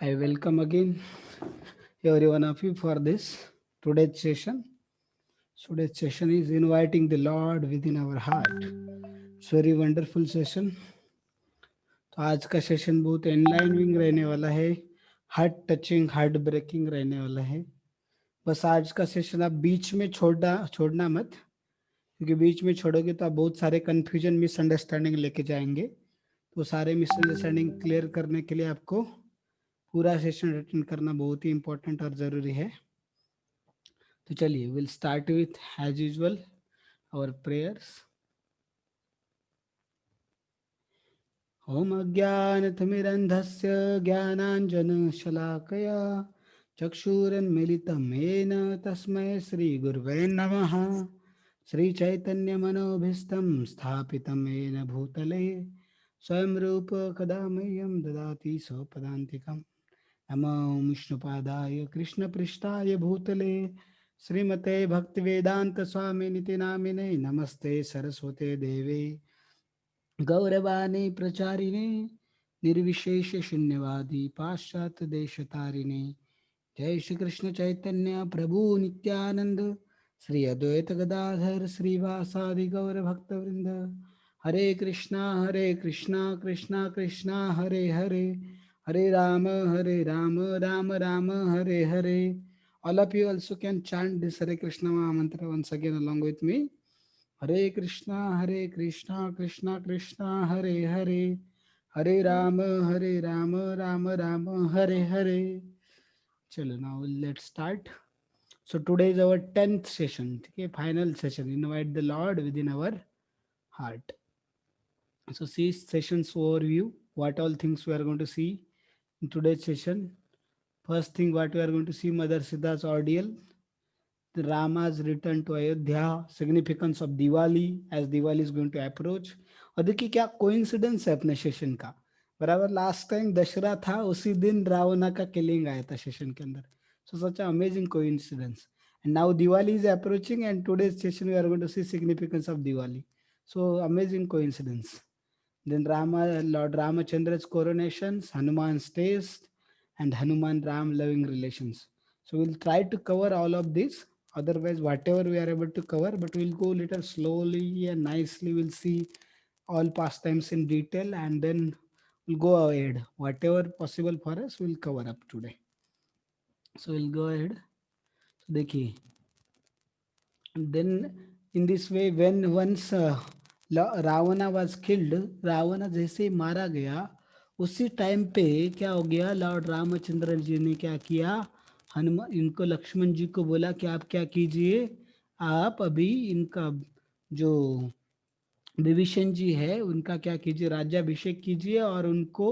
I welcome again every one of you for this today's session. Today's session is inviting the Lord within our heart. It's very wonderful session. तो आज का session बहुत एनलाइनिंग रहने वाला है, heart touching, heart breaking रहने वाला है. बस आज का सेशन आप बीच में छोड़ना मत, क्योंकि बीच में छोड़ोगे तो आप बहुत सारे कंफ्यूजन, मिसअंडरस्टैंडिंग लेके जाएंगे. तो सारे मिसअंडरस्टैंडिंग क्लियर करने के लिए आपको पूरा सेशन अटेंड करना बहुत ही इंपॉर्टेंट और ज़रूरी है. तो चलिए will start with as usual our prayers. ओम अज्ञानतिमिरन्धस्य ज्ञानाञ्जनशलाकया चक्षुरुन्मीलितं येन तस्मै श्रीगुरुवे नमः. श्रीचैतन्यमनोभीष्टं स्थापितं येन भूतले स्वयं रूप कदा मह्यं ददाति स्वपदान्तिकम्. नमो विष्णुपादाय कृष्णपृष्ठाय भूतले श्रीमते भक्तिवेदांत स्वामिनिति नामिने. नमस्ते सरस्वते देवे गौरवाणी प्रचारिणे निर्विशेष शून्यवादी पाश्चात्य देशतारिणे. जय श्री कृष्ण चैतन्य प्रभु नित्यानंद श्री अद्वैत गदाधर श्रीवासादि गौर भक्तवृंद. हरे कृष्णा कृष्णा कृष्णा हरे हरे, हरे Ram Ram Ram Hare Hare. All of you also can chant this Hare Krishna Maha Mantra once again along with me. Hare Krishna Krishna Krishna Hare Hare, Hare Rama Rama Rama Hare Hare. Chalo, now let's start. So today is our 10th session, okay, final session. Invite the Lord within our heart. So see sessions overview, what all things we are going to see in today's session. First thing what we are going to see, Mother Siddha's ordeal, the Rama's return to Ayodhya, significance of Diwali as Diwali is going to approach. और देखिए क्या coincidence है अपने session का, बराबर last time Dussehra था उसी दिन रावणा का किलिंग आया था सेशन के अंदर. So such amazing coincidence. And now Diwali is approaching and today's session we are going to see significance of Diwali. So amazing coincidence. Then Lord Ramachandra's coronations, Hanuman's taste, and Hanuman Ram loving relations. So we'll try to cover all of this. Otherwise, whatever we are able to cover, but we'll go little slowly and nicely. We'll see all pastimes in detail, and then we'll go ahead. Whatever possible for us, we'll cover up today. So we'll go ahead. So देखिए, then in this way, when once Ravana was killed, Ravana जैसे ही मारा गया उसी time पे क्या हो गया, लॉर्ड रामचंद्र जी ने क्या किया, हनुमान इनको लक्ष्मण जी को बोला कि आप क्या कीजिए, आप अभी इनका जो विभीषण जी है उनका क्या कीजिए, राज्याभिषेक कीजिए और उनको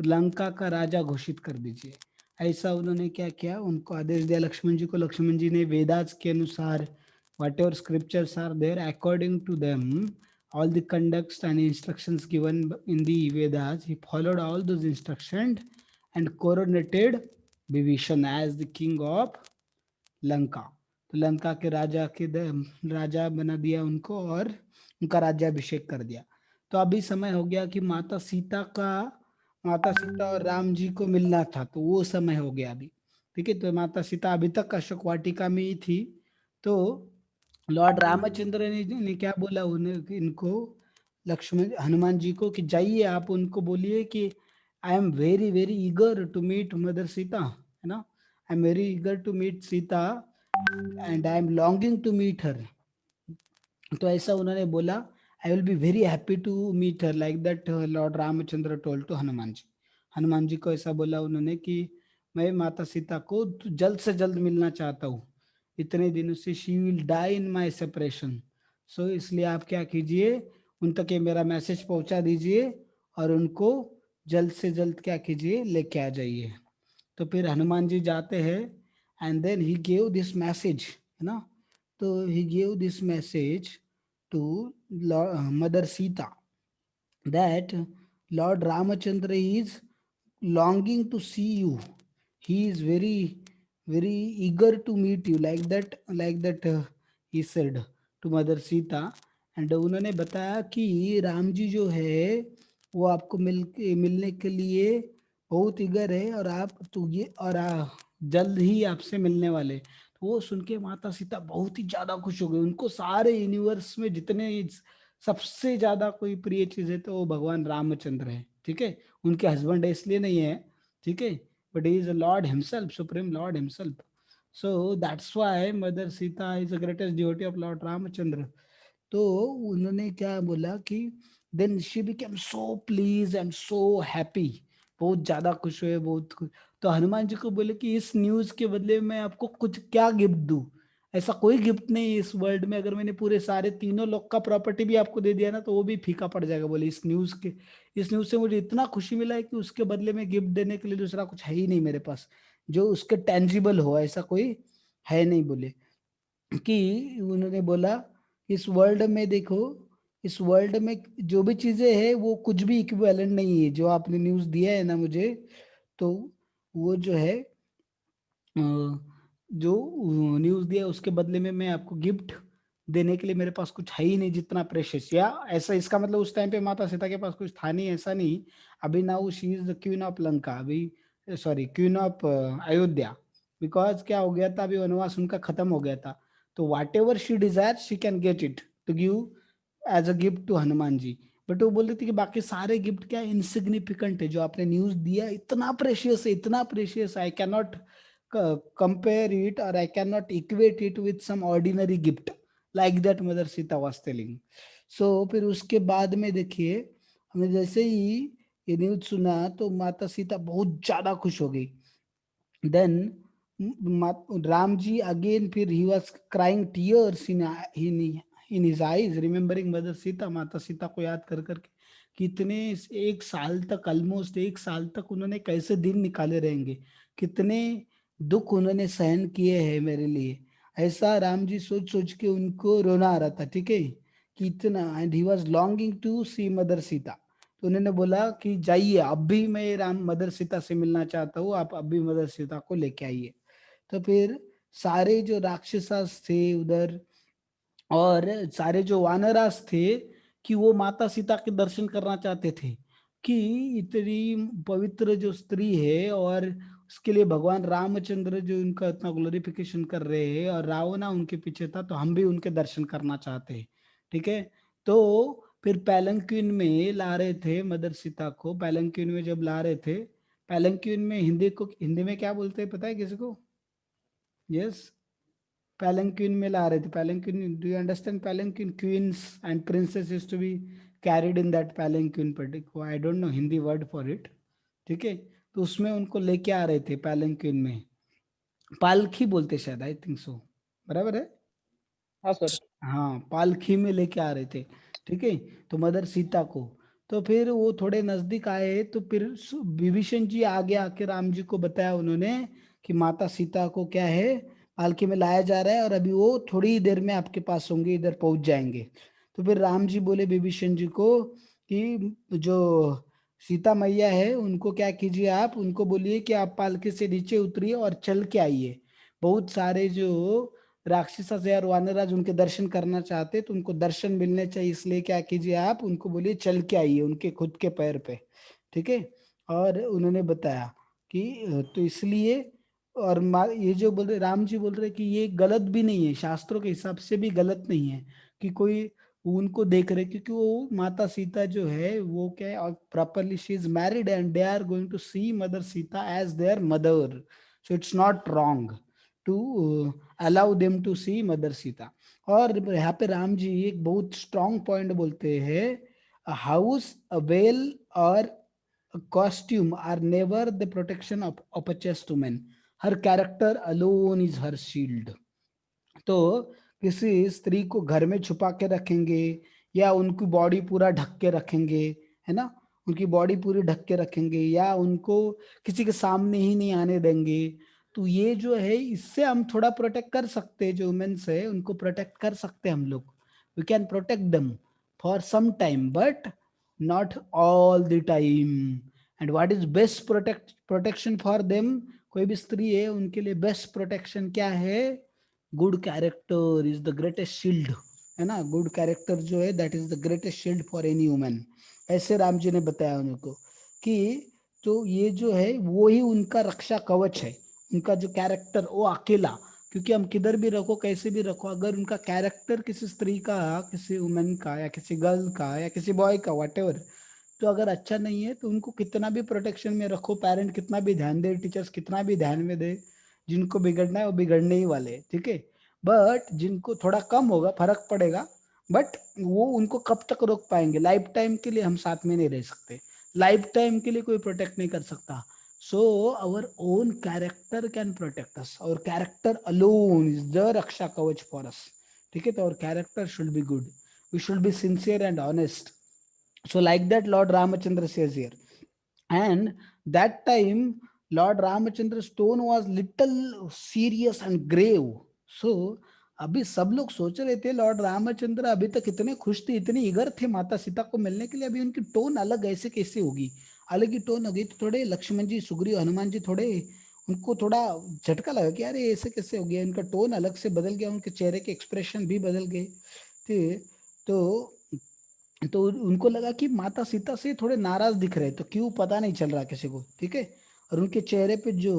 लंका का राजा घोषित कर दीजिए. ऐसा उन्होंने क्या किया, उनको आदेश दिया लक्ष्मण जी को. लक्ष्मण जी ने वेदास के अनुसार whatever scriptures are there according to them, all the conducts and instructions given in the Vedas, he followed all those instructions and coronated Vibhishan as the king of Lanka. तो लंका के राजा बना दिया उनको और उनका राज्याभिषेक कर दिया. तो अभी समय हो गया कि माता सीता और राम जी को मिलना था, तो वो समय हो गया अभी. ठीक है, तो माता सीता अभी तक अशोक वाटिका में ही थी. तो लॉर्ड रामचंद्र ने क्या बोला उन्हें, इनको लक्ष्मण हनुमान जी को कि जाइए आप उनको बोलिए कि I am very very eager to meet mother Sita, है ना, I am very eager to meet Sita and I am longing to meet her. तो ऐसा उन्होंने बोला, I will be very happy to meet her, like that lord Ramachandra told to Hanuman ji. Hanuman ji को ऐसा बोला उन्होंने कि मैं माता सीता को जल्द से जल्द मिलना चाहता हूँ, इतने दिनों से she will die in my separation. So इसलिए आप क्या कीजिए, उन तक ये मेरा मैसेज पहुंचा दीजिए और उनको जल्द से जल्द क्या कीजिए, लेके आ जाइए. तो फिर हनुमान जी जाते हैं and then he gave this message, है ना. तो he gave this message to mother Sita that Lord Ramachandra is longing to see you. He is very eager to meet you, like that he said to Mother Sita. And उन्होंने बताया कि राम जी जो है वो आपको मिलने के लिए बहुत ईगर है और आप तो ये और जल्द ही आपसे मिलने वाले। तो वो सुन के माता सीता बहुत ही ज्यादा खुश हो गई। उनको सारे यूनिवर्स में जितने सबसे ज्यादा कोई प्रिय चीज है तो वो भगवान रामचंद्र है, ठीक है। उनके हस्बैंड है इसलिए नहीं है, ठीक है, but he is a lord himself, supreme lord himself. So that's why mother Sita is the greatest devotee of lord Ramachandra. तो उन्होंने क्या बोला कि then she became so pleased and so happy, बहुत ज्यादा खुश हुए, बहुत खुश। तो हनुमान जी को बोले कि इस न्यूज के बदले में आपको कुछ क्या गिफ्ट दूं, ऐसा कोई गिफ्ट नहीं है इस वर्ल्ड में, अगर मैंने पूरे सारे तीनों लोग का प्रॉपर्टी भी आपको दे दिया ना तो वो भी फीका पड़ जाएगा। बोले इस न्यूज से मुझे इतना खुशी मिला है कि उसके बदले में गिफ्ट देने के लिए दूसरा कुछ है ही नहीं मेरे पास, जो उसके टेंजिबल हो, ऐसा कोई है नहीं। बोले कि उन्होंने बोला इस वर्ल्ड में देखो, इस वर्ल्ड में जो भी चीजें हैं वो कुछ भी इक्विवेलेंट नहीं है, जो आपने न्यूज दिया है ना मुझे, तो वो जो है जो न्यूज दिया उसके बदले में मैं आपको गिफ्ट देने के लिए मेरे पास कुछ है ही नहीं जितना प्रेशियस, या ऐसा इसका मतलब उस टाइम पे माता सीता के पास कुछ था नहीं, ऐसा नहीं। अभी now she is the queen of Lanka, अभी sorry queen of Ayodhya. Because क्या हो गया था, अभी वनवास उनका खत्म हो गया था, तो whatever she desire she can get it to give as a gift to Hanuman ji. But वो बोल रही थी कि बाकी सारे गिफ्ट क्या इनसिग्निफिकेंट है, जो आपने न्यूज दिया इतना प्रेशियस है, इतना precious, I can not compare it or I cannot equate it with some ordinary gift, like that mother Sita was telling. So फिर उसके बाद में देखिए, हमें जैसे ही ये न्यूज सुना तो माता सीता बहुत ज्यादा खुश हो गई। देन राम जी अगेन, फिर he was crying tears in his eyes remembering mother Sita, माता सीता को याद कर करके। कितने एक साल तक, ऑलमोस्ट एक साल तक उन्होंने कैसे दिन निकाले रहेंगे, कितने दुख उन्होंने सहन किए हैं मेरे लिए, ऐसा राम जी सोच सोच के उनको रोना आ रहा था, ठीक है। कितना, and he was longing to see mother Sita. तो उन्होंने बोला कि जाइए, अब भी मैं राम मदर सीता से मिलना चाहता हूँ, आप अब भी मदर सीता को लेके आइए। तो फिर सारे जो राक्षसास थे उधर और सारे जो वानरास थे, कि वो माता सीता के दर्शन करना चाहते थे, कि इतनी पवित्र जो स्त्री है और उसके लिए भगवान रामचंद्र जो उनका इतना ग्लोरिफिकेशन कर रहे हैं और रावणा उनके पीछे था, तो हम भी उनके दर्शन करना चाहते हैं, ठीक है। तो फिर पैलंक्विन में ला रहे थे मदर सीता को, पैलंक्विन में जब ला रहे थे, पैलंक्विन में हिंदी में क्या बोलते हैं पता है किसी को? यस, palanquin में ला रहे थे। palanquin, do you understand palanquin? Queens and princess used to be carried in that palanquin, but I don't know Hindi word for it, ठीक है। तो उसमें उनको लेके आ रहे थे palanquin में, पालखी बोलते शायद, आई थिंक सो, बराबर है। हाँ सर। हाँ, पालखी में लेके आ रहे थे, ठीक है। तो मदर सीता को, तो फिर वो थोड़े नजदीक आए तो फिर विभीषण जी आगे आके राम जी को बताया उन्होंने कि माता सीता को क्या है, पालकी में लाया जा रहा है और अभी वो थोड़ी ही देर में आपके पास होंगे, इधर पहुंच जाएंगे। तो फिर राम जी बोले विभीषण जी को कि जो सीता मैया है उनको क्या कीजिए, आप उनको बोलिए कि आप पालकी से नीचे उतरिए और चल के आइए। बहुत सारे जो राक्षस है और वानराज उनके दर्शन करना चाहते, तो उनको दर्शन मिलने चाहिए, इसलिए क्या कीजिए, आप उनको बोलिए चल के आइए उनके खुद के पैर पे, ठीक है। और उन्होंने बताया कि तो इसलिए, और ये जो बोल रहे राम जी बोल रहे कि ये गलत भी नहीं है, शास्त्रों के हिसाब से भी गलत नहीं है कि कोई उनको देख रहे, क्योंकि वो माता सीता जो है वो क्या है, और properly she is married and they are going to see mother Sita as their mother, so it's not wrong to allow them to see mother Sita. और यहाँ पे राम जी एक बहुत स्ट्रॉन्ग पॉइंट बोलते हैं, हाउस, अ वेल और costume are never the protection of a chaste women, her character alone is her shield. तो किसी स्त्री को घर में छुपा के रखेंगे या उनकी बॉडी पूरा ढक के रखेंगे, है ना, उनकी बॉडी पूरी ढक के रखेंगे या उनको किसी के सामने ही नहीं आने देंगे, तो ये जो है इससे हम थोड़ा प्रोटेक्ट कर सकते हैं, जो वुमेन्स है उनको प्रोटेक्ट कर सकते हैं हम लोग, we can protect them for some time but not all the time. And what is best protection for them, कोई भी स्त्री है उनके लिए बेस्ट प्रोटेक्शन क्या है, good character is the greatest shield, है ना, गुड कैरेक्टर जो है that is the greatest shield for any woman. ऐसे राम जी ने बताया उनको कि तो ये जो है वो ही उनका रक्षा कवच है, उनका जो कैरेक्टर वो अकेला। क्योंकि हम किधर भी रखो कैसे भी रखो, अगर उनका कैरेक्टर किसी स्त्री का, किसी वुमेन का, या किसी गर्ल का, या किसी बॉय का, वटेवर, तो अगर अच्छा नहीं है तो उनको कितना भी प्रोटेक्शन में रखो, पेरेंट कितना भी ध्यान दे, टीचर्स कितना भी ध्यान में दे, जिनको बिगड़ना है वो बिगड़ने ही वाले हैं, ठीक है। बट जिनको थोड़ा कम होगा, फर्क पड़ेगा, बट वो उनको कब तक रोक पाएंगे? लाइफ टाइम के लिए हम साथ में नहीं रह सकते, लाइफ टाइम के लिए कोई प्रोटेक्ट नहीं कर सकता। So our own character can protect us, our character alone is the रक्षा कवच फॉर अस, ठीक है। तो our character should be good, we should be sincere and honest. So like that Lord Ramachandra says here. And that time Lord Ramachandra's tone was little serious and grave. So अभी सब लोग सोच रहे थे Lord Ramchandra अभी तक इतने खुश थे, इतने ईगर थे माता सीता को मिलने के लिए, अभी उनकी टोन अलग ऐसे कैसे होगी, अलग ही टोन होगी। तो थोड़े लक्ष्मण जी, सुग्रीव, हनुमान जी थोड़े उनको थोड़ा झटका लगा कि अरे ऐसे कैसे हो गया, इनका टोन अलग से बदल गया, उनके चेहरे के एक्सप्रेशन भी बदल गए थे। तो तो उनको लगा कि माता सीता से थोड़े नाराज दिख रहे, तो क्यों पता नहीं चल रहा किसी को, ठीक है। और उनके चेहरे पे जो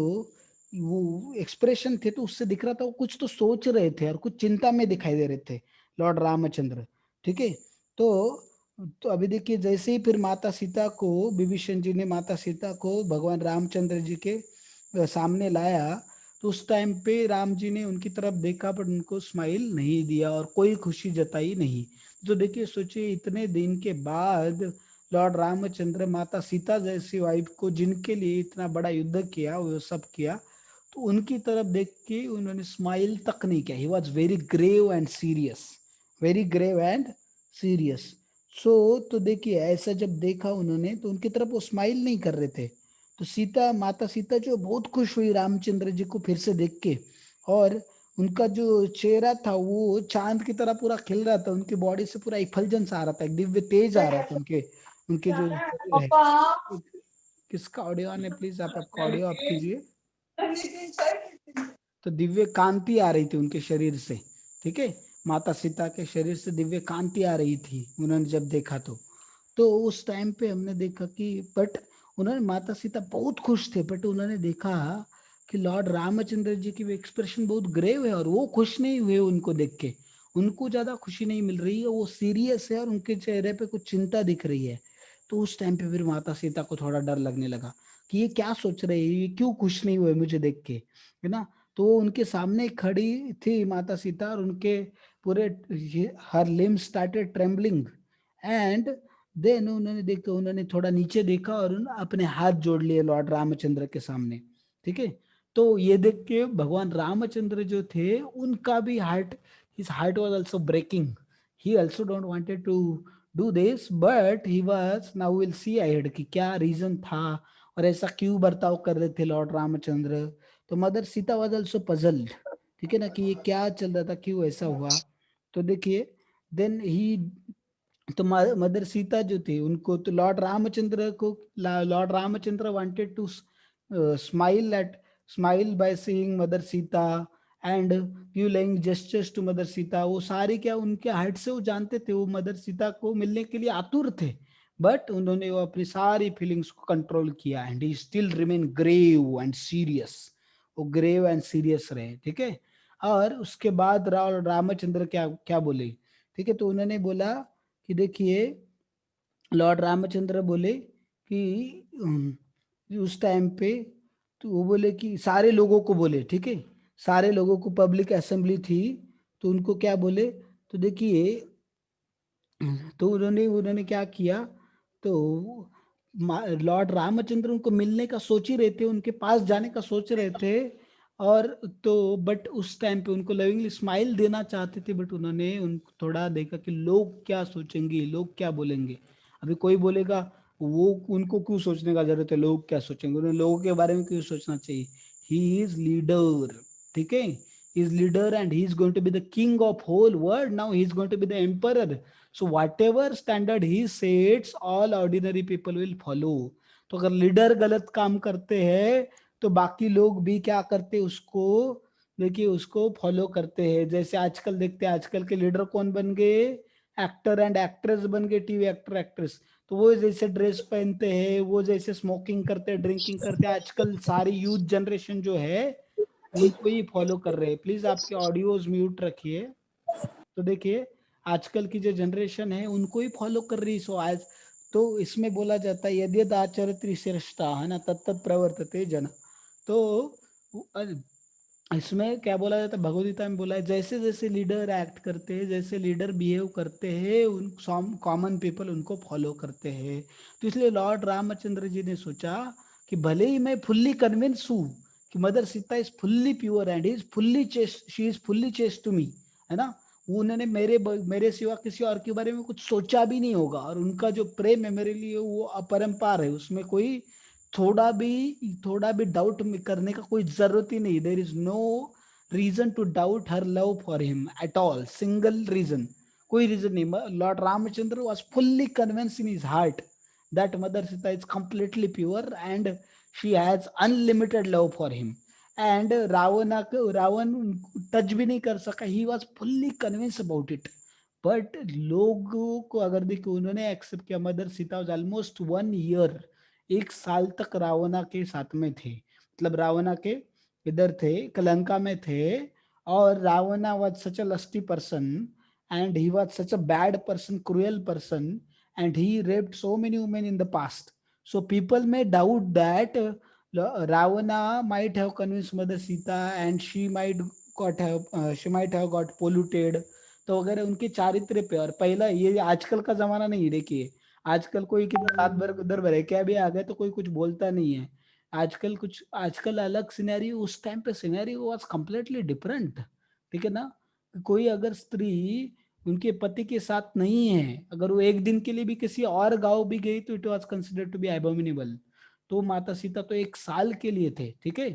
वो एक्सप्रेशन थे तो उससे दिख रहा था वो कुछ तो सोच रहे थे और कुछ चिंता में दिखाई दे रहे थे लॉर्ड रामचंद्र, ठीक है। तो तो अभी देखिए जैसे ही फिर माता सीता को, विभीषण जी ने माता सीता को भगवान रामचंद्र जी के सामने लाया, तो उस टाइम पे राम जी ने उनकी तरफ देखा पर उनको स्माइल नहीं दिया और कोई खुशी जताई नहीं। तो देखिए सोचिए इतने दिन के बाद लॉर्ड रामचंद्र माता सीता जैसी वाइफ को, जिनके लिए इतना बड़ा युद्ध किया, वो सब किया, तो उनकी तरफ देख के उन्होंने स्माइल तक नहीं किया। He was very grave and serious, very grave and serious. So तो देखिए ऐसा जब देखा उन्होंने तो उनकी तरफ वो स्माइल नहीं कर रहे थे। तो सीता, माता सीता जो बहुत खुश हुई रामचंद्र जी को फिर से देख के, और उनका जो चेहरा था वो चांद की तरह पूरा खिल रहा था, उनकी बॉडी से पूरा इफल्जेंस आ रहा था, एक दिव्य तेज आ रहा था उनके, उनके जो शरीर है। किसका ऑडियो ऑन है प्लीज, आप आपका ऑडियो ऑफ कीजिए। तो दिव्य कांति आ रही थी उनके शरीर से, ठीक है। माता सीता के शरीर से दिव्य कांति आ रही थी उन्होंने जब देखा तो उस टाइम पे हमने देखा कि बट उन्होंने, माता सीता बहुत खुश थे, बट उन्होंने देखा कि लॉर्ड रामचंद्र जी की एक्सप्रेशन बहुत ग्रेव है और वो खुश नहीं हुए उनको देख के, उनको ज्यादा खुशी नहीं मिल रही है, वो सीरियस है और उनके चेहरे पे कुछ चिंता दिख रही है। तो उस टाइम पे फिर माता सीता को थोड़ा डर लगने लगा कि ये क्या सोच रहे हैं, ये क्यों खुश नहीं हुए मुझे देख के, है ना। तो वो उनके सामने खड़ी थी माता सीता, और उनके पूरे her limb started trembling, and then उन्होंने थोड़ा नीचे देखा और अपने हाथ जोड़ लिए लॉर्ड रामचंद्र के सामने, ठीक है। तो ये देख के भगवान रामचंद्र जो थे उनका भी heart, his heart was also breaking, he also don't wanted to do this, but he was, now will see ahead कि क्या रीजन था और ऐसा क्यों बर्ताव कर रहे थे लॉर्ड रामचंद्र। तो mother Sita was also puzzled, ठीक है ना, कि ये क्या चल रहा था, क्यों ऐसा हुआ। तो देखिए देन ही, तो मदर सीता जो थी उनको, तो लॉर्ड रामचंद्र को, lord Ramachandra wanted to smile at, smile by seeing mother Sita and you laying gestures to mother Sita, वो सारे क्या उनके हार्ट से वो जानते थे, वो मदर सीता को मिलने के लिए आतुर थे, बट उन्होंने वो अपनी सारी फीलिंग्स को कंट्रोल किया, and he still remain grave and serious, वो ग्रेव एंड सीरियस रहे, ठीक है। और उसके बाद रामचंद्र क्या क्या बोले, ठीक है। तो उन्होंने बोला कि देखिए, लॉर्ड रामचंद्र बोले कि उस टाइम पे, तो वो बोले कि सारे लोगों को बोले, ठीक है, सारे लोगों को, पब्लिक असेंबली थी, तो उनको क्या बोले, तो देखिए, तो उन्होंने उन्होंने क्या किया, तो लॉर्ड रामचंद्र उनको मिलने का सोच ही रहे थे, उनके पास जाने का सोच रहे थे, और तो बट उस टाइम पे उनको लविंगली स्माइल देना चाहते थे, बट उन्होंने उनको थोड़ा देखा कि लोग क्या सोचेंगे, लोग क्या बोलेंगे। अभी कोई बोलेगा, वो उनको क्यों सोचने का जरूरत है, लोग क्या सोचेंगे, उन्हें लोगों के बारे में क्यों सोचना चाहिए। ही इज लीडर, ठीक है, is leader and he is going to be the king of whole world, now he is going to be the emperor, so whatever standard he sets all ordinary people will follow. तो अगर leader गलत काम करते हैं तो बाकी लोग भी क्या करते हैं, उसको देखिए उसको फॉलो करते हैं। जैसे आजकल देखते हैं, आजकल के लीडर कौन बन गए, एक्टर एंड एक्ट्रेस बन गए, टीवी एक्टर एक्ट्रेस। तो वो जैसे ड्रेस पहनते हैं, वो जैसे स्मोकिंग करते हैं, ड्रिंकिंग करते हैं, आजकल सारी यूथ जनरेशन जो है उनको ही फॉलो कर रहे हैं। प्लीज आपके ऑडियोज म्यूट रखिए। तो देखिए आजकल की जो जनरेशन है उनको ही फॉलो कर रही। सो आज तो इसमें बोला जाता है यदि यद आचरति श्रेष्ठा है ना तत्त प्रवर्तते जन। तो इसमें क्या बोला जाता है, भगवद गीता में बोला है जैसे जैसे लीडर एक्ट करते हैं, जैसे लीडर बिहेव करते हैं, उन कॉमन पीपल उनको फॉलो करते हैं। तो इसलिए लॉर्ड रामचंद्र जी ने सोचा कि भले ही मैं फुल्ली कन्विंस हूँ कि mother Sita is fully pure and is fully chaste, she is fully chaste to me, है ना, उन्होंने मेरे सिवा किसी और के बारे में कुछ सोचा भी नहीं होगा, और उनका जो प्रेम है मेरे लिए वो अपरंपार है, उसमें कोई थोड़ा भी डाउट करने का कोई जरूरत ही नहीं। There is no reason to doubt her love for him at all, single reason, कोई रीजन नहीं। Lord Ramachandra was fully convince in his heart that mother Sita is completely pure and she has unlimited love for him. And Ravana touch भी नहीं कर सका, he was fully convince about it. But लोगों को अगर देखो उन्होंने एक्सेप्ट किया, mother Sita was almost 1 year, 1 साल तक रावणा के साथ में थे, मतलब रावणा के इधर थे, कलंका में थे। और Ravana was such a lusty person and he was such a bad person, cruel person, and he raped so many women in the past. So people may doubt that Ravana might have convinced Mother Sita and she might have got polluted। तो अगर उनके चारित्र पे, और पहला ये आजकल का जमाना नहीं है, देखिए आजकल कोई किधर रात भर उधर भरे क्या भी आ गए तो कोई कुछ बोलता नहीं है। आजकल अलग सिनेरियो, उस टाइम पे सिनेरियो वाज कंप्लीटली डिफरेंट। ठीक है ना, कोई अगर स्त्री उनके पति के साथ नहीं है, अगर वो एक दिन के लिए भी किसी और गांव भी गई तो it was considered to be abominable. तो माता सीता तो 1 साल के लिए थे, ठीक है।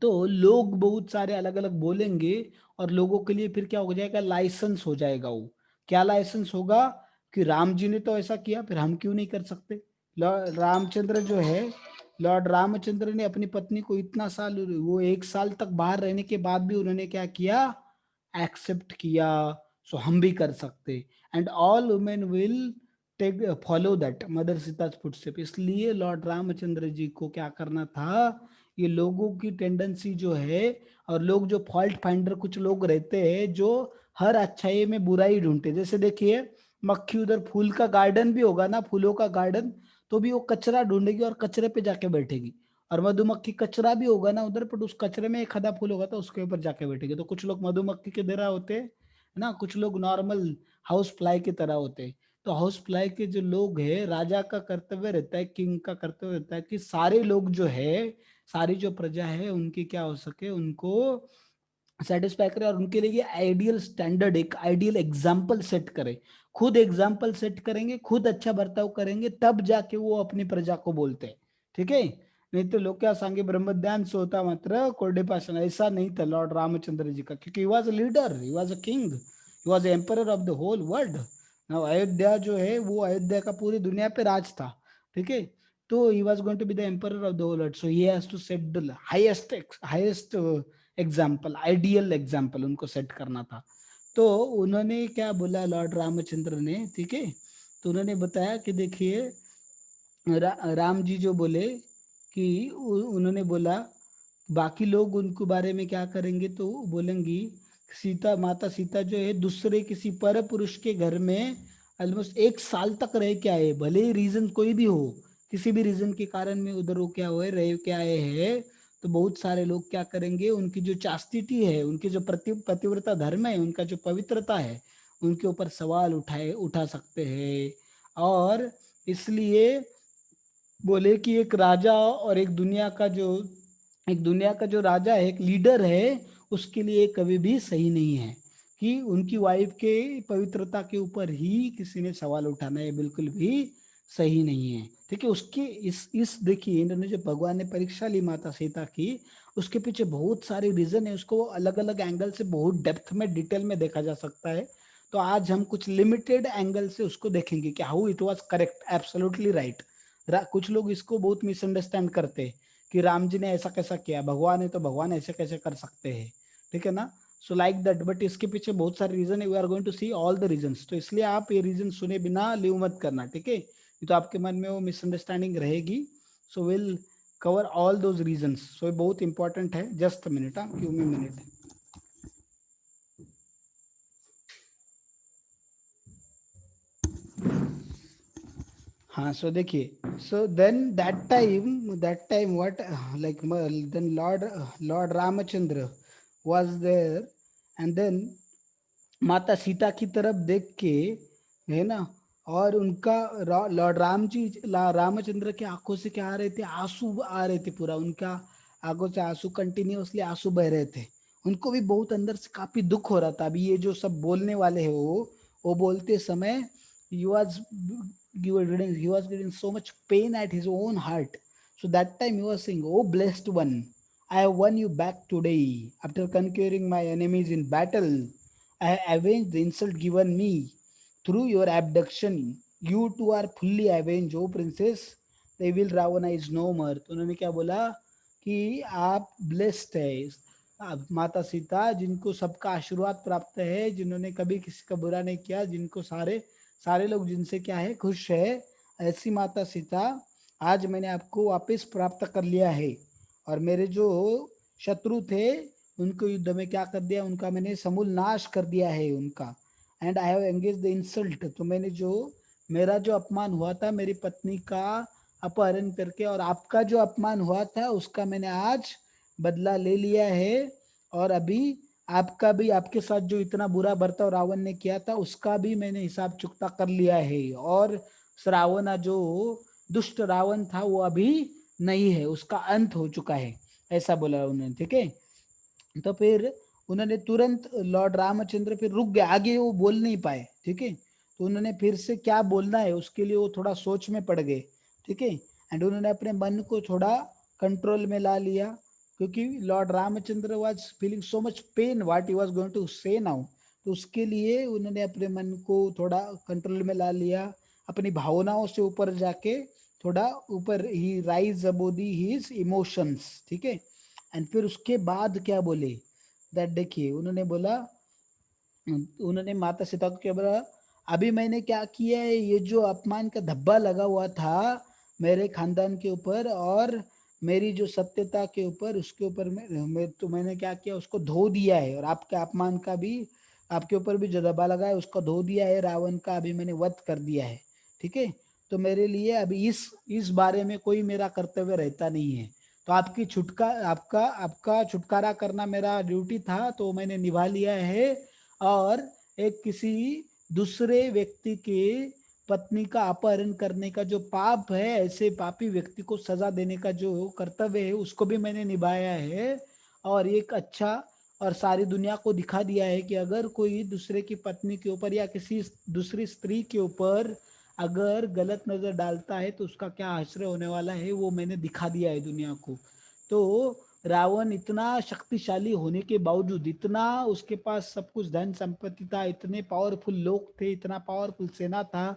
तो लोग बहुत सारे अलग अलग बोलेंगे, और लोगों के लिए फिर क्या हो जाएगा, लाइसेंस हो जाएगा वो। क्या लाइसेंस होगा कि राम जी ने तो ऐसा किया, फिर हम क्यों नहीं कर सकते। रामचंद्र जो है, लॉर्ड रामचंद्र ने अपनी पत्नी को इतना साल, वो 1 साल तक बाहर रहने के बाद भी उन्होंने क्या किया, एक्सेप्ट किया। सो हम भी कर सकते, and all women will take follow that mother Sita footstep. इसलिए लॉर्ड रामचंद्र जी को क्या करना था, ये लोगों की टेंडेंसी जो है, और लोग जो फॉल्ट फाइंडर कुछ लोग रहते हैं जो हर अच्छाई में बुराई ढूंढते, जैसे देखिए मक्खी उधर फूल का गार्डन भी होगा ना, फूलों का गार्डन, तो भी वो कचरा ढूंढेगी और कचरे पे जाके बैठेगी। और मधुमक्खी कचरा भी होगा ना उधर, पर उस कचरे में एक खदा फूल होगा तो उसके ऊपर जाके बैठेगी। तो कुछ लोग मधुमक्खी की तरह होते हैं ना, कुछ लोग नॉर्मल हाउस फ्लाई की तरह होते हैं। तो हाउस फ्लाई के जो लोग हैं, राजा का कर्तव्य रहता है, किंग का कर्तव्य रहता है कि सारे लोग जो है, सारी जो प्रजा है उनकी क्या हो सके, उनको सेटिस्फाई करे, और उनके लिए आइडियल स्टैंडर्ड, एक आइडियल एग्जाम्पल सेट करे। खुद एग्जाम्पल सेट करेंगे, खुद अच्छा बर्ताव करेंगे, तब जाके वो अपनी प्रजा को बोलते हैं। ठीक है, नहीं तो लोग क्या सांगे ब्रह्मज्ञान सोता मात्र कोरडे पाषाण, ऐसा नहीं था लॉर्ड रामचंद्र जी का, क्योंकि he was a leader, he was a king, he was emperor of the whole world. ना अयोध्या जो है वो अयोध्या का पूरी दुनिया पे राज था। ठीक है, तो he was going to be the emperor of the whole world, so he has to set the highest example, ideal example उनको सेट करना था। तो उन्होंने क्या बोला लॉर्ड रामचंद्र ने, ठीक है, तो उन्होंने बताया कि देखिए राम जी जो बोले कि उन्होंने बोला, बाकी लोग उनको बारे में क्या करेंगे, तो बोलेंगी सीता, माता सीता जो है दूसरे किसी पर पुरुष के घर में ऑलमोस्ट 1 साल तक रह के आए, भले ही रीजन कोई भी हो, किसी भी रीजन के कारण में उधर वो क्या हुए, रह के आए हैं। तो बहुत सारे लोग क्या करेंगे, उनकी जो चास्टिटी है, उनकी जो पतिव्रता धर्म है, उनका जो पवित्रता है, उनके ऊपर सवाल उठा सकते हैं। और इसलिए बोले कि एक दुनिया का जो राजा है, एक लीडर है, उसके लिए कभी भी सही नहीं है कि उनकी वाइफ के पवित्रता के ऊपर ही किसी ने सवाल उठाना है, बिल्कुल भी सही नहीं है। ठीक है, उसके इस देखिए इन्होंने जो भगवान ने परीक्षा ली माता सीता की, उसके पीछे बहुत सारे रीजन है, उसको अलग अलग एंगल से बहुत डेप्थ में डिटेल में देखा जा सकता है। तो आज हम कुछ लिमिटेड एंगल से उसको देखेंगे कि how it was correct, absolutely right. कुछ लोग इसको बहुत मिसअंडरस्टैंड करते हैं कि राम जी ने ऐसा कैसा किया, भगवान है तो भगवान ऐसे कैसे कर सकते हैं। ठीक है ना, सो लाइक दैट, बट इसके पीछे बहुत सारे रीजन है, we are going to see all the reasons. तो इसलिए आप ये रीजन सुने बिना लीव मत करना, ठीक है। तो आपके मन में वो मिसअंडरस्टैंडिंग रहेगी. So will cover all those reasons. So ये बहुत इंपॉर्टेंट है. Just minute, give me minute. हाँ, सो देखिए, so then that time what, like then lord Ramchandra was there, and then माता सीता की तरफ देख के, है ना, और उनका लॉर्ड रामचंद्र की आंखों से क्या आ रहे थे, आंसू आ रहे थे. पूरा उनका आंखों से आंसू, कंटिन्यूअसली आंसू बह रहे थे. उनको भी बहुत अंदर से काफी दुख हो रहा था. अभी ये जो सब बोलने वाले हैं, वो बोलते समय he was he was getting so much pain at his own heart. So that time he was saying, "Oh blessed one, I have won you back today. After conquering my enemies in battle, I have avenged the insult given me through your abduction. You too are fully avenged, O princess. The evil Ravana is no more." तो उन्होंने क्या बोला कि आप blessed है, आप माता सीता जिनको सबका आशीर्वाद प्राप्त है, जिन्होंने कभी किसी का बुरा नहीं किया, जिनको सारे सारे लोग जिनसे क्या है, खुश है, ऐसी माता सीता आज मैंने आपको वापस प्राप्त कर लिया है. और मेरे जो शत्रु थे उनको युद्ध में क्या कर दिया, उनका मैंने समूल नाश कर दिया है उनका. And I have engage the insult. तो मैंने जो मेरा जो अपमान हुआ था मेरी पत्नी का अपहरण करके, और आपका जो अपमान हुआ था उसका मैंने आज बदला ले लिया है. और अभी आपका भी, आपके साथ जो इतना बुरा बर्ताव रावण ने किया था उसका भी मैंने हिसाब चुकता कर लिया है. और रावण जो दुष्ट रावण था वो अभी नहीं है, उसका अंत हो चुका है, ऐसा बोला उन्होंने. ठीक है. तो फिर उन्होंने तुरंत, लॉर्ड रामचंद्र फिर रुक गए, आगे वो बोल नहीं पाए. ठीक है. तो उन्होंने फिर से क्या बोलना है उसके लिए वो थोड़ा सोच में पड़ गए. ठीक है. एंड उन्होंने अपने मन को थोड़ा कंट्रोल में ला लिया, क्योंकि lord Ramchandra was feeling so much pain what he was going to say now. तो उसके लिए उन्होंने अपने मन को थोड़ा कंट्रोल में ला लिया, अपनी भावनाओं से ऊपर जाके थोड़ा ऊपर, ही rise above the his emotions. ठीक है. एंड फिर उसके बाद क्या बोले, दैट देखिए, उन्होंने बोला, उन्होंने माता सीता को क्या बोला, अभी मैंने क्या किया है, ये जो अपमान का धब्बा लगा हुआ था मेरे खानदान के ऊपर और मेरी जो सत्यता के ऊपर, उसके ऊपर तो मैंने क्या किया, उसको धो दिया है. और आपके अपमान का भी, आपके ऊपर भी जो धब्बा लगा है उसको धो दिया है. रावण का अभी मैंने वध कर दिया है. ठीक है. तो मेरे लिए अभी इस बारे में कोई मेरा कर्तव्य रहता नहीं है. तो आपका छुटकारा करना मेरा ड्यूटी था, तो मैंने निभा लिया है. और एक किसी दूसरे व्यक्ति के पत्नी का अपहरण करने का जो पाप है, ऐसे पापी व्यक्ति को सजा देने का जो कर्तव्य है उसको भी मैंने निभाया है. और एक अच्छा, और सारी दुनिया को दिखा दिया है कि अगर कोई दूसरे की पत्नी के ऊपर या किसी दूसरी स्त्री के ऊपर अगर गलत नजर डालता है तो उसका क्या आश्रय होने वाला है, वो मैंने दिखा दिया है दुनिया को. तो रावण इतना शक्तिशाली होने के बावजूद, इतना उसके पास सब कुछ धन संपत्ति था, इतने पावरफुल लोग थे, इतना पावरफुल सेना था,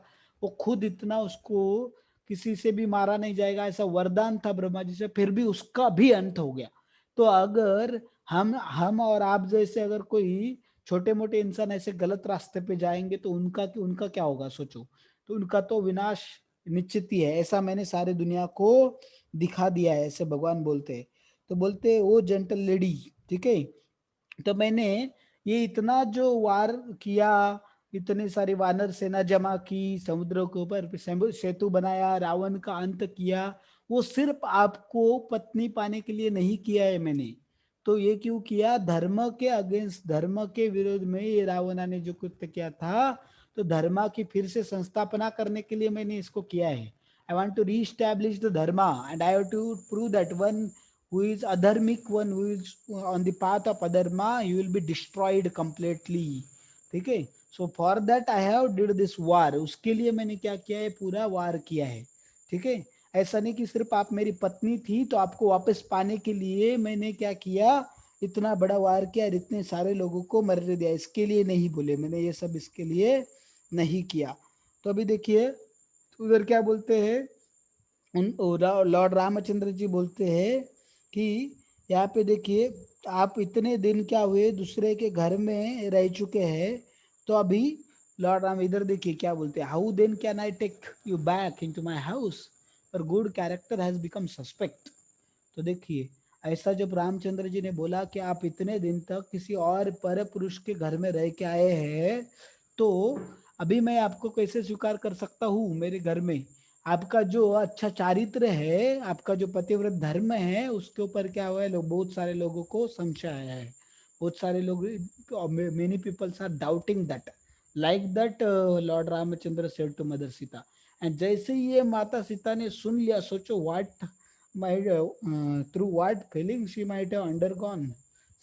वो खुद इतना, उसको किसी से भी मारा नहीं जाएगा ऐसा वरदान था ब्रह्मा जी से, फिर भी उसका भी अंत हो गया. तो अगर हम और आप जैसे अगर कोई छोटे मोटे इंसान ऐसे गलत रास्ते पे जाएंगे तो उनका उनका क्या होगा, सोचो. तो उनका तो विनाश निश्चित ही है. ऐसा मैंने सारी दुनिया को दिखा दिया है, ऐसे भगवान बोलते हैं. तो बोलते ओ जेंटल लेडी. ठीक है. तो मैंने ये इतना जो वार किया, इतनी सारी वानर सेना जमा की, समुद्रों के ऊपर सेतु बनाया, रावण का अंत किया, वो सिर्फ आपको पत्नी पाने के लिए नहीं किया है मैंने. तो ये क्यों किया, धर्म के अगेंस्ट, धर्म के विरोध में ये रावण ने जो कृत्य किया था, तो धर्म की फिर से संस्थापना करने के लिए मैंने इसको किया है. I want to re establish the dharma and I have to prove that one who is adharmic, one who is on the path of adharma, you will be destroyed completely. ठीक है. So for that I have did this वार. उसके लिए मैंने क्या किया है, पूरा वार किया है. ठीक है. ऐसा नहीं कि सिर्फ आप मेरी पत्नी थी तो आपको वापस पाने के लिए मैंने क्या किया, इतना बड़ा वार किया और इतने सारे लोगों को मरने दिया, इसके लिए नहीं बोले मैंने, ये सब इसके लिए नहीं किया. तो अभी देखिए उधर क्या बोलते हैं, लॉर्ड रामचंद्र जी बोलते हैं कि यहाँ पे देखिए, आप इतने दिन क्या हुए दूसरे के घर में रह चुके हैं, तो अभी लॉर्ड राम इधर देखिए क्या बोलते हैं, how then can I take you back into my house, पर good character has become suspect. तो देखिए ऐसा जब रामचंद्र जी ने बोला कि आप इतने दिन तक किसी और पर पुरुष के घर में रह के आए हैं, तो अभी मैं आपको कैसे स्वीकार कर सकता हूँ मेरे घर में। आपका जो अच्छा चारित्र है, आपका जो पतिव्रत धर्म है, उसके ऊपर क्या हुआ है, लोग बहुत सारे लोगों को संशय आया है। बहुत सारे लोग, many peoples are doubting that, like that lord Ramachandra said to mother Sita. And जैसे ही ये माता सीता ने सुन लिया, सोचो what might through what feelings she might have undergone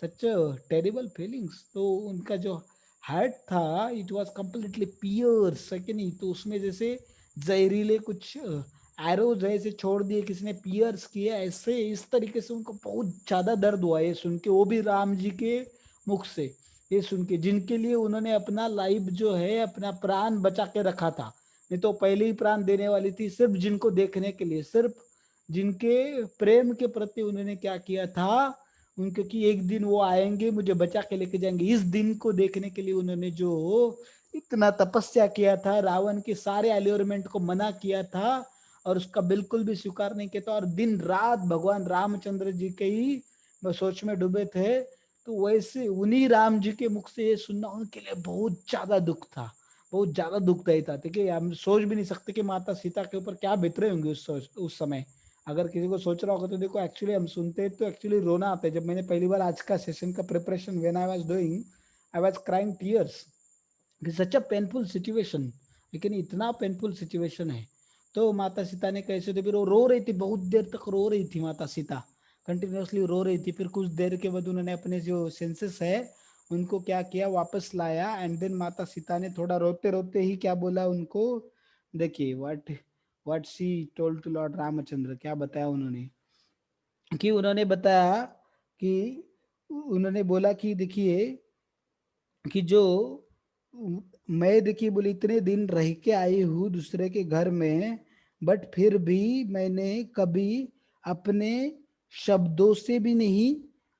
such a terrible feelings। तो उनका जो हार्ट था इट वाज कंप्लीटली पियर्स है कि नहीं, तो उसमें जैसे जहरीले कुछ एरोज ऐसे छोड़ दिए किसी ने, पियर्स किए ऐसे, इस तरीके से उनको बहुत ज्यादा दर्द हुआ ये सुन के, वो भी राम जी के मुख से ये सुन के, जिनके लिए उन्होंने अपना लाइफ जो है, अपना प्राण बचा के रखा था। नहीं तो पहले ही प्राण देने वाली थी, सिर्फ जिनको देखने के लिए, सिर्फ जिनके प्रेम के प्रति उन्होंने क्या किया था, उनके कि एक दिन वो आएंगे मुझे बचा के लेके जाएंगे, इस दिन को देखने के लिए उन्होंने जो इतना तपस्या किया था, रावण के सारे एलियोरमेंट को मना किया था और उसका बिल्कुल भी स्वीकार नहीं किया था, और दिन रात भगवान रामचंद्र जी के ही सोच में डूबे थे। तो वैसे उन्हीं राम जी के मुख से ये सुनना उनके लिए बहुत ज्यादा दुख था, बहुत ज्यादा दुखदायी था। ठीक है, हम सोच भी नहीं सकते कि माता सीता के ऊपर क्या बीत रहे होंगे उस समय। अगर किसी को सोच रहा होगा तो देखो, एक्चुअली हम सुनते हैं तो एक्चुअली रोना आता है। जब मैंने पहली बार आज का सेशन का preparation when I was doing, I was crying tears, such a painful situation. लेकिन इतना पेनफुल सिचुएशन है, तो माता सीता ने कैसे, तो फिर वो रो रही थी, बहुत देर तक रो रही थी माता सीता, कंटिन्यूसली रो रही थी। फिर कुछ देर के बाद उन्होंने अपने जो सेंसेस है उनको क्या किया, वापस लाया। एंड देन माता सीता ने थोड़ा रोते रोते ही क्या बोला उनको, देखिए what she told to lord Ramachandra, क्या बताया उन्होंने, कि उन्होंने बताया कि उन्होंने बोला कि देखिए कि जो मैं देखिए बोले इतने दिन रह के आई हूँ दूसरे के घर में, बट फिर भी मैंने कभी अपने शब्दों से भी नहीं,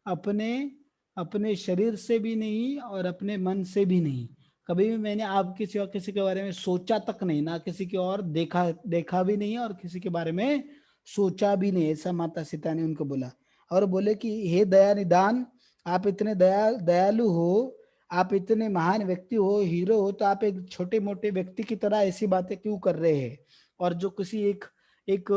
अपने अपने शरीर से भी नहीं, और अपने मन से भी नहीं, कभी भी मैंने आप किसी और किसी के बारे में सोचा तक नहीं, ना किसी की और देखा देखा भी नहीं और किसी के बारे में सोचा भी नहीं, ऐसा माता सीता ने उनको बोला। और बोले कि हे दया निदान, आप इतने दयालु हो, आप इतने महान व्यक्ति हो, हीरो हो, तो आप एक छोटे मोटे व्यक्ति की तरह ऐसी बातें क्यों कर रहे हैं। और जो किसी एक एक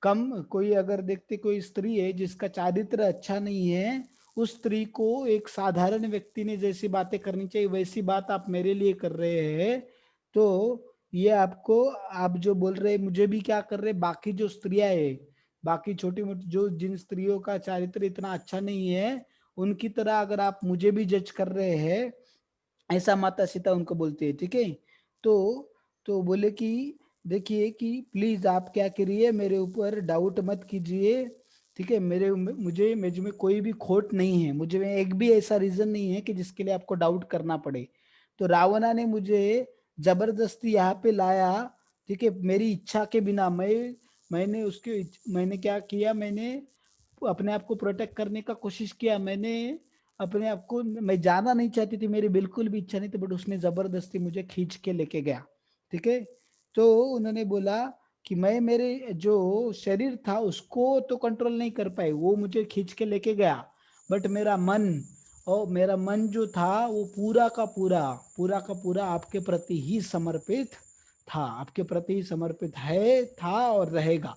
कम, कोई अगर देखते कोई स्त्री है जिसका चारित्र अच्छा नहीं है, उस स्त्री को एक साधारण व्यक्ति ने जैसी बातें करनी चाहिए वैसी बात आप मेरे लिए कर रहे हैं। तो ये आपको, आप जो बोल रहे हैं मुझे भी क्या कर रहे हैं, बाकी जो स्त्रियां है, बाकी छोटी मोटी जो जिन स्त्रियों का चारित्र इतना अच्छा नहीं है, उनकी तरह अगर आप मुझे भी जज कर रहे हैं, ऐसा माता सीता उनको बोलती है। ठीक है, तो तो बोले कि देखिए कि प्लीज आप क्या करिए, मेरे ऊपर डाउट मत कीजिए। ठीक है, मेरे मुझे मुझ में कोई भी खोट नहीं है, मुझे में एक भी ऐसा रीजन नहीं है कि जिसके लिए आपको डाउट करना पड़े। तो रावणा ने मुझे जबरदस्ती यहाँ पे लाया, ठीक है, मेरी इच्छा के बिना। मैंने क्या किया, मैंने अपने आप को प्रोटेक्ट करने का कोशिश किया, मैंने अपने आप को, मैं जाना नहीं चाहती थी, मेरी बिल्कुल भी इच्छा नहीं थी, बट उसने जबरदस्ती मुझे खींच के लेके गया। ठीक है, तो उन्होंने बोला कि मैं मेरे जो शरीर था उसको तो कंट्रोल नहीं कर पाई, वो मुझे खींच के लेके गया, बट मेरा मन, और मेरा मन जो था वो पूरा का पूरा आपके प्रति ही समर्पित था, आपके प्रति ही समर्पित है, था और रहेगा।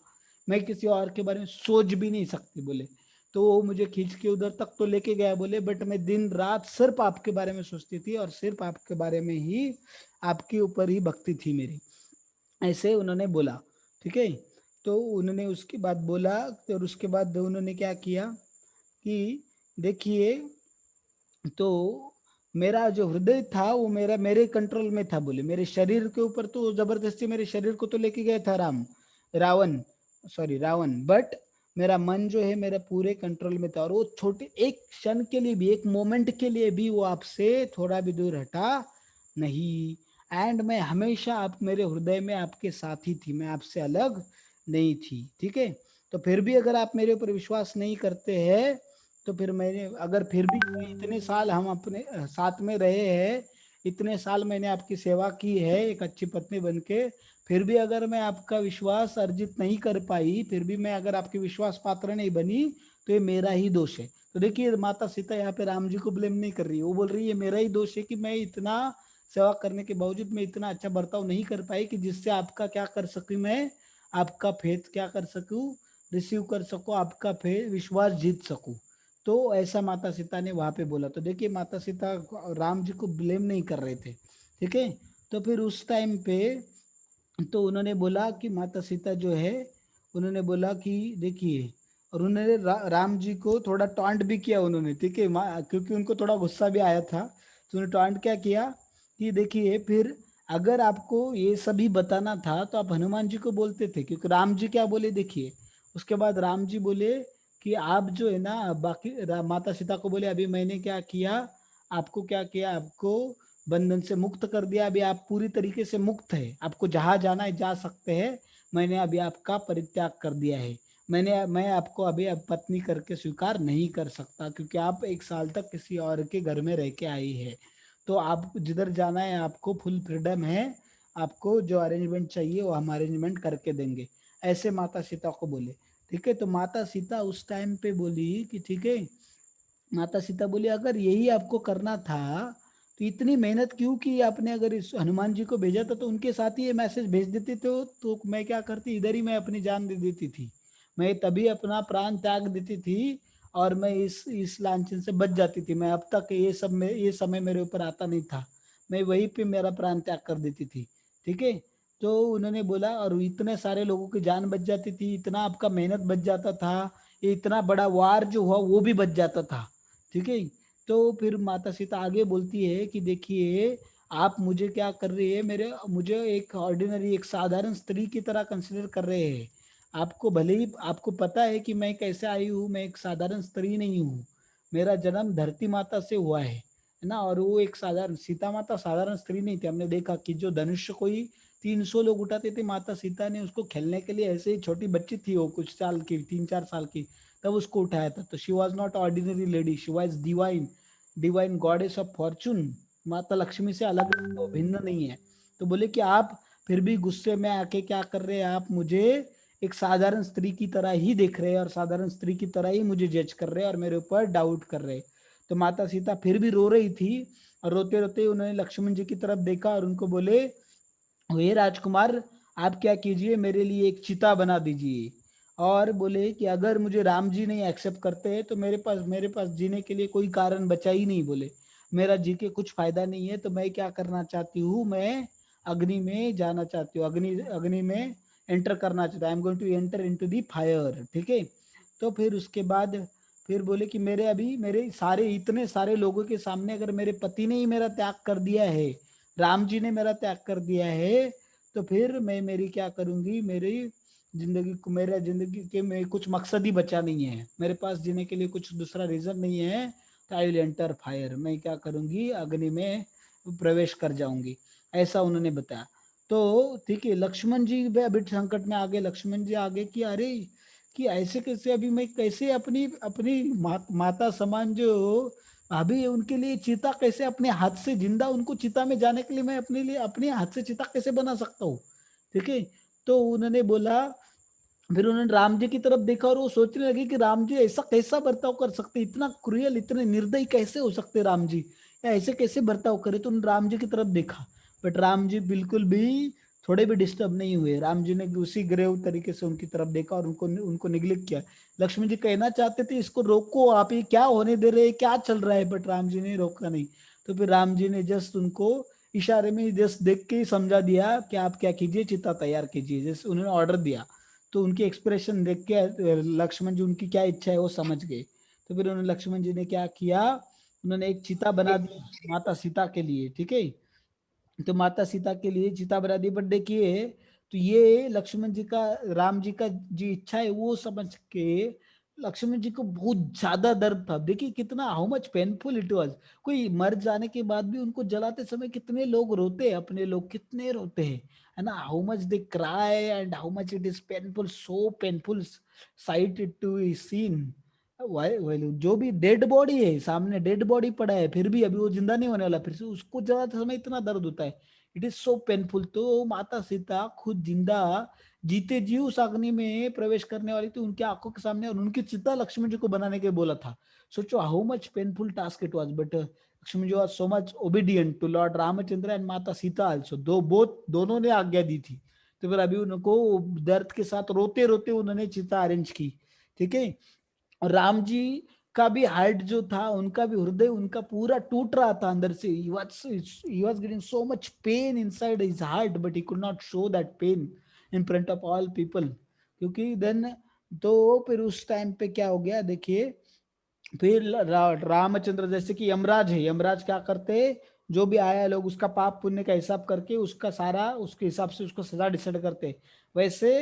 मैं किसी और के बारे में सोच भी नहीं सकती बोले। तो वो मुझे खींच के उधर तक तो लेके गया बोले, बट मैं दिन रात सिर्फ आपके बारे में सोचती थी और सिर्फ आपके बारे में ही, आपके ऊपर ही भक्ति थी मेरी, ऐसे उन्होंने बोला। ठीक है, तो उन्होंने उसके बाद बोला, और उसके बाद उन्होंने क्या किया कि देखिए, तो मेरा जो हृदय था वो मेरे कंट्रोल में था बोले, मेरे शरीर के ऊपर तो जबरदस्ती मेरे शरीर को तो लेके गया था रावण, सॉरी रावण, बट मेरा मन जो है मेरा पूरे कंट्रोल में था, और वो छोटे एक क्षण के लिए भी, एक मोमेंट के लिए भी वो आपसे थोड़ा भी दूर हटा नहीं। एंड मैं हमेशा आप मेरे हृदय में आपके साथ ही थी, मैं आपसे अलग नहीं थी। ठीक है, तो फिर भी अगर आप मेरे ऊपर विश्वास नहीं करते हैं, तो फिर मैंने, अगर फिर भी इतने साल हम अपने साथ में रहे हैं, इतने साल मैंने आपकी सेवा की है एक अच्छी पत्नी बन के, फिर भी अगर मैं आपका विश्वास अर्जित नहीं कर पाई, फिर भी मैं अगर आपके विश्वास पात्र नहीं बनी, तो ये मेरा ही दोष है। तो देखिए माता सीता यहाँ पे राम जी को ब्लेम नहीं कर रही है, वो बोल रही है मेरा ही दोष है कि मैं इतना सेवा करने के बावजूद मैं इतना अच्छा बर्ताव नहीं कर पाई कि जिससे आपका क्या कर सकूं, मैं आपका फेथ क्या कर सकूं, रिसीव कर सकूं, आपका फेथ विश्वास जीत सकूं। तो ऐसा माता सीता ने वहां पे बोला। तो देखिए माता सीता राम जी को ब्लेम नहीं कर रहे थे, ठीक है। तो फिर उस टाइम पे तो उन्होंने बोला कि माता सीता जो है, उन्होंने बोला कि देखिए, और उन्होंने राम जी को थोड़ा टॉन्ट भी किया उन्होंने, ठीक है, क्योंकि उनको थोड़ा गुस्सा भी आया था। तो उन्होंने टॉन्ट क्या किया कि देखिए फिर अगर आपको ये सभी बताना था तो आप हनुमान जी को बोलते थे, क्योंकि राम जी क्या बोले देखिए, उसके बाद राम जी बोले कि आप जो है ना बाकी माता सीता को बोले अभी मैंने क्या किया, आपको क्या किया, आपको बंधन से मुक्त कर दिया, अभी आप पूरी तरीके से मुक्त है, आपको जहां जाना है जा सकते हैं, मैंने अभी आपका परित्याग कर दिया है, मैं आपको अभी अब पत्नी करके स्वीकार नहीं कर सकता, क्योंकि आप 1 साल तक किसी और के घर में रह के आई है। तो आप जिधर जाना है आपको फुल फ्रीडम है, आपको जो अरेंजमेंट चाहिए वो हम अरेंजमेंट करके देंगे, ऐसे माता सीता को बोले। ठीक है, तो माता सीता उस टाइम पे बोली कि ठीक है, माता सीता बोली अगर यही आपको करना था तो इतनी मेहनत क्यों की आपने, अगर इस हनुमान जी को भेजा था तो उनके साथ ही ये मैसेज भेज देते तो मैं क्या करती, इधर ही मैं अपनी जान दे देती थी, मैं तभी अपना प्राण त्याग देती थी, और मैं इस लांछन से बच जाती थी, मैं अब तक ये समय मेरे ऊपर आता नहीं था, मैं वहीं पे मेरा प्राण त्याग कर देती थी। ठीक है, तो उन्होंने बोला और इतने सारे लोगों की जान बच जाती थी, इतना आपका मेहनत बच जाता था, ये इतना बड़ा वार जो हुआ वो भी बच जाता था। ठीक है, तो फिर माता सीता आगे बोलती है कि देखिए आप मुझे क्या कर रही है, मुझे एक ऑर्डिनरी एक साधारण स्त्री की तरह कंसिडर कर रहे हैं, आपको भले ही आपको पता है कि मैं कैसे आई हूँ, मैं एक साधारण स्त्री नहीं हूँ, मेरा जन्म धरती माता से हुआ है ना, और वो एक साधारण सीता माता साधारण स्त्री नहीं थी, हमने देखा कि जो धनुष्य को ही 300 लोग उठाते थे, माता सीता ने उसको खेलने के लिए, ऐसे ही छोटी बच्ची थी वो कुछ साल की 3-4 साल की, तब उसको उठाया था। तो she was not ordinary lady, she was divine, divine goddess of Fortune, माता लक्ष्मी से अलग भिन्न नहीं है। तो बोले कि आप फिर भी गुस्से में आके क्या कर रहे हैं, आप मुझे एक साधारण स्त्री की तरह ही देख रहे हैं, और साधारण स्त्री की तरह ही मुझे जज कर रहे हैं, और मेरे ऊपर डाउट कर रहे हैं। तो माता सीता फिर भी रो रही थी, और रोते रोते उन्होंने लक्ष्मण जी की तरफ देखा और उनको बोले, हे राजकुमार, आप क्या कीजिए, मेरे लिए एक चिता बना दीजिए, और बोले कि अगर मुझे राम जी नहीं एक्सेप्ट करते हैं तो मेरे पास जीने के लिए कोई कारण बचा ही नहीं, बोले मेरा जी के कुछ फायदा नहीं है, तो मैं क्या करना चाहती हूँ, मैं अग्नि में जाना चाहती हूँ, अग्नि अग्नि में एंटर करना चाहता हूँ, I am going to enter into the fire. ठीक है, तो फिर उसके बाद फिर बोले कि मेरे सारे इतने सारे लोगों के सामने अगर मेरे पति ने ही मेरा त्याग कर दिया है, राम जी ने मेरा त्याग कर दिया है, तो फिर मैं मेरी क्या करूंगी, मेरा जिंदगी के में कुछ मकसद ही बचा नहीं है, मेरे पास जीने के लिए कुछ दूसरा रीजन नहीं है, तो आई विल एंटर फायर, मैं क्या करूंगी, अग्नि में प्रवेश कर जाऊंगी, ऐसा उन्होंने बताया। तो ठीक है, लक्ष्मण जी भी अभी संकट में आ गए, लक्ष्मण जी आगे कि अरे कि ऐसे कैसे, अभी मैं कैसे अपनी अपनी माता समान जो अभी उनके लिए चीता कैसे अपने हाथ से जिंदा, उनको चिता में जाने के लिए मैं अपने लिए अपने हाथ से चिता कैसे बना सकता हूँ। ठीक है, तो उन्होंने बोला, फिर उन्होंने राम जी की तरफ देखा और वो सोचने लगे कि राम जी ऐसा कैसा बर्ताव कर सकते, इतना क्रूएल इतने निर्दयी कैसे हो सकते राम जी, या ऐसे कैसे बर्ताव करे, तो उन्होंने राम जी की तरफ देखा, बट राम जी बिल्कुल भी थोड़े भी डिस्टर्ब नहीं हुए, राम जी ने उसी ग्रेव तरीके से उनकी तरफ देखा और उनको उनको निग्लेक्ट किया। लक्ष्मण जी कहना चाहते थे इसको रोको, आप ये क्या होने दे रहे हैं, क्या चल रहा है, बट राम जी ने रोका नहीं। तो फिर राम जी ने जस्ट उनको इशारे में जस्ट देख के ही समझा दिया कि आप क्या कीजिए, चिता तैयार कीजिए, जैसे उन्होंने ऑर्डर दिया। तो उनकी एक्सप्रेशन देख के लक्ष्मण जी उनकी क्या इच्छा है वो समझ गए। तो फिर उन्होंने लक्ष्मण जी ने क्या किया, उन्होंने एक चिता बना दी माता सीता के लिए। ठीक है, तो माता सीता के लिए चिता बना दी, बट देखिए तो ये लक्ष्मण जी का, राम जी का जो इच्छा है वो समझ के लक्ष्मण जी को बहुत ज्यादा दर्द था। देखिए कितना how much painful it was, कोई मर जाने के बाद भी उनको जलाते समय कितने लोग रोते हैं, अपने लोग कितने रोते हैं, है ना, how much they cry and how much it is painful, so painful sight to seen. जो भी डेड बॉडी है, सामने डेड बॉडी पड़ा है, फिर भी अभी वो जिंदा नहीं होने वाला, फिर से उसको जरा समय इतना दर्द होता है, इट इज सो पेनफुल। तो माता सीता खुद जिंदा जीते जी उस अग्नि में प्रवेश करने वाली थी उनकी आंखों के सामने, और उनकी चिता लक्ष्मण जी को बनाने के बोला था। सोचो how much painful task it was, but Lakshman ji was so much obedient to lord Ramachandra and माता सीता आल्सो, दोनों ने आज्ञा दी थी। तो फिर अभी उनको दर्द के साथ रोते रोते उन्होंने चिता अरेंज की, ठीक है। और राम जी का भी हार्ट जो था, उनका भी हृदय उनका पूरा टूट रहा था अंदर से, he was getting so much pain inside his heart but he could not show that pain in front of all people, क्योंकि देन तो फिर उस टाइम पे क्या हो गया देखिए, फिर रामचंद्र जैसे कि यमराज है, यमराज क्या करते, जो भी आया लोग उसका पाप पुण्य का हिसाब करके उसका सारा उसके हिसाब से उसको सजा डिसाइड करते, वैसे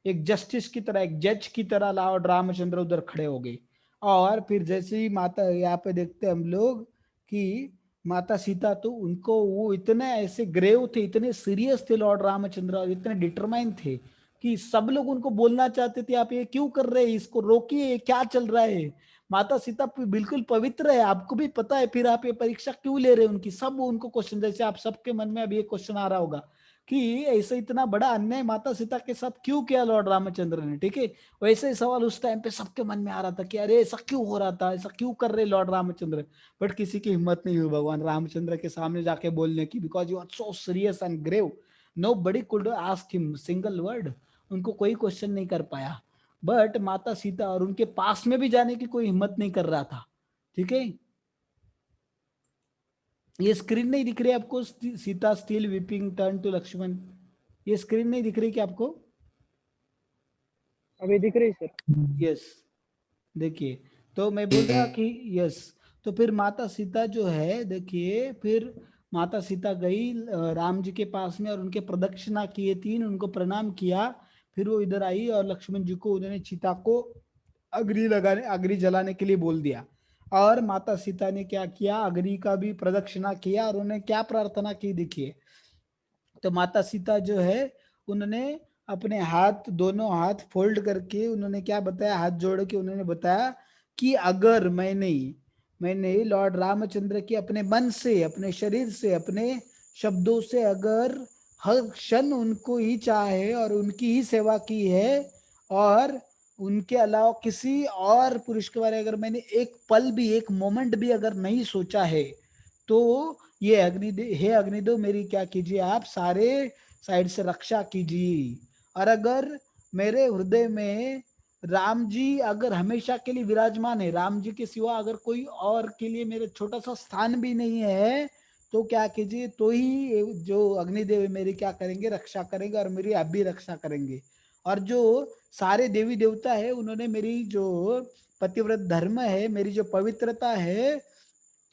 एक जस्टिस की तरह, एक जज की तरह लॉर्ड रामचंद्र उधर खड़े हो गए। और फिर जैसे ही माता यहाँ पे देखते हम लोग कि माता सीता, तो उनको वो इतने ऐसे ग्रेव थे, इतने सीरियस थे लॉर्ड रामचंद्र, और इतने डिटरमाइन थे कि सब लोग उनको बोलना चाहते थे आप ये क्यों कर रहे हैं, इसको रोकिए, क्या चल रहा है। माता सीता बिल्कुल पवित्र है, आपको भी पता है, फिर आप ये परीक्षा क्यों ले रहे हैं उनकी, सब उनको क्वेश्चन, जैसे आप सबके मन में अभी ये क्वेश्चन आ रहा होगा कि ऐसे इतना बड़ा अन्याय माता सीता के साथ क्यों किया लॉर्ड रामचंद्र ने, ठीक है। वैसे ही सवाल उस टाइम पे सबके मन में आ रहा था कि अरे ऐसा क्यों हो रहा था, ऐसा क्यों कर रहे लॉर्ड रामचंद्र। बट किसी की हिम्मत नहीं हुई भगवान रामचंद्र के सामने जाके बोलने की, because you are so serious and grave, nobody could ask him single word, उनको कोई क्वेश्चन नहीं कर पाया। बट माता सीता और उनके पास में भी जाने की कोई हिम्मत नहीं कर रहा था, ठीक है। ये स्क्रीन नहीं दिख रही आपको, Sita still weeping turn to Lakshman, ये स्क्रीन नहीं दिख रही क्या आपको? अभी दिख रही सर। यस, देखिए, तो मैं बोल रहा कि यस, तो फिर माता सीता जो है देखिए, फिर माता सीता गई राम जी के पास में और उनके प्रदक्षिणा किए तीन, उनको प्रणाम किया, फिर वो इधर आई और लक्ष्मण जी को उन्होंने चिता को अग्नि जलाने के लिए बोल दिया। और माता सीता ने क्या किया, अग्नि का भी प्रदक्षिणा किया, और उन्होंने क्या प्रार्थना की देखिए। तो माता सीता जो है उन्होंने अपने हाथ, दोनों हाथ फोल्ड करके उन्होंने क्या बताया, हाथ जोड़ के उन्होंने बताया कि अगर मैंने लॉर्ड रामचंद्र की अपने मन से, अपने शरीर से, अपने शब्दों से अगर हर क्षण उनको ही चाहे और उनकी ही सेवा की है, और उनके अलावा किसी और पुरुष के बारे में अगर मैंने एक पल भी, एक मोमेंट भी अगर नहीं सोचा है, तो ये हे अग्निदेव मेरी क्या कीजिए, आप सारे साइड से रक्षा कीजिए। और अगर मेरे हृदय में राम जी अगर हमेशा के लिए विराजमान है, राम जी के सिवा अगर कोई और के लिए मेरे छोटा सा स्थान भी नहीं है, तो क्या कीजिए, तो ही जो अग्निदेव है मेरी क्या करेंगे, रक्षा करेंगे, और मेरी आप भी रक्षा करेंगे। और जो सारे देवी देवता है उन्होंने मेरी जो पतिव्रत धर्म है, मेरी जो पवित्रता है,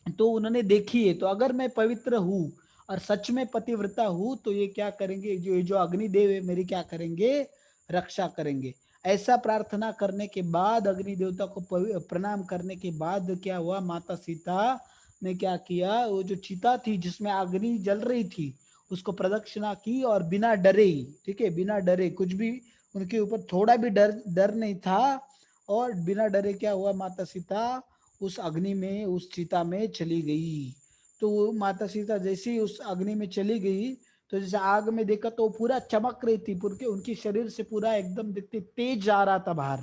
तो उन्होंने देखी है, तो अगर मैं पवित्र हूँ और सच में पतिव्रता हूँ, तो ये क्या करेंगे, जो जो अग्निदेव है मेरी क्या करेंगे, रक्षा करेंगे। ऐसा प्रार्थना करने के बाद, अग्नि देवता को प्रणाम करने के बाद क्या हुआ, माता सीता ने क्या किया, वो जो चिता थी जिसमें अग्नि जल रही थी उसको प्रदक्षिणा की, और बिना डरे, ठीक है, बिना डरे, कुछ भी उनके ऊपर थोड़ा भी डर डर नहीं था, और बिना डरे क्या हुआ, माता सीता उस अग्नि में, उस चिता में चली गई। तो माता सीता जैसे ही उस अग्नि में चली गई, तो जैसे आग में देखा तो पूरा चमक रही थी, पूरे उनके शरीर से पूरा एकदम देखते तेज आ रहा था बाहर,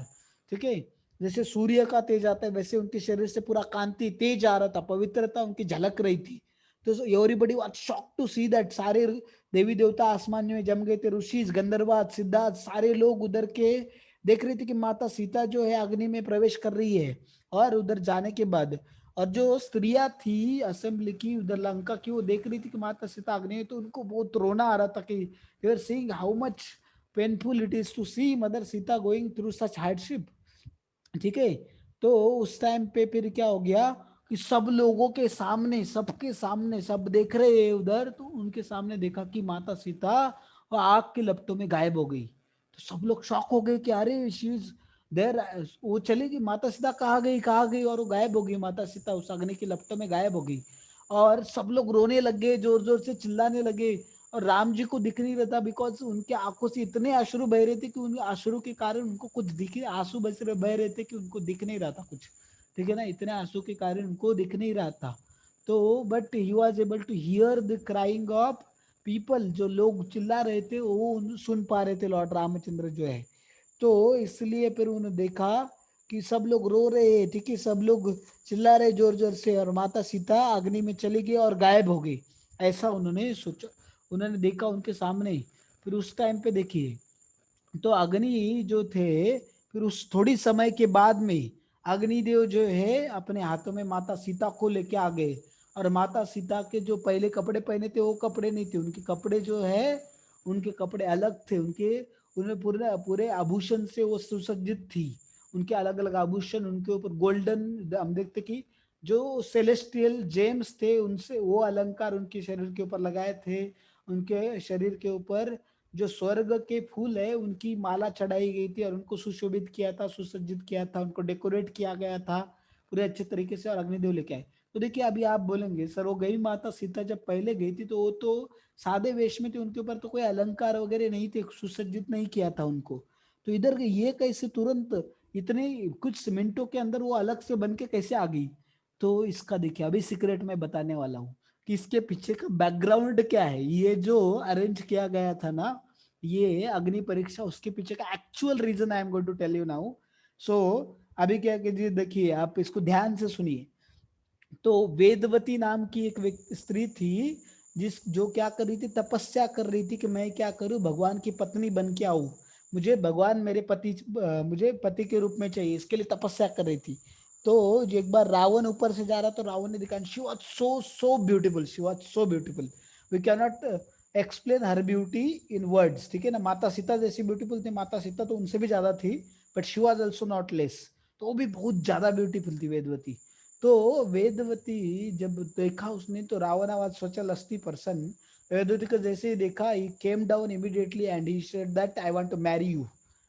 ठीक है। जैसे सूर्य का तेज आता है वैसे उनके शरीर से पूरा कांति तेज आ रहा था, पवित्रता उनकी झलक रही थी। तो everybody was shocked to see that, सारे देवी देवता आसमान में जम गए थे, ऋषि, गंधर्व, सिद्धार्थ, सारे लोग उधर के देख रहे थे कि माता सीता जो है अग्नि में प्रवेश कर रही है। और उधर जाने के बाद, और जो स्त्रियां थी असेंबली की उधर लंका की, वो देख रही थी कि माता सीता अग्नि है, तो उनको बहुत रोना आ रहा था कि they are seeing how much painful it is to see mother Sita going through such hardship, ठीक है। तो उस टाइम पे फिर क्या हो गया कि सब लोगों के सामने, सबके सामने, सब देख रहे हैं उधर, तो उनके सामने देखा कि माता सीता वो आग की लपटों में गायब हो गई। तो सब लोग शॉक हो गए कि अरे शी इज देर, वो चली गई, माता सीता कहाँ गई, और वो गायब हो गई, माता सीता उस अग्नि की लपटों में गायब हो गई। और सब लोग रोने लग गए, जोर जोर से चिल्लाने लगे, और राम जी को दिख नहीं रहा था, बिकॉज उनके आंखों से इतने अश्रु बह रहे थे कि उन अश्रु के कारण उनको कुछ दिख, आंसू बह रहे थे कि उनको दिख नहीं रहा था कुछ, ठीक है ना, इतने आंसू के कारण उनको दिख नहीं रहा था। तो but he was able to hear the crying of people, जो लोग चिल्ला रहे थे वो सुन पा रहे थे लॉर्ड रामचंद्र जो है। तो इसलिए फिर उन्होंने देखा कि सब लोग रो रहे हैं, ठीक है, सब लोग चिल्ला रहे जोर जोर से, और माता सीता अग्नि में चली गई और गायब हो गई, ऐसा उन्होंने सोचा, उन्होंने देखा उनके सामने। फिर उस टाइम पे देखिए, तो अग्नि जो थे, फिर उस थोड़ी समय के बाद में अग्निदेव जो है अपने हाथों में माता सीता को लेके आ गए, और माता सीता के जो पहले कपड़े पहने थे वो कपड़े नहीं थे, उनके कपड़े जो है उनके कपड़े अलग थे, उनके उन्हें पूरे पूरे आभूषण से वो सुसज्जित थी, उनके अलग अलग आभूषण, उनके ऊपर गोल्डन, हम देखते कि जो सेलेस्टियल जेम्स थे उनसे वो अलंकार उनके शरीर के ऊपर लगाए थे, उनके शरीर के ऊपर जो स्वर्ग के फूल है उनकी माला चढ़ाई गई थी और उनको सुशोभित किया था, सुसज्जित किया था, उनको डेकोरेट किया गया था पूरे अच्छे तरीके से, और अग्निदेव लेके आए। तो देखिए अभी आप बोलेंगे सर वो गई माता सीता जब पहले गई थी तो वो तो सादे वेश में थी, उनके ऊपर तो कोई अलंकार वगैरह नहीं थे, सुसज्जित नहीं किया था उनको, तो इधर ये कैसे तुरंत इतने कुछ मिनटों के अंदर वो अलग से बन के कैसे आ गई? तो इसका देखिए अभी सीक्रेट मैं बताने वाला हूँ कि इसके पीछे का बैकग्राउंड क्या है। ये जो अरेंज किया गया था ना, ये अग्नि परीक्षा, उसके पीछे का actual reason I am going to tell you now. So अभी क्या कीजिए, देखिए आप इसको ध्यान से सुनिए। तो वेदवती नाम की एक स्त्री थी, जिस जो क्या कर रही थी, तपस्या कर रही थी कि मैं क्या करूं, भगवान की पत्नी बन के आऊं, मुझे भगवान मेरे पति, मुझे पति के रूप में चाहिए, इसके लिए तपस्या कर रही थी। तो जो एक बार रावण ऊपर से जा रहा, तो रावण ने देखा, she was so so beautiful, she was so beautiful, we can not explain her beauty in words, ठीक है ना, माता सीता जैसी ब्यूटीफुल थी, माता सीता तो उनसे भी ज्यादा थी, but she was also not less, तो वो भी बहुत ज्यादा ब्यूटीफुल थी वेदवती। तो वेदवती जब देखा उसने, तो Ravan was such a lusty person, Vedavati को जैसे ही देखा, he came down immediately and he said that I want to marry you,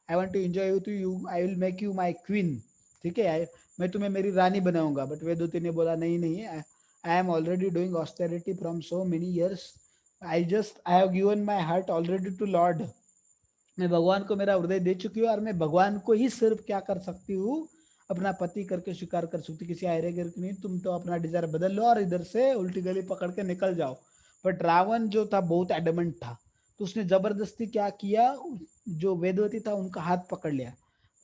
I want to enjoy you, to you I will make you my queen, ठीक है, मैं तुम्हें मेरी रानी बनाऊंगा। बट वेदवती ने बोला नहीं नहीं, I am already doing austerity from so many years, I have given my heart already to lord, मैं भगवान को मेरा हृदय दे चुकी हूँ, और मैं भगवान को ही सिर्फ क्या कर सकती हूँ, अपना पति करके स्वीकार कर सकती, किसी आयरे गिर नहीं, तुम तो अपना डिजायर बदल लो और इधर से उल्टी गली पकड़ के निकल जाओ। बट रावण जो था बहुत एडमेंट था, तो उसने जबरदस्ती क्या किया, जो वेदवती था उनका हाथ पकड़ लिया।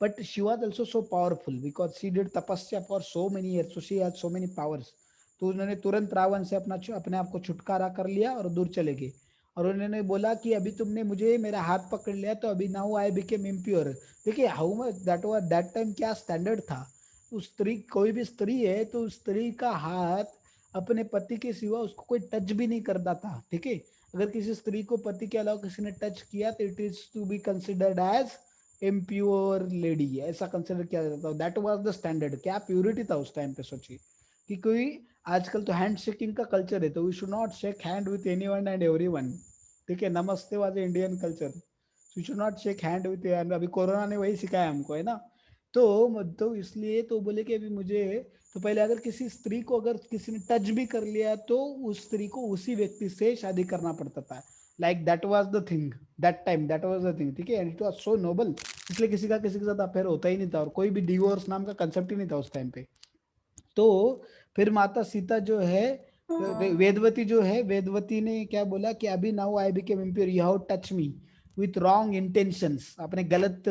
But she was also so powerful because she did tapasya for so many years, so she had so many powers. तो उन्होंने तुरंत रावण से अपने आप को छुटकारा कर लिया और दूर चले गए, और उन्होंने बोला कि अभी तुमने मुझे मेरा हाथ पकड़ लिया, तो अभी नाउ आई बिकेम इम्प्योर। देखिए how much that was that time, क्या स्टैंडर्ड था। उस स्त्री, कोई भी स्त्री है तो उस स्त्री का हाथ अपने पति के सिवा उसको कोई टच भी नहीं करता था, ठीक है, अगर किसी स्त्री को पति के अलावा किसी ने टच किया तो it is to be considered as impure lady, ऐसा कंसिडर किया जाता था, दैट वाज द स्टैंडर्ड। क्या प्योरिटी था उस टाइम पे, सोचिए कि कोई, आजकल तो हैंड शेकिंग का कल्चर है, तो we should not shake hand with anyone and everyone, ठीक है, namaste was Indian culture, we should not shake hand with, अभी कोरोना ने वही सिखाया हमको, है ना। तो इसलिए तो बोले कि अभी मुझे, तो पहले अगर किसी स्त्री को अगर किसी ने टच भी कर लिया तो उस स्त्री को उसी व्यक्ति से शादी करना पड़ता था, like that was the thing, that time that was the thing, ठीक है, and it was so noble, इसलिए किसी का किसी के साथ अफेयर होता ही नहीं था, और कोई भी डिवोर्स नाम का कंसेप्ट ही नहीं था उस टाइम पे। तो फिर माता सीता जो है, वेदवती जो है, वेदवती ने क्या बोला कि अभी now I became impure, you have touch me with wrong intentions, अपने गलत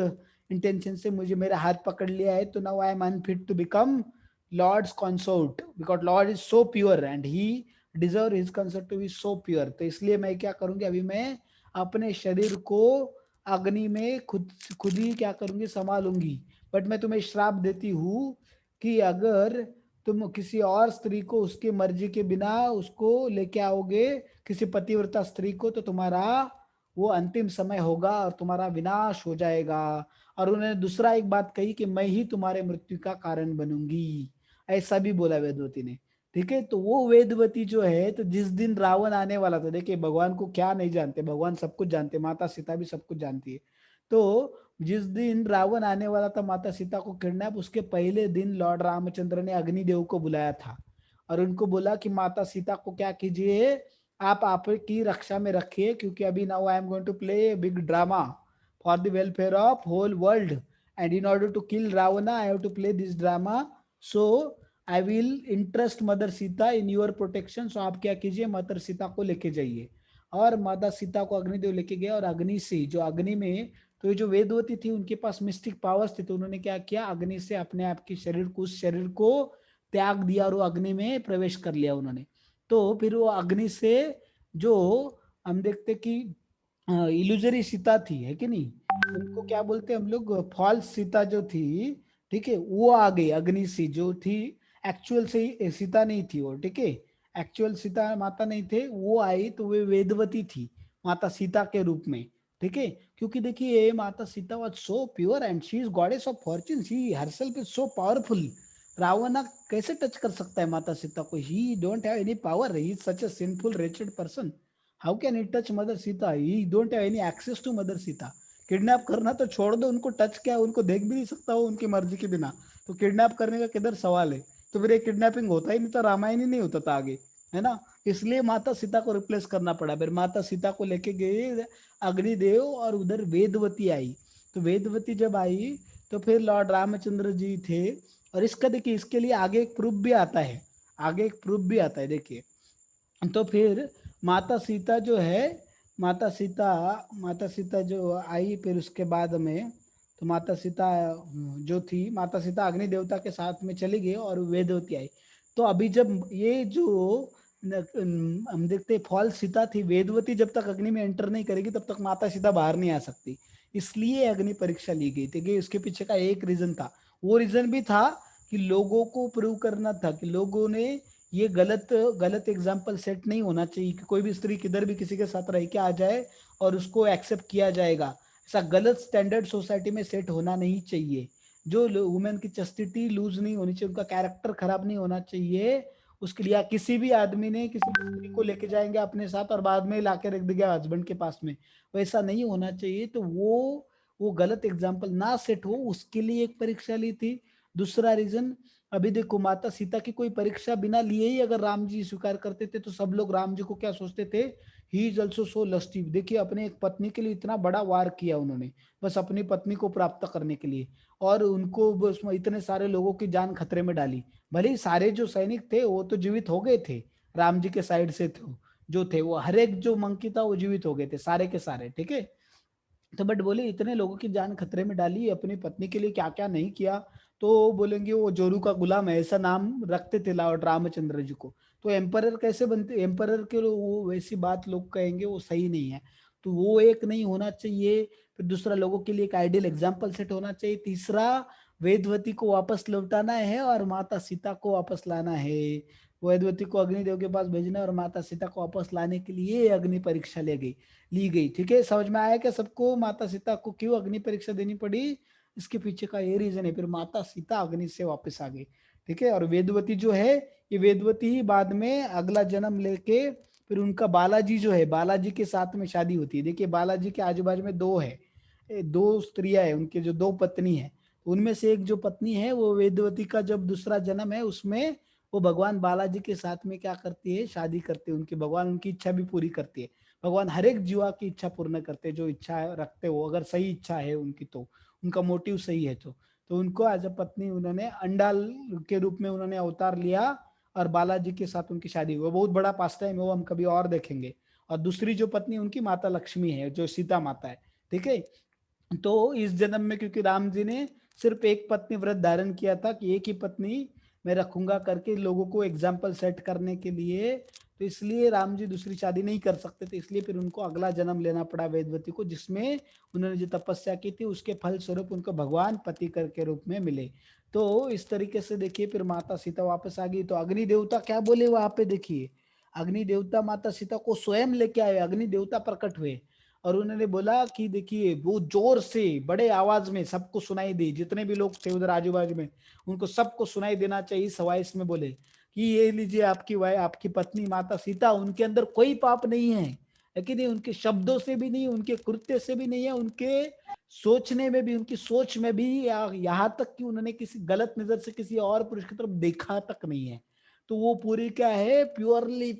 इंटेंशन से मुझे मेरा हाथ पकड़ लिया है, तो now I am unfit to become lord's consort, because lord is so pure and he deserve his consort to be so pure, तो इसलिए मैं क्या करूंगी, अभी मैं अपने शरीर को अग्नि में खुद ही क्या करूंगी, संभालूंगी। बट मैं तुम्हें श्राप देती हूँ कि अगर तुम किसी और स्त्री को उसकी मर्जी के बिना उसको लेके आओगे, किसी पतिव्रता स्त्री को, तो तुम्हारा वो अंतिम समय होगा और तुम्हारा विनाश हो जाएगा। और उन्होंने दूसरा एक बात कही कि मैं ही तुम्हारे मृत्यु का कारण बनूंगी, ऐसा भी बोला वेदवती ने, ठीक है। तो वो वेदवती जो है, तो जिस दिन रावण आने वाला था, देखिए भगवान को क्या नहीं जानते, भगवान सब कुछ जानते, माता सीता भी सब कुछ जानती है। तो जिस दिन रावण आने वाला था माता सीता को किडनैप, उसके पहले दिन लॉर्ड रामचंद्र ने अग्निदेव को बुलाया था और उनको बोला कि माता सीता को क्या कीजिए, आप आपकी रक्षा में रखिए, क्योंकि अभी now I am going to play big drama for the welfare of whole world, and in order to kill Ravana I have to play this drama, so I will interest mother Sita in your protection. So आप क्या कीजिए, mother Sita को लेके जाइए। और माता सीता को अग्निदेव लेके गया, और अग्नि से, जो अग्नि में, तो ये जो वेदवती थी उनके पास मिस्टिक पावर्स थे, तो उन्होंने क्या किया, अग्नि से अपने आप के शरीर को, उस शरीर को त्याग दिया और वो अग्नि में प्रवेश कर लिया उन्होंने। तो फिर वो अग्नि से, जो हम देखते कि इल्यूजरी सीता थी, है कि नहीं, उनको क्या बोलते हैं हम लोग, फॉल्स सीता जो थी, ठीक है, वो आ गई अग्नि से, जो थी एक्चुअल से सीता नहीं थी वो, ठीक है, एक्चुअल सीता माता नहीं थे, वो आई तो वे वेदवती थी माता सीता के रूप में, ठीक है। क्योंकि देखिए माता Sita was so pure and she is goddess of fortune, she herself is so powerful. Ravana कैसे टच कर सकता है माता सीता को, he don't have any power, he is such a sinful wretched person, how can he touch mother Sita, he don't have any access to mother Sita. Kidnap करना तो छोड़ दो, उनको टच क्या, उनको देख भी नहीं सकता वो उनकी मर्जी के बिना, तो किडनैप करने का किधर सवाल है। तो फिर ये किडनैपिंग होता ही नहीं, तो रामायण ही नहीं होता था आगे, है ना। इसलिए माता सीता को रिप्लेस करना पड़ा। फिर माता सीता को लेके गए अग्निदेव, और उधर वेदवती आई। तो वेदवती जब आई तो फिर लॉर्ड रामचंद्र जी थे। और इसका देखिए, इसके लिए आगे एक प्रूफ भी आता है, आगे एक प्रूफ भी आता है, देखिए। तो फिर माता सीता जो है, माता सीता माता सीता जो आई फिर उसके बाद में, तो माता सीता जो थी, माता सीता अग्नि देवता के साथ में चली गई और वेदवती आई। तो अभी जब ये जो हम देखते फॉल्स सीता थी, वेदवती जब तक अग्नि में एंटर नहीं करेगी तब तक माता सीता बाहर नहीं आ सकती, इसलिए अग्नि परीक्षा ली गई थी। कि उसके पीछे का एक रीजन था, वो रीजन भी था कि लोगों को प्रूव करना था कि लोगों ने ये गलत गलत एग्जाम्पल सेट नहीं होना चाहिए कि कोई भी स्त्री किधर भी किसी के साथ रह के आ जाए और उसको एक्सेप्ट किया जाएगा। ऐसा गलत स्टैंडर्ड सोसाइटी में सेट होना नहीं चाहिए। जो वुमेन की चस्टिटी लूज नहीं होनी चाहिए, उनका कैरेक्टर खराब नहीं होना चाहिए। उसके लिए किसी भी आदमी ने किसी स्त्री को लेके जाएंगे अपने साथ और बाद में लाके रख देगा हस्बैंड के पास में, वैसा नहीं होना चाहिए। तो वो गलत एग्जाम्पल ना सेट हो, उसके लिए एक परीक्षा ली थी। दूसरा रीजन, अभी देखो माता सीता की कोई परीक्षा बिना लिए ही अगर राम जी स्वीकार करते थे तो सब लोग राम जी को क्या सोचते थे, he is also so lusty. देखिए अपने एक पत्नी के लिए इतना बड़ा वार किया उन्होंने, बस अपनी पत्नी को प्राप्त करने के लिए, और उनको बस इतने सारे लोगों की जान खतरे में डाली। भले ही सारे जो सैनिक थे वो तो जीवित हो गए थे, राम जी के साइड से थे जो थे, वो हर एक जो मंकी था वो जीवित हो गए थे सारे के सारे, ठीक है। तो बट बोले इतने लोगों की जान खतरे में डाली, अपनी पत्नी के लिए क्या क्या नहीं किया, तो बोलेंगे वो जोरू का गुलाम है, ऐसा नाम रखते थे लॉर्ड रामचंद्र जी को। तो एम्परर कैसे बनते, एम्परर के वो वैसी बात लोग कहेंगे वो सही नहीं है। तो वो एक नहीं होना चाहिए। फिर दूसरा, लोगों के लिए एक आइडियल एग्जाम्पल सेट होना चाहिए। तीसरा, वेदवती को वापस लौटाना है और माता सीता को वापस लाना है। वेदवती को अग्निदेव के पास भेजना है और माता सीता को वापस लाने के लिए अग्नि परीक्षा ली गई, ठीक है। समझ में आया क्या सबको, माता सीता को क्यों अग्नि परीक्षा देनी पड़ी, इसके पीछे का ये रीजन है। फिर माता सीता अग्नि से वापस आ गई, ठीक है। और वेदवती जो है, ये वेदवती ही बाद में अगला जन्म लेके फिर उनका बालाजी जो है, बालाजी के साथ में शादी होती है। देखिए बालाजी के आजू बाजू में दो है, दो स्त्रियां है उनके, जो दो पत्नी है, उनमें से एक जो पत्नी है वो वेदवती का जब दूसरा जन्म है उसमें वो भगवान बालाजी के साथ में क्या करती है, शादी करती है उनकी, भगवान उनकी इच्छा भी पूरी करती है। भगवान हर एक जीवा की इच्छा पूर्ण करते, जो इच्छा रखते हो, अगर सही इच्छा है उनकी, तो उनका मोटिव सही है तो उनको एज अ पत्नी उन्होंने अंडाल के रूप में उन्होंने अवतार लिया और बालाजी के साथ उनकी शादी हुई। बहुत बड़ा पास्ट टाइम है, वो हम कभी और देखेंगे। और दूसरी जो पत्नी उनकी माता लक्ष्मी है, जो सीता माता है, ठीक है। तो इस जन्म में क्योंकि राम जी ने सिर्फ एक पत्नी व्रत धारण किया था कि एक ही पत्नी मैं रखूंगा करके, लोगों को एग्जाम्पल सेट करने के लिए, तो इसलिए राम जी दूसरी शादी नहीं कर सकते थे। इसलिए फिर उनको अगला जन्म लेना पड़ा वेदवती को, जिसमें उन्होंने जो तपस्या की थी उसके फल स्वरूप उनको भगवान पति कर के रूप में मिले। तो इस तरीके से देखिए फिर माता सीता वापस आ गई। तो अग्नि देवता क्या बोले वहां पे, देखिए अग्नि देवता माता सीता को स्वयं लेके आए, अग्नि देवता प्रकट हुए और उन्होंने बोला कि देखिए, वो जोर से बड़े आवाज में सबको सुनाई दे, जितने भी लोग थे उधर आजू बाजू में उनको सबको सुनाई देना चाहिए। सवाइस में बोले कि ये लीजिए आपकी वाइफ, आपकी पत्नी माता सीता, उनके अंदर कोई पाप नहीं है, लेकिन उनके शब्दों से भी नहीं, उनके कृत्य से भी नहीं है, उनके सोचने में भी, उनकी सोच में भी, यहाँ तक कि उन्होंने किसी गलत नजर से किसी और पुरुष की तरफ देखा तक नहीं है। तो वो पूरी क्या है, प्योरली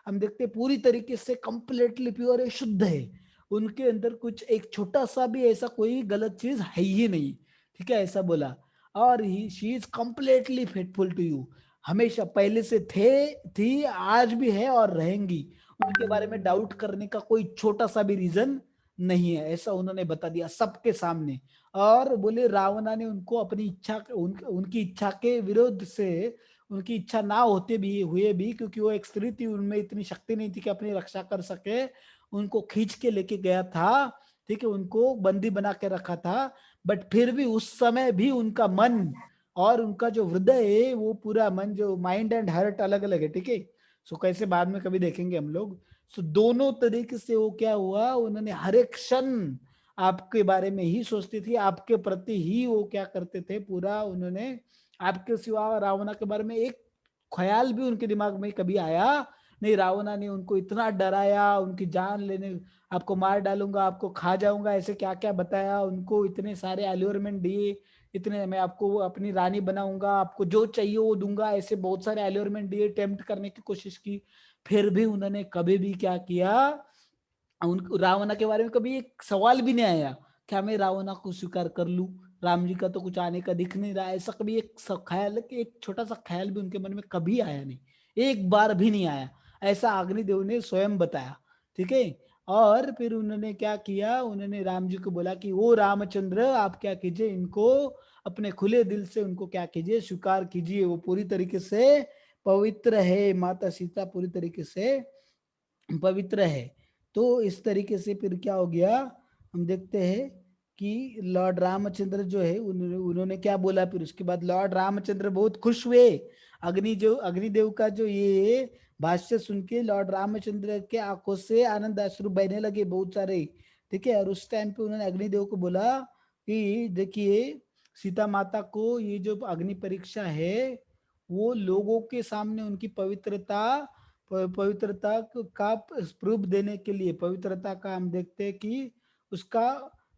हम देखते हैं पूरी तरीके से कंप्लीटली प्योर है, शुद्ध है, उनके अंदर कुछ एक छोटा सा भी ऐसा कोई गलत चीज है ही नहीं, ठीक है, ऐसा बोला। और he she is completely faithful to you, हमेशा पहले से थी, आज भी है और रहेंगी, उनके बारे में डाउट करने का कोई छोटा सा भी रीजन नहीं है, ऐसा उन्होंने बता दिया सबके सामने। और बोले रावणा ने उनको अपनी इच्छा उनकी इच्छा के विरोध से, उनकी इच्छा ना होते भी हुए भी, क्योंकि वो एक स्त्री थी, उनमें इतनी शक्ति नहीं थी कि अपनी रक्षा कर सके, उनको खींच के लेके गया था, ठीक है, उनको बंदी बना के रखा था। बट फिर भी उस समय भी उनका मन और उनका जो हृदय है, वो पूरा मन, जो माइंड एंड हार्ट अलग अलग है, ठीक है। सो कैसे बाद में कभी देखेंगे हम लोग। सो दोनों तरीके से वो क्या हुआ, उन्होंने हर एक क्षण आपके बारे में ही सोचती थी, आपके प्रति ही वो क्या करते थे, पूरा उन्होंने आपके सिवा रावणा के बारे में एक ख्याल भी उनके दिमाग में कभी आया नहीं। रावणा ने उनको इतना डराया, उनकी जान लेने, आपको मार डालूंगा, आपको खा जाऊंगा, ऐसे क्या क्या बताया उनको, इतने सारे अल्यूरमेंट दिए, इतने मैं आपको अपनी रानी बनाऊंगा, आपको जो चाहिए वो दूंगा, ऐसे बहुत सारे अल्यूरमेंट दिए, टेम्प्ट करने की कोशिश की। फिर भी उन्होंने कभी भी क्या किया, उन रावणा के बारे में कभी एक सवाल भी नहीं आया, क्या मैं रावणा को स्वीकार कर लूं, राम जी का तो कुछ आने का दिख नहीं रहा, ऐसा कभी एक ख्याल, एक छोटा सा ख्याल भी उनके मन में कभी आया नहीं, एक बार भी नहीं आया, ऐसा अग्निदेव ने स्वयं बताया, ठीक है। और फिर उन्होंने क्या किया, उन्होंने राम जी को बोला कि वो रामचंद्र आप क्या कीजिए, इनको अपने खुले दिल से उनको क्या कीजिए, स्वीकार कीजिए, वो पूरी तरीके से पवित्र है, माता सीता पूरी तरीके से पवित्र है। तो इस तरीके से फिर क्या हो गया, हम देखते हैं कि लॉर्ड रामचंद्र जो है उन्होंने क्या बोला, फिर उसके बाद लॉर्ड रामचंद्र बहुत खुश हुए। अग्निदेव का जो ये भाष्य सुन के लॉर्ड रामचंद्र के आंखों से आनंद अश्रु बहने लगे बहुत सारे, ठीक है। और उस टाइम पे उन्होंने अग्निदेव को बोला कि देखिए, सीता माता को ये जो अग्नि परीक्षा है, वो लोगों के सामने उनकी पवित्रता का प्रूफ देने के लिए, पवित्रता का हम देखते हैं कि उसका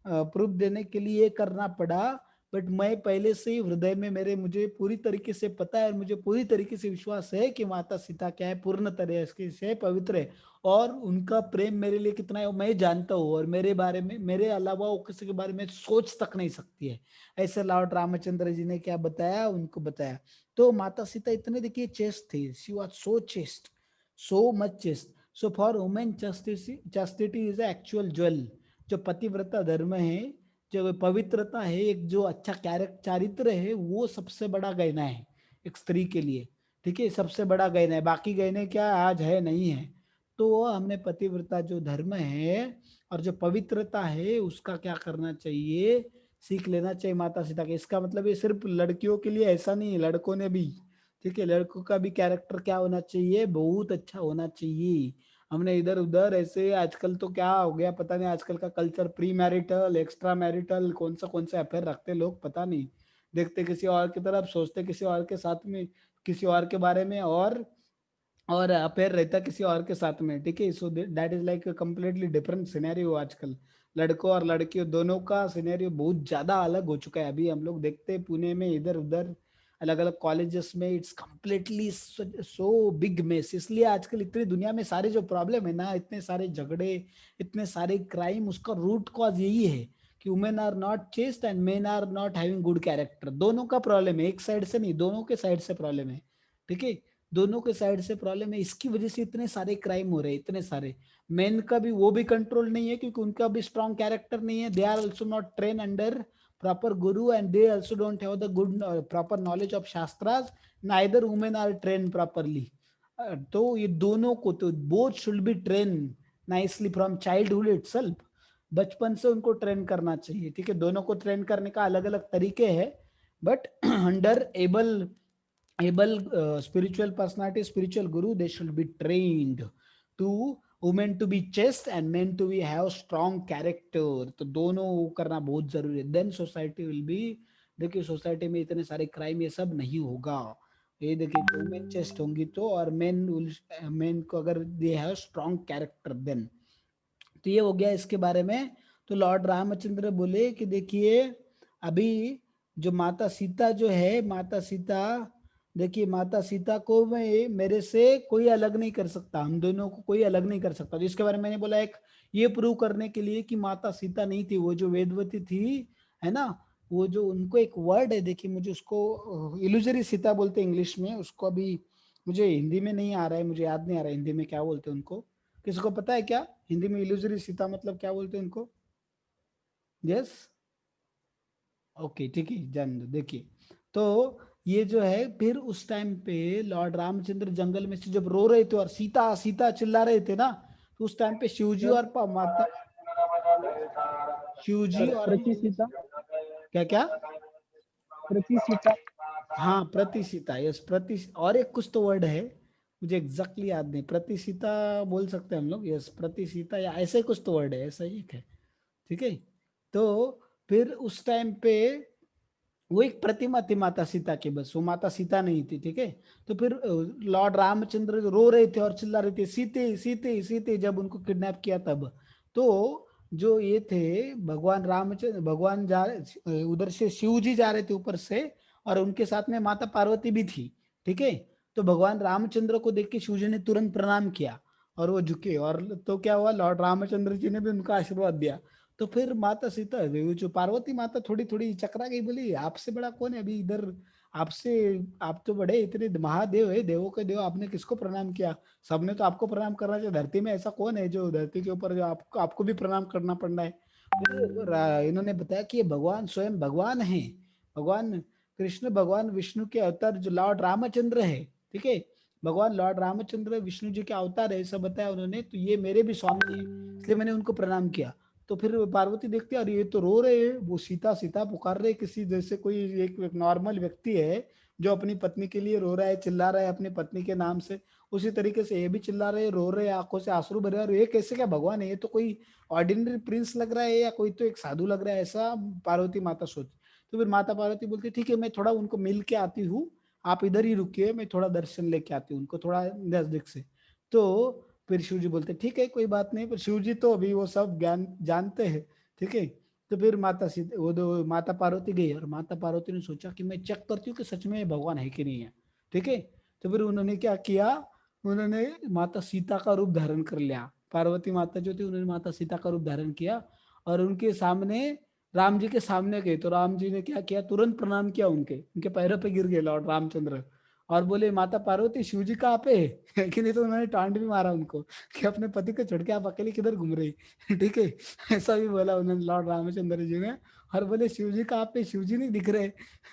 प्रूफ देने के लिए करना पड़ा। बट मैं पहले से ही हृदय में मेरे, मुझे पूरी तरीके से पता है और मुझे पूरी तरीके से विश्वास है कि माता सीता क्या है, पूर्ण तरीके से पवित्र है, और उनका प्रेम मेरे लिए कितना है वो मैं जानता हूँ, और मेरे बारे में, मेरे अलावा वो किसी के बारे में सोच तक नहीं सकती है, ऐसे लॉर्ड रामचंद्र जी ने क्या बताया, उनको बताया। तो माता सीता इतने देखिए चेस्ट थी, she was so chest, so much chaste. So for women chastity is a actual jewel. जो पतिव्रता धर्म है, जो पवित्रता है, एक जो अच्छा कैरेक्टर चारित्र है, वो सबसे बड़ा गहना है एक स्त्री के लिए, ठीक है, सबसे बड़ा गहना है, बाकी गहने क्या आज है नहीं है। तो हमने पतिव्रता जो धर्म है और जो पवित्रता है उसका क्या करना चाहिए, सीख लेना चाहिए माता सीता के। इसका मतलब ये सिर्फ लड़कियों के लिए ऐसा नहीं है, लड़कों ने भी, ठीक है, लड़कों का भी कैरेक्टर क्या होना चाहिए, बहुत अच्छा होना चाहिए। हमने इधर उधर ऐसे, आजकल तो क्या हो गया पता नहीं, आजकल का culture pre marital extra marital कौन सा अफेयर रखते लोग पता नहीं, देखते किसी और की तरफ, सोचते किसी और के साथ में, किसी और के बारे में, और अफेयर रहता किसी और के साथ में, ठीक है। So that is like completely different scenario आजकल, लड़कों और लड़कियों दोनों का सिनेरियो बहुत ज्यादा अलग हो चुका है। अभी हम लोग देखते हैं पुणे में इधर उधर अलग अलग कॉलेजेस में, it's completely so big mess. इसलिए आजकल इतनी दुनिया में सारे जो प्रॉब्लम है ना, इतने सारे झगड़े, इतने सारे क्राइम, उसका रूट कॉज यही है कि women are not chaste and men are not having good character. दोनों का प्रॉब्लम है, एक साइड से नहीं, दोनों के साइड से प्रॉब्लम है, ठीक है, दोनों के साइड से प्रॉब्लम है। इसकी वजह से इतने सारे क्राइम हो रहे हैं, इतने सारे। मेन का भी वो भी कंट्रोल नहीं है, क्योंकि उनका भी स्ट्रॉन्ग कैरेक्टर नहीं है, they are also not train under proper guru, and they also don't have the good proper knowledge of shastras, neither women are trained properly. तो ये दोनों को तो both should be trained nicely from childhood itself, बचपन से उनको train करना चाहिए, ठीक है। दोनों को ट्रेन करने का अलग अलग तरीके हैं, but under able spiritual personality, spiritual guru, they should be trained to women to be chaste and men to be have strong character। तो दोनों वो करना बहुत जरूरी है, देन सोसाइटी विल बी, देखिए सोसाइटी में इतने सारे क्राइम ये सब नहीं होगा। ये देखिए वुमेन चेस्ट होंगी तो, और मेन को अगर they have strong character then. तो ये हो गया इसके बारे में। तो लॉर्ड रामचंद्र बोले कि देखिए, अभी जो माता सीता जो है, माता सीता देखिए माता सीता को मैं मेरे से कोई अलग नहीं कर सकता, हम दोनों को कोई अलग नहीं कर सकता, जिसके बारे में मैंने बोला एक ये प्रूव करने के लिए कि माता सीता नहीं थी, वो जो वेदवती थी, है ना, वो जो उनको एक वर्ड है, देखिए मुझे उसको इल्यूजरी सीता बोलते हैं इंग्लिश में, उसको अभी मुझे हिंदी में नहीं आ रहा है, मुझे याद नहीं आ रहा है हिंदी में क्या बोलते हैं उनको, किसी को पता है क्या हिंदी में इल्यूजरी सीता मतलब क्या बोलते हैं उनको? यस, ओके ठीक है, जान दो। देखिए तो ये जो है, फिर उस टाइम पे लॉर्ड रामचंद्र जंगल में से जब रो रहे थे और सीता सीता चिल्ला रहे थे ना, तो उस टाइम पे शिवजी और माता, शिवजी और प्रति सीता, क्या क्या, प्रति सीता। हाँ प्रतिसीता, यस प्रति, और एक कुछ तो वर्ड है मुझे एग्जैक्टली याद नहीं, प्रतिसीता बोल सकते हैं हम लोग, यस प्रतिसीता या ऐसे ही कुछ तो वर्ड है, ऐसा ही एक है, ठीक है। तो फिर उस टाइम पे वो एक प्रतिमा थी माता सीता की, बस वो माता सीता नहीं थी, ठीक है। तो फिर लॉर्ड रामचंद्र रो रहे थे और चिल्ला रहे थे सीते सीते सीते, जब उनको किडनैप किया तब। तो जो ये थे भगवान रामचंद्र, भगवान जा उधर से शिव जी जा रहे थे ऊपर से, और उनके साथ में माता पार्वती भी थी, ठीक है। तो भगवान रामचंद्र को देख के शिव जी ने तुरंत प्रणाम किया और वो झुके, और तो क्या हुआ, लॉर्ड रामचंद्र जी ने भी उनका आशीर्वाद दिया। तो फिर माता सीता, वो जो पार्वती माता थोड़ी थोड़ी चकरा गई, बोली आपसे बड़ा कौन है अभी इधर, आपसे, आप तो बड़े इतने महादेव है, देवों के देव, आपने किसको प्रणाम किया? सबने तो आपको प्रणाम करना चाहिए, धरती में ऐसा कौन है जो धरती के ऊपर जो आपको आपको भी प्रणाम करना पड़ना है? फिर इन्होंने बताया कि ये भगवान स्वयं भगवान है, भगवान कृष्ण, भगवान विष्णु के अवतार जो लॉर्ड रामचंद्र है, ठीक है, भगवान लॉर्ड रामचंद्र विष्णु जी के अवतार है, ऐसा बताया उन्होंने, तो ये मेरे भी स्वामी है, इसलिए मैंने उनको प्रणाम किया। तो फिर पार्वती देखती है, अरे ये तो रो रहे हैं, वो सीता सीता पुकार रहे, किसी जैसे कोई एक नॉर्मल व्यक्ति है जो अपनी पत्नी के लिए रो रहा है, चिल्ला रहा है अपनी पत्नी के नाम से, उसी तरीके से ये भी चिल्ला रहे, रो रहे, आंखों से आंसू भरे, और ये कैसे क्या भगवान है, ये तो कोई ऑर्डिनरी प्रिंस लग रहा है या कोई तो एक साधु लग रहा है, ऐसा पार्वती माता सोच। तो फिर माता पार्वती बोलती ठीक है, मैं थोड़ा उनको मिल के आती हूँ, आप इधर ही रुकिए, मैं थोड़ा दर्शन लेके आती हूँ उनको थोड़ा नजदीक से। तो फिर शिव जी बोलते ठीक है कोई बात नहीं, पर शिव जी तो अभी वो सब ज्ञान जानते हैं, ठीक है। तो फिर माता सीता, वो दो माता पार्वती गई, और माता पार्वती ने सोचा कि मैं चेक करती हूँ कि सच में ये भगवान है कि नहीं है, ठीक है। तो फिर उन्होंने क्या किया, उन्होंने माता सीता का रूप धारण कर लिया, पार्वती माता जो थी उन्होंने माता सीता का रूप धारण किया, और उनके सामने, राम जी के सामने गए, तो राम जी ने क्या किया, तुरंत प्रणाम किया, उनके उनके पैरों पे गिर गए लॉर्ड रामचंद्र, और बोले माता पार्वती शिव जी कहाँ पे है कि नहीं, तो उन्होंने टांट भी मारा उनको कि अपने पति को छोड़ के आप अकेले किधर घूम रही ठीक है, ऐसा भी बोला उन्होंने लॉर्ड रामचंद्र जी ने। और बोले शिव जी कहाँ पे, शिव जी नहीं दिख रहे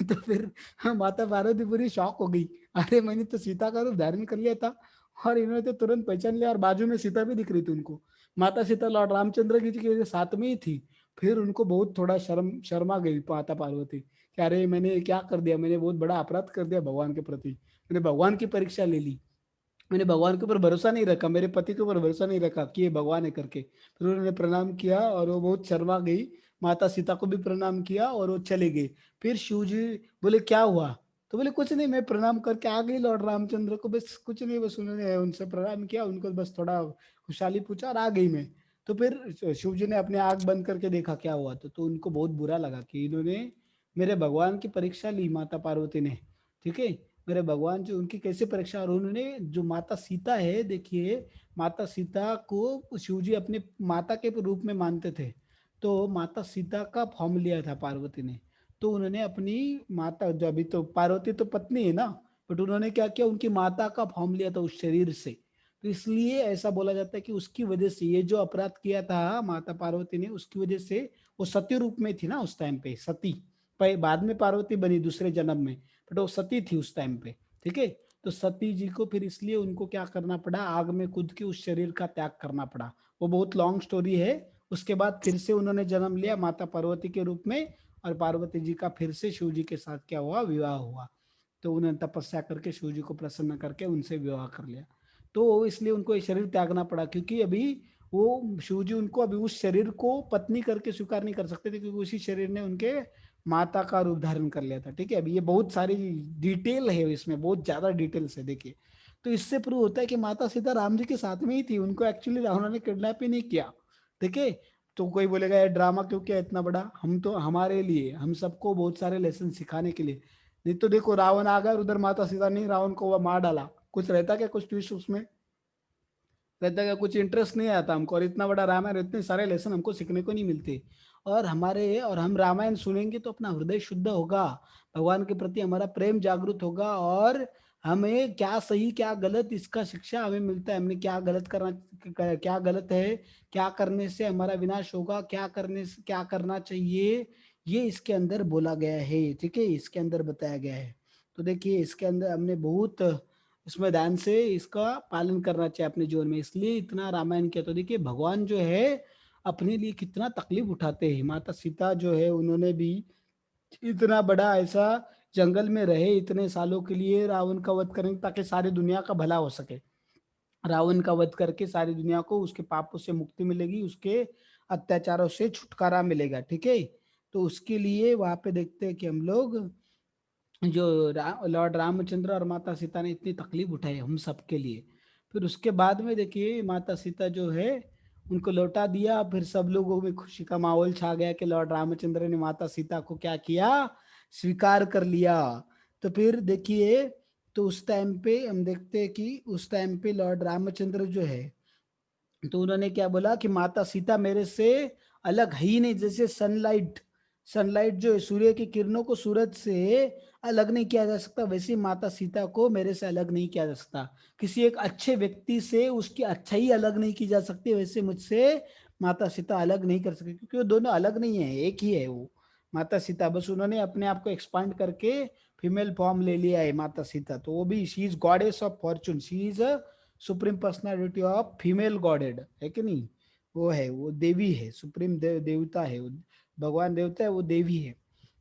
तो फिर माता पार्वती पूरी शॉक हो गई, अरे मैंने तो सीता का रूप धारण कर लिया था, और इन्होंने तो तुरंत पहचान लिया, और बाजू में सीता भी दिख रही थी उनको, माता सीता लॉर्ड रामचंद्र जी की वजह से साथ में ही थी। फिर उनको बहुत थोड़ा शर्मा गई माता पार्वती कि अरे मैंने क्या कर दिया, मैंने बहुत बड़ा अपराध कर दिया भगवान के प्रति, मैंने भगवान की परीक्षा ले ली, मैंने भगवान के ऊपर भरोसा नहीं रखा, मेरे पति के ऊपर भरोसा नहीं रखा कि ये भगवान है करके। फिर उन्होंने प्रणाम किया और वो बहुत शर्मा गई, माता सीता को भी प्रणाम किया और वो चले गए। फिर शिव जी बोले क्या हुआ, तो बोले कुछ नहीं, मैं प्रणाम करके आ गई लॉर्ड रामचंद्र को, बस कुछ नहीं, बस उन्होंने उनसे प्रणाम किया, उनको बस थोड़ा खुशहाली पूछा और आ गई मैं। तो फिर शिव जी ने अपने आंख बंद करके देखा क्या हुआ, तो उनको बहुत बुरा लगा कि इन्होंने मेरे भगवान की परीक्षा ली, माता पार्वती ने, ठीक है, मेरे भगवान जो उनकी कैसे परीक्षा, और उन्होंने जो माता सीता है, देखिए माता सीता को शिव जी अपने माता के रूप में मानते थे, तो माता सीता का फॉर्म लिया था पार्वती ने। तो उन्होंने अपनी माता, जो अभी तो पार्वती तो पत्नी है ना, बट उन्होंने क्या किया, उनकी माता का फॉर्म लिया था उस शरीर से। तो इसलिए ऐसा बोला जाता है कि उसकी वजह से ये जो अपराध किया था माता पार्वती ने, उसकी वजह से वो सती रूप में थी ना उस टाइम पे, सती, बाद में पार्वती बनी दूसरे जन्म में, बट वो सती थी उस टाइम पे, ठीक है। तो सती जी को फिर इसलिए उनको क्या करना पड़ा, आग में कूद के उस शरीर का त्याग करना पड़ा, वो बहुत लॉन्ग स्टोरी है। उसके बाद फिर से उन्होंने जन्म लिया माता पार्वती के रूप में, और पार्वती जी का फिर से शिव जी के साथ क्या हुआ, विवाह हुआ। तो उन्होंने तपस्या करके शिव जी को प्रसन्न करके उनसे विवाह कर लिया। तो इसलिए उनको ये शरीर त्यागना पड़ा, क्योंकि अभी वो शिव जी उनको अभी उस शरीर को पत्नी करके स्वीकार नहीं कर सकते थे, क्योंकि उसी शरीर ने उनके माता का रूप धारण कर लिया था, ठीक है। अभी ये बहुत सारी डिटेल है इसमें, बहुत ज्यादा डिटेल्स है, देखिए। तो इससे प्रूव होता है कि माता सीता राम जी के साथ में ही थी, उनको एक्चुअली रावण ने किडनैप ही नहीं किया, ठीक है। तो कोई बोलेगा ये ड्रामा क्यों किया इतना बड़ा, हम तो हमारे लिए, हम सबको बहुत सारे लेसन सिखाने के लिए, नहीं तो देखो रावण आ गया और उधर माता सीता ने रावण को वह मार डाला, कुछ रहता क्या, कुछ ट्विस्ट उसमें रहता क्या, कुछ इंटरेस्ट नहीं आता हमको। और इतना बड़ा रामायण, इतने सारे लेसन हमको सीखने को नहीं मिलते। और हम रामायण सुनेंगे तो अपना हृदय शुद्ध होगा, भगवान के प्रति हमारा प्रेम जागृत होगा, और हमें क्या सही क्या गलत इसका शिक्षा हमें मिलता है। हमने क्या गलत करना, क्या गलत है, क्या करने से हमारा विनाश होगा, क्या करने से क्या करना चाहिए, ये इसके अंदर बोला गया है। ठीक है, इसके अंदर बताया गया है। तो देखिए इसके अंदर हमने बहुत इसमें ध्यान से इसका पालन करना चाहिए अपने जीवन में, इसलिए इतना रामायण किया। तो देखिए भगवान जो है अपने लिए कितना तकलीफ उठाते हैं। माता सीता जो है उन्होंने भी इतना बड़ा ऐसा जंगल में रहे इतने सालों के लिए, रावण का वध करेंगे ताकि सारी दुनिया का भला हो सके। रावण का वध करके सारी दुनिया को उसके पापों से मुक्ति मिलेगी, उसके अत्याचारों से छुटकारा मिलेगा। ठीक है, तो उसके लिए वहां पे देखते हैं कि हम लोग जो लॉर्ड रामचंद्र और माता सीता ने इतनी तकलीफ उठाई हम सबके लिए। फिर उसके बाद में देखिए माता सीता जो है उनको लौटा दिया, फिर सब लोगों में खुशी का माहौल छा गया कि लॉर्ड रामचंद्र ने माता सीता को क्या किया, स्वीकार कर लिया। तो फिर देखिए, तो उस टाइम पे हम देखते हैं कि उस टाइम पे लॉर्ड रामचंद्र जो है, तो उन्होंने क्या बोला कि माता सीता मेरे से अलग है ही नहीं। जैसे सनलाइट, सनलाइट जो है सूर्य की किरणों को सूरज से अलग नहीं किया जा सकता, वैसे ही माता सीता को मेरे से अलग नहीं किया जा सकता। किसी एक अच्छे व्यक्ति से उसकी अच्छाई अलग नहीं की जा सकती, वैसे मुझसे माता सीता अलग नहीं कर सकती, क्योंकि वो दोनों अलग नहीं है, एक ही है वो माता सीता। बस उन्होंने अपने आप को एक्सपांड करके फीमेल फॉर्म ले लिया है माता सीता। तो वो भी she is goddess of Fortune, she is supreme personality of female godhead है कि नहीं, वो है, वो देवी है, सुप्रीम देवता है वो, भगवान देवता है, वो देवी है।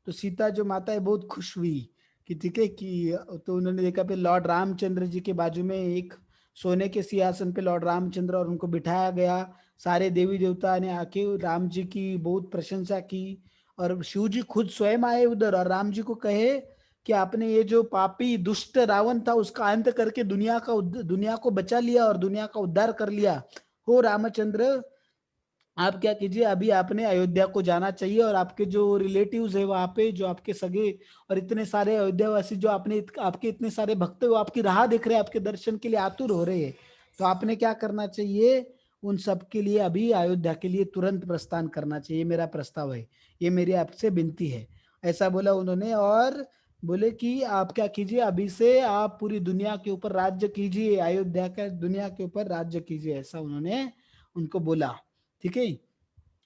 तो सीता जो माता है बहुत खुश हुई कि ठीक है कि, तो उन्होंने देखा फिर लॉर्ड रामचंद्र जी के बाजू में एक सोने के सिंहासन पे लॉर्ड रामचंद्र और उनको बिठाया गया। सारे देवी देवता ने आके राम जी की बहुत प्रशंसा की, और शिव जी खुद स्वयं आए उधर और राम जी को कहे कि आपने ये जो पापी दुष्ट रावण था उसका अंत करके दुनिया को बचा लिया और दुनिया का उद्धार कर लिया। हो रामचंद्र, आप क्या कीजिए, अभी आपने अयोध्या को जाना चाहिए, और आपके जो रिलेटिव्स है वहां पे, जो आपके सगे और इतने सारे अयोध्यावासी जो आपके इतने सारे भक्त है, वो आपकी राह देख रहे हैं, आपके दर्शन के लिए आतुर हो रहे हैं। तो आपने क्या करना चाहिए, उन सब के लिए अभी अयोध्या के लिए तुरंत प्रस्थान करना चाहिए, मेरा प्रस्ताव है, ये मेरी आपसे विनती है। ऐसा बोला उन्होंने, और बोले कि आप क्या कीजिए, अभी से आप पूरी दुनिया के ऊपर राज्य कीजिए, अयोध्या का दुनिया के ऊपर राज्य कीजिए, ऐसा उन्होंने उनको बोला। ठीक है,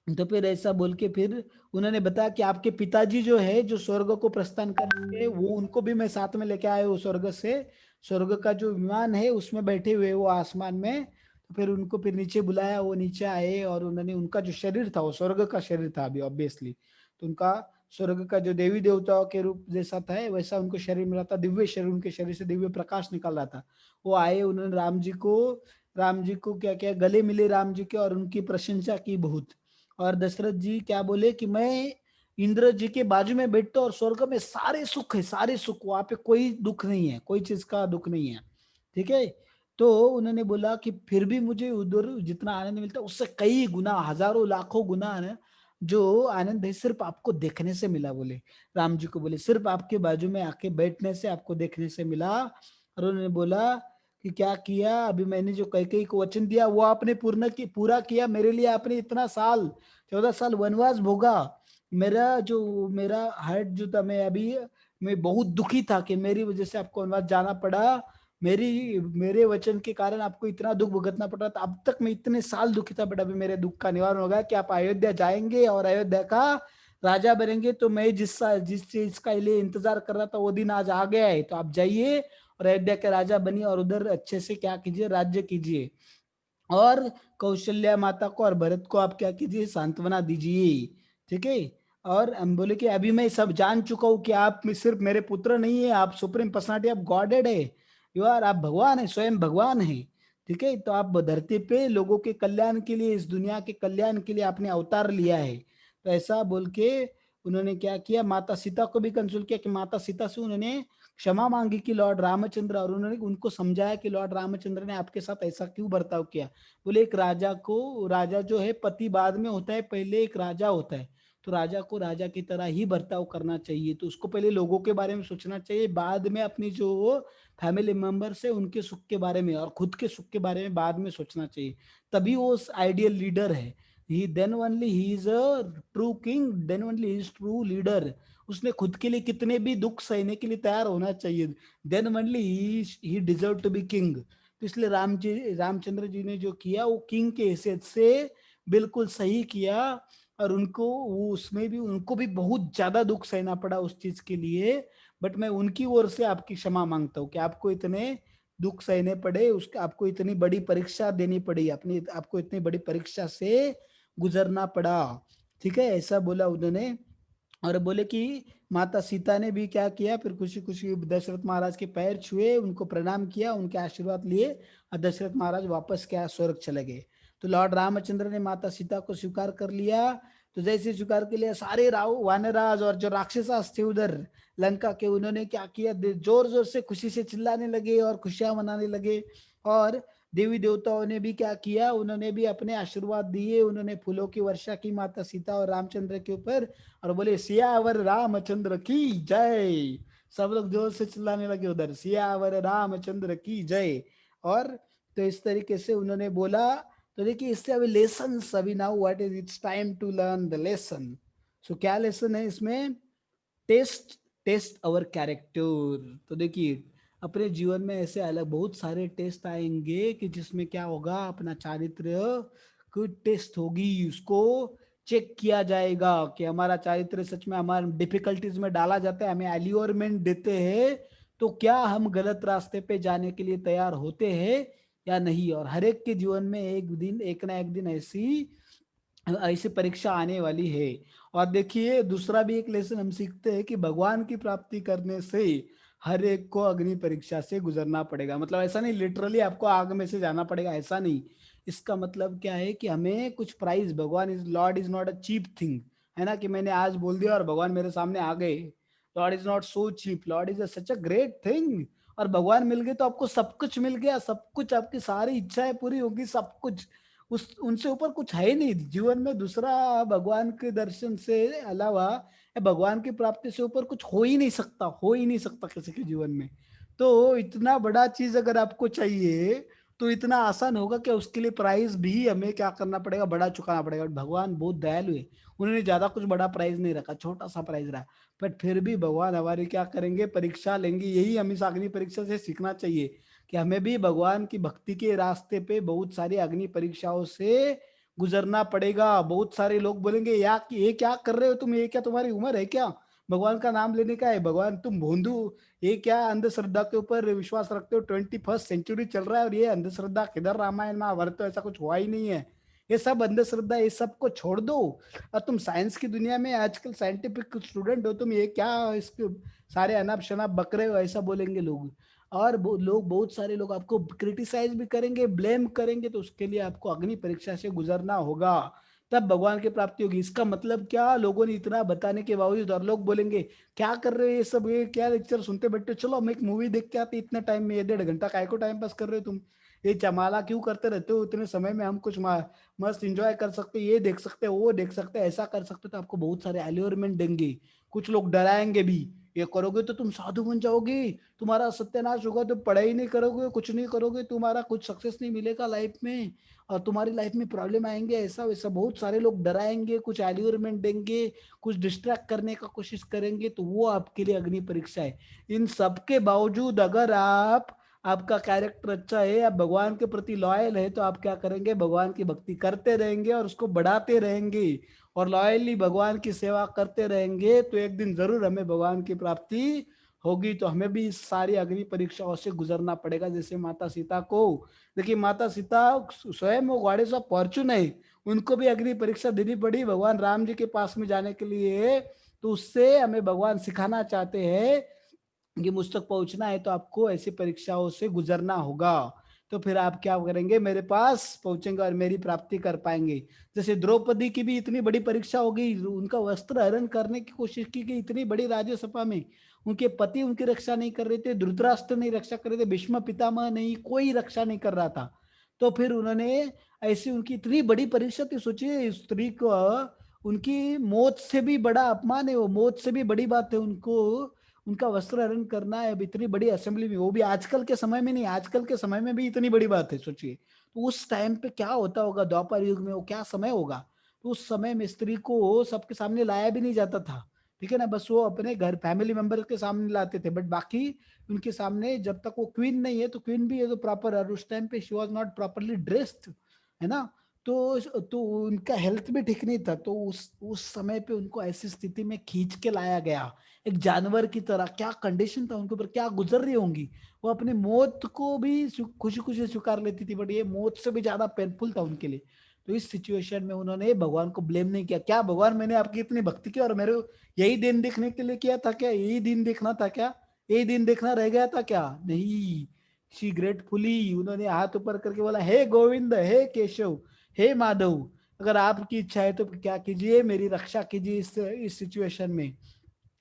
तो फिर ऐसा बोल के फिर उन्होंने बताया कि आपके पिताजी जो है जो स्वर्ग को प्रस्थान करेंगे, वो उनको भी मैं साथ में लेके आया हूँ स्वर्ग से, स्वर्ग का जो विमान है उसमें बैठे हुए वो आसमान में। तो फिर उनको फिर नीचे बुलाया, वो नीचे आए, और उन्होंने उनका जो शरीर था वो स्वर्ग का शरीर था अभी ऑब्वियसली, तो उनका स्वर्ग का जो देवी देवताओं के रूप जैसा था वैसा उनको शरीर मिला था, दिव्य शरीर, उनके शरीर से दिव्य प्रकाश निकल रहा था। वो आए, उन्होंने राम जी को क्या क्या गले मिले राम जी के, और उनकी प्रशंसा की बहुत। और दशरथ जी क्या बोले कि मैं इंद्र जी के बाजू में बैठता हूँ और स्वर्ग में सारे सुख है, सारे सुख, वहां पे कोई दुख नहीं है, कोई चीज का दुख नहीं है। ठीक है, तो उन्होंने बोला कि फिर भी मुझे उधर जितना आनंद मिलता है उससे कई गुना, हजारों लाखों गुना है जो आनंद है सिर्फ आपको देखने से मिला, बोले राम जी को, बोले सिर्फ आपके बाजू में आके बैठने से, आपको देखने से मिला। और उन्होंने बोला कि क्या किया, अभी मैंने जो कैकेयी को वचन दिया वो आपने पूरा किया, मेरे लिए आपने इतना साल 14 साल वनवास भोगा। मेरा हार्ट जो था, मैं बहुत दुखी था कि मेरी वजह से आपको वनवास जाना पड़ा, मेरे वचन के कारण आपको इतना दुख भुगतना पड़ रहा था, अब तक मैं इतने साल दुखी था, बट अभी मेरे दुख का निवारण होगा कि आप अयोध्या जाएंगे और अयोध्या का राजा बनेंगे। तो मैं जिस चीज का लिए इंतजार कर रहा था वो दिन आज आ गया है, तो आप जाइए और अयोध्या के राजा बनिए और उधर अच्छे से क्या कीजिए, राज्य कीजिए। और कौशल्या माता को और भरत को आप क्या कीजिए, सांत्वना दीजिए। ठीक है, और हम बोले कि अभी मैं सब जान चुका हूँ कि आप सिर्फ मेरे पुत्र नहीं है, आप सुप्रीम पर्सनालिटी, आप गॉडेड है, यू आर, आप भगवान है, स्वयं भगवान है। ठीक है, तो आप धरती पे लोगों के कल्याण के लिए, इस दुनिया के कल्याण के लिए आपने अवतार लिया है। तो ऐसा बोल के उन्होंने क्या किया, माता सीता को भी कंसुल किया, कि माता सीता से उन्होंने क्षमा मांगी कि लॉर्ड रामचंद्र, और उन्होंने उनको समझाया कि लॉर्ड रामचंद्र ने आपके साथ ऐसा क्यों बर्ताव किया। बोले एक राजा जो है पति बाद में होता है, पहले एक राजा होता है। तो राजा को राजा की तरह ही बर्ताव करना चाहिए। तो उसको पहले लोगों के बारे में सोचना चाहिए, बाद में अपनी जो फैमिली मेंबर्स है उनके सुख के बारे में और खुद के सुख के बारे में बाद में सोचना चाहिए। तभी वो आइडियल लीडर है। He then only he is a true king, then only he is true leader. उसने खुद के लिए कितने भी दुख सहने के लिए तैयार होना चाहिए, then only he deserve to be king. तो इसलिए रामचंद्र जी ने जो किया वो किंग के हैसियत से बिल्कुल सही किया। और उनको वो उसमें भी उनको भी बहुत ज्यादा दुख सहना पड़ा उस चीज के लिए। बट मैं उनकी ओर से आपकी क्षमा मांगता हूँ कि आपको इतने दुख सहने पड़े, उसके आपको इतनी बड़ी परीक्षा देनी पड़ी, अपनी आपको इतनी बड़ी परीक्षा से गुजरना पड़ा। ठीक है, ऐसा बोला उन्होंने। और बोले कि माता सीता ने भी क्या किया, फिर खुशी खुशी दशरथ महाराज के पैर छुए, उनको प्रणाम किया, उनके आशीर्वाद लिए और दशरथ महाराज वापस क्या स्वर्ग चले गए। तो लॉर्ड रामचंद्र ने माता सीता को स्वीकार कर लिया। तो जैसे स्वीकार के लिए सारे राव वानराज और जो राक्षसास थे उधर लंका के, उन्होंने क्या किया, जोर जोर से खुशी से चिल्लाने लगे और खुशियां मनाने लगे। और देवी देवताओं ने भी क्या किया, उन्होंने भी अपने आशीर्वाद दिए, उन्होंने फूलों की वर्षा की माता सीता और रामचंद्र के ऊपर और बोले सियावर रामचंद्र की जय। सब लोग जोर से चिल्लाने लगे उधर, सियावर रामचंद्र की जय। और तो इस तरीके से उन्होंने बोला। तो देखिए इससे अभी लेसन, अभी now what is it's time to learn the lesson. So क्या लेसन है इसमें, टेस्ट टेस्ट अवर कैरेक्टर। तो देखिए अपने जीवन में ऐसे अलग बहुत सारे टेस्ट आएंगे कि जिसमें क्या होगा, अपना चारित्र्य की टेस्ट होगी, उसको चेक किया जाएगा कि हमारा चारित्र्य सच में हमारे डिफिकल्टीज में डाला जाता है, हमें एलियोरमेंट देते हैं, तो क्या हम गलत रास्ते पे जाने के लिए तैयार होते हैं या नहीं। और हर एक के जीवन में एक दिन एक ना एक दिन ऐसी ऐसी परीक्षा आने वाली है। और देखिए दूसरा भी एक लेसन हम सीखते हैं कि भगवान की प्राप्ति करने से हर एक को अग्नि परीक्षा से गुजरना पड़ेगा। मतलब ऐसा नहीं लिटरली आपको आग में से जाना पड़ेगा, ऐसा नहीं। इसका मतलब क्या है कि हमें कुछ प्राइज, भगवान is lord is not a cheap thing, है ना, कि मैंने आज बोल दिया और भगवान मेरे सामने आ गए। Lord is not so cheap, lord is such a great thing. और भगवान मिल गए तो आपको सब कुछ मिल गया, सब कुछ, आपकी सारी इच्छाएं पूरी होगी, सब कुछ। उस उनसे ऊपर कुछ है ही नहीं जीवन में दूसरा। भगवान के दर्शन से अलावा या भगवान की प्राप्ति से ऊपर कुछ हो ही नहीं सकता, हो ही नहीं सकता किसी के जीवन में। तो इतना बड़ा चीज अगर आपको चाहिए तो इतना आसान होगा कि उसके लिए प्राइस भी हमें क्या करना पड़ेगा, बड़ा चुकाना पड़ेगा। भगवान बहुत दयालु है, उन्होंने ज्यादा कुछ बड़ा प्राइस नहीं रखा, छोटा सा प्राइस रहा। बट फिर भी भगवान हमारी क्या करेंगे, परीक्षा लेंगे। यही हमें इस अग्नि परीक्षा से सीखना चाहिए कि हमें भी भगवान की भक्ति के रास्ते पे बहुत सारी अग्नि परीक्षाओं से गुजरना पड़ेगा। बहुत सारे लोग बोलेंगे या ये क्या कर रहे हो तुम, ये क्या तुम्हारी उम्र है क्या भगवान का नाम लेने का है, भगवान तुम भोंदू, ये क्या अंधश्रद्धा के ऊपर विश्वास रखते हो, 21st सेंचुरी चल रहा है और ये अंधश्रद्धा किधर, रामायण महाभारत तो ऐसा कुछ हुआ ही नहीं है। ये सब अंधश्रद्धा, ये सब को छोड़ दो। और तुम साइंस की दुनिया में आजकल साइंटिफिक स्टूडेंट हो, तुम ये क्या इसके सारे अनाप शनाप बक रहे हो, ऐसा बोलेंगे लोग। और लोग, बहुत सारे लोग आपको क्रिटिसाइज भी करेंगे, ब्लेम करेंगे। तो उसके लिए आपको अग्नि परीक्षा से गुजरना होगा, तब भगवान की प्राप्ति होगी। इसका मतलब क्या, लोगों ने इतना बताने के बावजूद और लोग बोलेंगे क्या कर रहे हो ये सब, ये क्या लेक्चर सुनते बैठे हो, चलो हम एक मूवी देख के आते, इतने टाइम में ये 1.5 घंटा काय को टाइम पास कर रहे हो तुम, ये चमाला क्यों करते रहते हो, इतने समय में हम कुछ मस्त इंजॉय कर सकते, ये देख सकते, वो देख सकते, ऐसा कर सकते। तो आपको बहुत सारे एल्योरमेंट देंगे, कुछ लोग डराएंगे भी, ये करोगे तो तुम साधु बन जाओगे, तुम्हारा सत्यानाश होगा, तुम पढ़ाई नहीं करोगे, कुछ नहीं करोगे, तुम्हारा कुछ सक्सेस नहीं मिलेगा लाइफ में, और तुम्हारी लाइफ में प्रॉब्लम आएंगे, ऐसा वैसा बहुत सारे लोग डराएंगे, कुछ एल्यूरमेंट देंगे, कुछ डिस्ट्रैक्ट करने का कोशिश करेंगे। तो वो आपके लिए अग्नि परीक्षा है। इन सब के बावजूद अगर आपका कैरेक्टर अच्छा है, आप भगवान के प्रति लॉयल है, तो आप क्या करेंगे, भगवान की भक्ति करते रहेंगे और उसको बढ़ाते रहेंगे और लॉयली भगवान की सेवा करते रहेंगे। तो एक दिन जरूर हमें भगवान की प्राप्ति होगी। तो हमें भी इस सारी अग्नि परीक्षाओं से गुजरना पड़ेगा, जैसे माता सीता को। देखिए माता सीता स्वयं वो गॉडेस ऑफ फॉर्चून है, उनको भी अग्नि परीक्षा देनी पड़ी भगवान राम जी के पास में जाने के लिए। तो उससे हमें भगवान सिखाना चाहते हैं कि मुझ तक पहुंचना है तो आपको ऐसी परीक्षाओं से गुजरना होगा। तो फिर आप क्या करेंगे, मेरे पास पहुंचेंगे और मेरी प्राप्ति कर पाएंगे। जैसे द्रौपदी की भी इतनी बड़ी परीक्षा हो गई, उनका वस्त्र हरण करने की कोशिश की गई इतनी बड़ी राज्यसभा में, उनके पति उनकी रक्षा नहीं कर रहे थे, धृतराष्ट्र नहीं रक्षा कर रहे थे, भीष्म पितामह नहीं, कोई रक्षा नहीं कर रहा था। तो फिर उन्होंने ऐसी, उनकी इतनी बड़ी परीक्षा थी, सोचिए स्त्री को उनकी मौत से भी बड़ा अपमान है, वो मौत से भी बड़ी बात है उनको उनका वस्त्र हरण करना है। अब इतनी बड़ी असेंबली में, वो भी आजकल के समय में नहीं, आजकल के समय में भी इतनी बड़ी बात है, सोचिए। तो उस टाइम पे क्या होता होगा, द्वापर युग में वो क्या समय होगा। तो उस समय में स्त्री को सबके सामने लाया भी नहीं जाता था, ठीक है ना। बस वो अपने घर फैमिली मेंबर के सामने लाते थे, बट बाकी उनके सामने जब तक वो क्वीन नहीं है, तो क्वीन भी है तो प्रॉपर, और उस टाइम पे she was not properly dressed, है ना। तो उनका हेल्थ भी ठीक नहीं था, तो उस समय पे उनको ऐसी स्थिति में खींच के लाया गया एक जानवर की तरह। क्या कंडीशन था उनके ऊपर, क्या गुजर रही होंगी। वो अपनी मौत को भी खुशी खुशी स्वीकार लेती थी, बट ये मौत से भी ज्यादा पेनफुल था उनके लिए। तो इस सिचुएशन में उन्होंने भगवान को ब्लेम नहीं किया, क्या भगवान मैंने आपकी इतनी भक्ति की और मेरे यही दिन देखने के लिए किया था क्या, यही दिन देखना था क्या, यही दिन देखना रह गया था क्या, नहीं। शी ग्रेटफुली उन्होंने हाथ ऊपर करके बोला, हे गोविंद, हे केशव, हे माधव, अगर आपकी इच्छा है तो क्या कीजिए, मेरी रक्षा कीजिए इस सिचुएशन में,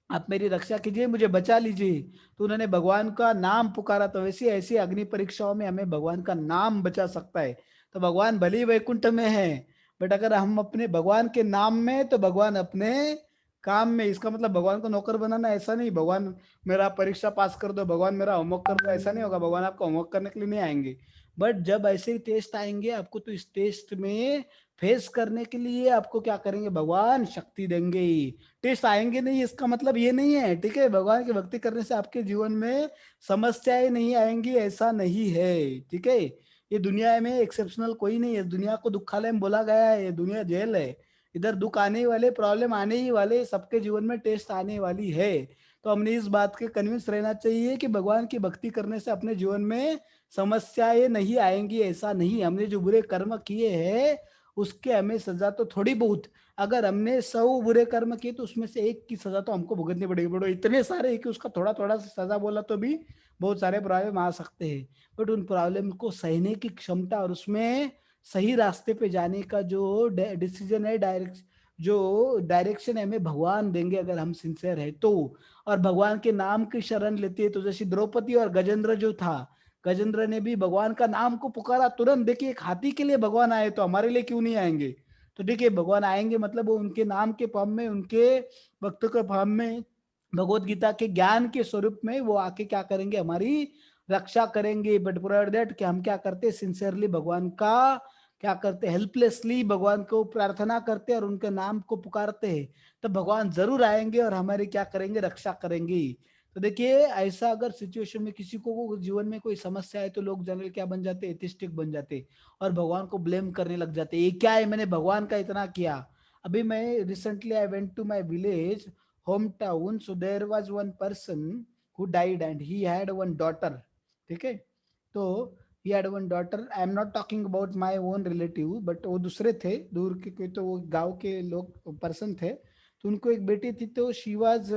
आप मेरी रक्षा कीजिए, मुझे बचा लीजिए। तो उन्होंने भगवान का नाम पुकारा। तो वैसे ऐसी अग्नि परीक्षाओं में हमें भगवान का नाम बचा सकता है। तो भगवान भले ही वैकुंठ में है, बट अगर हम अपने भगवान के नाम में, तो भगवान अपने काम में। इसका मतलब भगवान को नौकर बनाना ऐसा नहीं, भगवान मेरा परीक्षा पास कर दो, भगवान मेरा होमवर्क कर दो, ऐसा नहीं होगा। भगवान आपका होमवर्क करने के लिए नहीं आएंगे, बट जब ऐसे ही टेस्ट आएंगे आपको, तो इस टेस्ट में फेस करने के लिए आपको क्या करेंगे, भगवान शक्ति देंगे। टेस्ट आएंगे नहीं इसका मतलब ये नहीं है, ठीक है, भगवान की भक्ति करने से आपके जीवन में समस्याएं नहीं आएंगी, ऐसा नहीं है, ठीक है। ये दुनिया में एक्सेप्शनल कोई नहीं है, दुनिया को दुखालय में बोला गया है, ये दुनिया जेल है। इधर दुख आने ही वाले, प्रॉब्लम आने ही वाले, सबके जीवन में टेस्ट आने वाली है। तो हमने इस बात के कन्विंस रहना चाहिए कि भगवान की भक्ति करने से अपने जीवन में समस्याएं नहीं आएंगी, ऐसा नहीं। हमने जो बुरे कर्म किए हैं उसके हमें सजा तो थोड़ी बहुत, अगर हमने 100 बुरे कर्म किए तो उसमें से एक की सजा तो हमको भुगतनी पड़ेगी। बड़ो इतने सारे कि उसका थोड़ा थोड़ा सा सजा बोला तो भी बहुत सारे प्रॉब्लम आ सकते हैं, बट उन प्रॉब्लम को सहने की क्षमता और उसमें सही रास्ते पे जाने का जो डिसीजन है, डायरेक्शन है, हमें भगवान देंगे अगर हम सिंसियर है तो। और भगवान के नाम की शरण लेते हैं, तो जैसे द्रौपदी और गजेंद्र जो था, गजेंद्र ने भी भगवान का नाम को पुकारा तुरंत। देखिए एक हाथी के लिए भगवान आए तो हमारे लिए क्यों नहीं आएंगे। तो देखिए भगवान आएंगे मतलब वो उनके नाम के फॉर्म में, उनके भक्तों के फॉर्म में, भगवत गीता के ज्ञान के स्वरूप में वो आके क्या करेंगे, हमारी रक्षा करेंगे। बट प्रोवाइड दैट कि हम क्या करते, सिंसियरली भगवान का क्या करते, हेल्पलेसली भगवान को प्रार्थना करते और उनके नाम को पुकारते हैं, तो भगवान जरूर आएंगे और हमारी क्या करेंगे, रक्षा करेंगे। तो देखिए ऐसा अगर सिचुएशन में किसी को जीवन में कोई समस्या है, तो लोग जनरल क्या बन जाते, एथिस्टिक बन जाते और भगवान को ब्लेम करने लग जाते, ये क्या है, मैंने भगवान का इतना किया। अभी मैं recently I went to my village, home town, so there was one person who died and he had one daughter, ठीक है। तो he had one daughter, I am not talking about my own relative, but वो दूसरे थे, दूर के कोई, तो वो गांव के लोग पर्सन थे। तो उनको एक बेटी थी, तो she was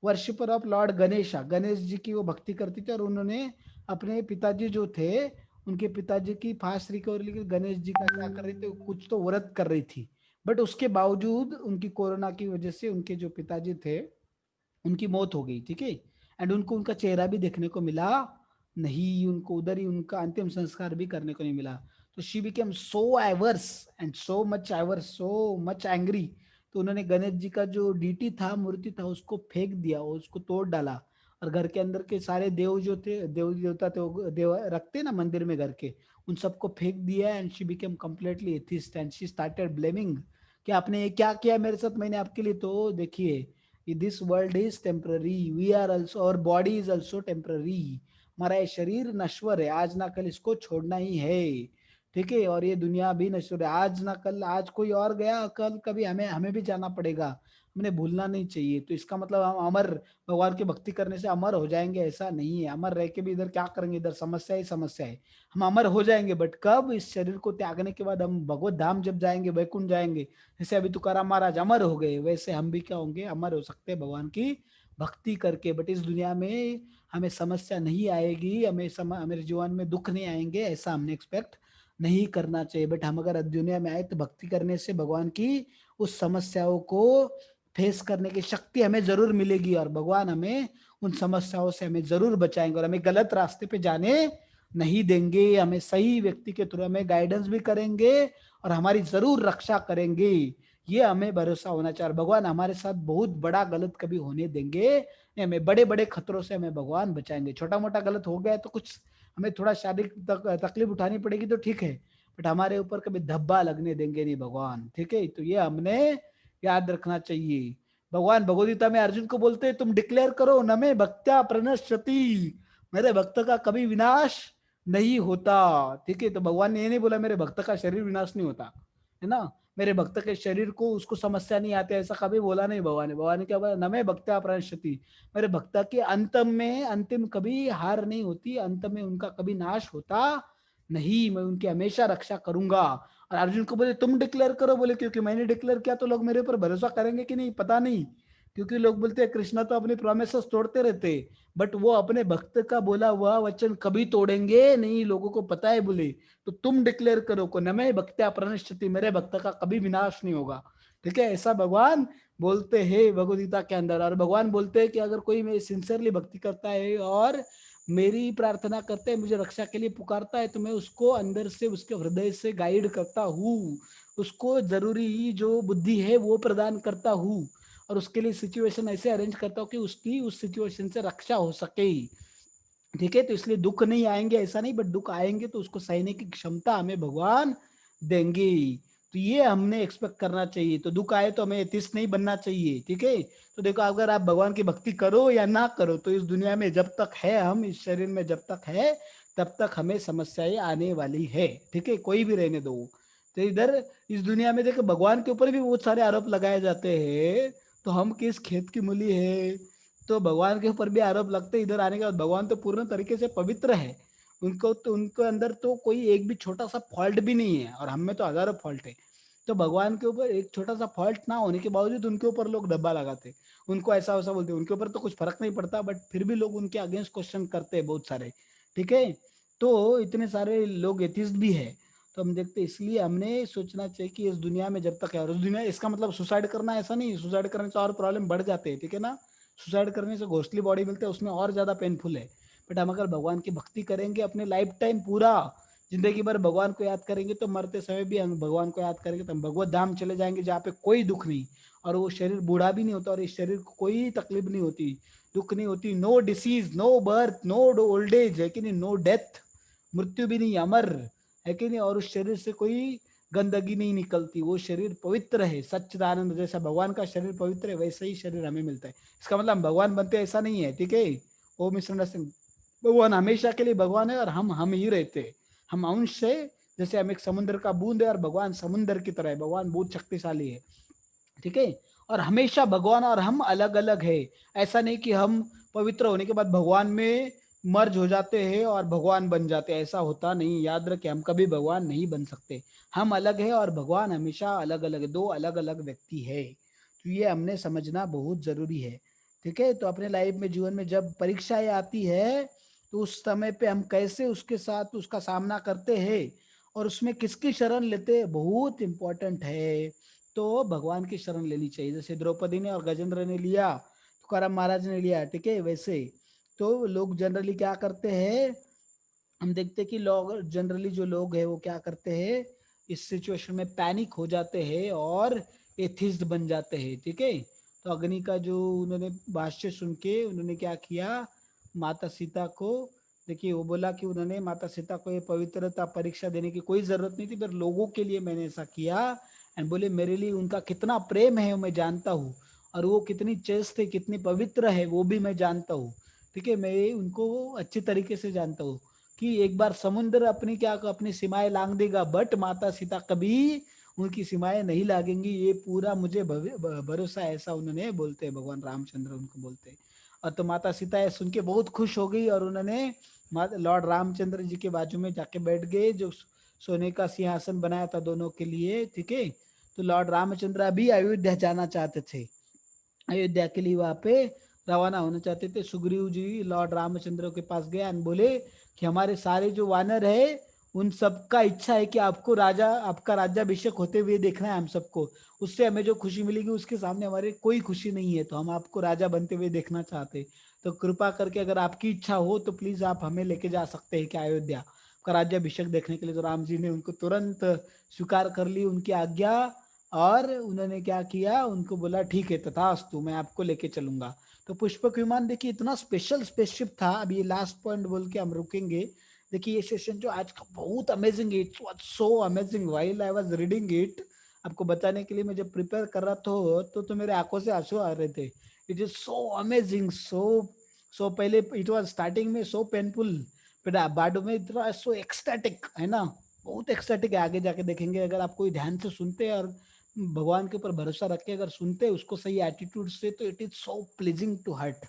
worshipper of lord Ganesh, Ganesh ji की वो भक्ति करती थी। और उन्होंने अपने पिताजी जो थे, उनके पिताजी की फास्ट रिकवरी के लिए गणेश जी का क्या कर रही थी, कुछ तो व्रत कर रही थी। बट उसके बावजूद उनकी कोरोना की वजह से उनके जो पिताजी थे उनकी मौत हो गई, ठीक है। एंड उनको उनका चेहरा भी देखने को मिला नहीं, उनको उधर ही उनका अंतिम संस्कार भी करने को नहीं मिला। तो she became so averse and so much averse, so much angry. तो उन्होंने गणेश जी का जो डीटी था, मूर्ति था, उसको फेंक दिया, उसको तोड़ डाला। और घर के अंदर के सारे देव जो थे, देव देवता थे, देव रखते ना मंदिर में घर के, उन सबको फेंक दिया। And she became completely atheist and she started blaming कि आपने ये क्या किया मेरे साथ, मैंने आपके लिए तो देखिए, this world is temporary, we are also, और बॉडी इज ऑल्सो टेम्पररी। हमारा ये शरीर नश्वर है, आज ना कल इसको छोड़ना ही है, ठीक है। और ये दुनिया भी नश्वर है, आज ना कल, आज कोई और गया, कल कभी हमें हमें भी जाना पड़ेगा, हमने भूलना नहीं चाहिए। तो इसका मतलब हम अमर, भगवान की भक्ति करने से अमर हो जाएंगे ऐसा नहीं है, अमर रह के भी इधर क्या करेंगे, इधर समस्या ही समस्या है। हम अमर हो जाएंगे, बट कब, इस शरीर को त्यागने के बाद हम भगवत धाम जब जाएंगे, वैकुंठ जाएंगे। जैसे अभी तुकाराम महाराज अमर हो गए, वैसे हम भी क्या होंगे, अमर हो सकते हैं भगवान की भक्ति करके। बट इस दुनिया में हमें समस्या नहीं आएगी, हमारे जीवन में दुख नहीं आएंगे, ऐसा हमने एक्सपेक्ट नहीं करना चाहिए। बट हम अगर दुनिया में आए तो भक्ति करने से भगवान की उस समस्याओं को फेस करने की शक्ति हमें जरूर मिलेगी, और भगवान हमें उन समस्याओं से हमें जरूर बचाएंगे और हमें गलत रास्ते पे जाने नहीं देंगे, हमें सही व्यक्ति के थ्रू हमें गाइडेंस भी करेंगे और हमारी जरूर रक्षा करेंगे। ये हमें भरोसा होना चाहिए। भगवान हमारे साथ बहुत बड़ा गलत कभी होने देंगे नहीं, हमें बड़े बड़े खतरों से हमें भगवान बचाएंगे। छोटा मोटा गलत हो गया तो कुछ हमें थोड़ा शारीरिक तकलीफ उठानी पड़ेगी तो ठीक है, बट हमारे ऊपर कभी धब्बा लगने देंगे नहीं भगवान, ठीक है। तो ये हमने याद रखना चाहिए। भगवान भगवद गीता में अर्जुन को बोलते हैं तुम डिक्लेयर करो न में भक्त्या प्रणश्यति, मेरे भक्त का कभी विनाश नहीं होता, ठीक है। तो भगवान ने ये नहीं बोला मेरे भक्त का शरीर विनाश नहीं होता, है ना, मेरे भक्त के शरीर को उसको समस्या नहीं आती, ऐसा कभी बोला नहीं भगवान ने। भगवान ने क्या बोला, न में भक्त्या प्रणश्यति, मेरे भक्त के अंतिम कभी हार नहीं होती, अंत में उनका कभी नाश होता नहीं, मैं उनकी हमेशा रक्षा करूंगा। और अर्जुन को बोले तुम डिक्लेयर करो, बोले क्योंकि मैंने डिक्लेयर किया तो लोग मेरे ऊपर भरोसा करेंगे कि नहीं पता नहीं, क्योंकि लोग बोलते हैं कृष्णा तो अपने प्रोमिसेस तोड़ते रहते, बट वो अपने भक्त का बोला हुआ वचन कभी तोड़ेंगे नहीं, लोगों को पता है बोले। तो तुम डिक्लेयर करो को न मैं भक्त्या प्रणश्यति, मेरे भक्त का कभी विनाश नहीं होगा, ठीक है, ऐसा भगवान बोलते हैं भगवद गीता के अंदर। और भगवान बोलते हैं कि अगर कोई मेरी सिंसियरली भक्ति करता है और मेरी प्रार्थना करते हैं, मुझे रक्षा के लिए पुकारता है, तो मैं उसको अंदर से उसके हृदय से गाइड करता हूँ, उसको जरूरी जो बुद्धि है वो प्रदान करता हूँ, और उसके लिए सिचुएशन ऐसे अरेंज करता हूँ कि उसकी उस सिचुएशन से रक्षा हो सके, ठीक है। तो इसलिए दुख नहीं आएंगे ऐसा नहीं, बट दुख आएंगे तो उसको सहने की क्षमता हमें भगवान देंगे। तो ये हमने एक्सपेक्ट करना चाहिए। तो दुख आए तो हमें एथिस्ट नहीं बनना चाहिए, ठीक है। तो देखो अगर आप भगवान की भक्ति करो या ना करो, तो इस दुनिया में जब तक है, हम इस शरीर में जब तक है तब तक हमें समस्याएं आने वाली है, ठीक है, कोई भी रहने दो। तो इधर इस दुनिया में देखो भगवान के ऊपर भी बहुत सारे आरोप लगाए जाते हैं, तो हम किस खेत की मूली है, तो भगवान के ऊपर भी आरोप लगते। इधर आने के बाद भगवान तो पूर्ण तरीके से पवित्र है, उनको तो उनके अंदर तो कोई एक भी छोटा सा फॉल्ट भी नहीं है, और हम में तो हजारों फॉल्ट है। तो भगवान के ऊपर एक छोटा सा फॉल्ट ना होने के बावजूद उनके ऊपर लोग डब्बा लगाते, उनको ऐसा वैसा बोलते, उनके ऊपर तो कुछ फर्क नहीं पड़ता, बट फिर भी लोग उनके अगेंस्ट क्वेश्चन करते हैं बहुत सारे, ठीक है। तो इतने सारे लोग एथिस्ट भी है। तो हम देखते, इसलिए हमने सोचना चाहिए कि इस दुनिया में जब तक है, और उस दुनिया, इसका मतलब सुसाइड करना ऐसा नहीं, सुसाइड करने से और प्रॉब्लम बढ़ जाते हैं, ठीक है ना। सुसाइड करने से घोस्टली बॉडी मिलते हैं, उसमें और ज्यादा पेनफुल है। बट हम अगर भगवान की भक्ति करेंगे अपने लाइफ टाइम पूरा जिंदगी भर भगवान को याद करेंगे, तो मरते समय भी हम भगवान को याद करेंगे, तो हम भगवत धाम चले जाएंगे जहाँ पे कोई दुख नहीं, और वो शरीर बूढ़ा भी नहीं होता, और इस शरीर को कोई तकलीफ नहीं होती, दुख नहीं होती, no disease, no birth, no old age, है कि नहीं, नो डेथ, मृत्यु भी नहीं, अमर, है कि नहीं। और उस शरीर से कोई गंदगी नहीं निकलती, वो शरीर पवित्र है, सच्चिदानंद, जैसा भगवान का शरीर पवित्र है वैसे ही शरीर हमें मिलता है। इसका मतलब हम भगवान बनते ऐसा नहीं है, ठीक है, वो मिसअंडरस्टैंडिंग। भगवान हमेशा के लिए भगवान है, और हम ही रहते हैं, हम अंश से, जैसे हम एक समुद्र का बूंद है और भगवान समुद्र की तरह है, भगवान बहुत शक्तिशाली है, ठीक है। और हमेशा भगवान और हम अलग अलग है, ऐसा नहीं कि हम पवित्र होने के बाद भगवान में मर्ज हो जाते हैं और भगवान बन जाते हैं, ऐसा होता नहीं, याद रखें, हम कभी भगवान नहीं बन सकते, हम अलग है और भगवान हमेशा अलग अलग है, दो अलग अलग व्यक्ति है। तो ये हमने समझना बहुत जरूरी है, ठीक है। तो अपने लाइफ में, जीवन में जब परीक्षाएं आती है, तो उस समय पे हम कैसे उसके साथ उसका सामना करते हैं और उसमें किसकी शरण लेते हैं, बहुत इंपॉर्टेंट है। तो भगवान की शरण लेनी चाहिए, जैसे द्रौपदी ने और गजेंद्र ने लिया, तुकाराम महाराज ने लिया, ठीक है, वैसे। तो लोग जनरली क्या करते हैं, हम देखते हैं कि लोग जनरली जो लोग हैं वो क्या करते हैं, इस सिचुएशन में पैनिक हो जाते हैं और एथिस्ट बन जाते हैं, ठीक है। तो अग्नि का जो उन्होंने भाष्य सुन के उन्होंने क्या किया, माता सीता को, देखिए वो बोला कि उन्होंने माता सीता को ये पवित्रता परीक्षा देने की कोई जरूरत नहीं थी, पर लोगों के लिए मैंने ऐसा किया, एंड बोले मेरे लिए उनका कितना प्रेम है वो मैं जानता हूँ, और वो कितनी चेस्ट है, कितनी पवित्र है वो भी मैं जानता हूँ, ठीक है, मैं उनको अच्छी तरीके से जानता हूँ कि एक बार समुद्र अपनी क्या अपनी सीमाएं लांग देगा, बट माता सीता कभी उनकी सीमाएं नहीं लागेंगी, ये पूरा मुझे भरोसा है, ऐसा उन्होंने बोलते हैं, भगवान रामचंद्र उनको बोलते हैं। और तो माता सीता ये सुन के बहुत खुश हो गई, और उन्होंने लॉर्ड रामचंद्र जी के बाजू में जाके बैठ गए, जो सोने का सिंहासन बनाया था दोनों के लिए, ठीक है। तो लॉर्ड रामचंद्र अभी अयोध्या जाना चाहते थे, अयोध्या के लिए वहां पे रवाना होना चाहते थे। सुग्रीव जी लॉर्ड रामचंद्र के पास गए और बोले कि हमारे सारे जो वानर है उन सबका इच्छा है कि आपको राजा, आपका राज्याभिषेक होते हुए देखना है हम सबको, उससे हमें जो खुशी मिलेगी उसके सामने हमारे कोई खुशी नहीं है, तो हम आपको राजा बनते हुए देखना चाहते, तो कृपा करके अगर आपकी इच्छा हो तो प्लीज आप हमें लेके जा सकते हैं क्या अयोध्या का राज्याभिषेक देखने के लिए। तो राम जी ने उनको तुरंत स्वीकार कर ली, उनकी आज्ञा और उन्होंने क्या किया, उनको बोला ठीक है तथास्तु, मैं आपको लेके चलूंगा। तो पुष्पक विमान देखिए इतना स्पेशल स्पेसशिप था। अब ये लास्ट पॉइंट बोल के हम रुकेंगे। देखिए ये सेशन जो आज का बहुत amazing, it was so amazing while I was reading it. आपको बताने के लिए मैं जब प्रिपेयर कर रहा था तो मेरे आंखों से आंसू आ रहे थे। इट इज सो अमेजिंग, सो पहले इट वाज स्टार्टिंग में सो पेनफुल, फिर बाद में इतना सो एक्सटैटिक है ना, बहुत एक्सटैटिक है। आगे जाके देखेंगे, अगर आप कोई ध्यान से सुनते हैं और भगवान के ऊपर भरोसा रख के अगर सुनते हैं उसको सही एटीट्यूड से, तो it is so pleasing to heart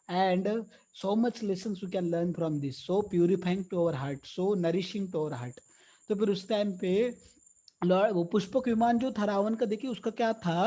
and so much lessons we can learn from this, so purifying to our heart, so nourishing to our heart। तो फिर उस टाइम पे लॉर्ड, वो पुष्पक विमान जो था रावण का, देखिए उसका क्या था,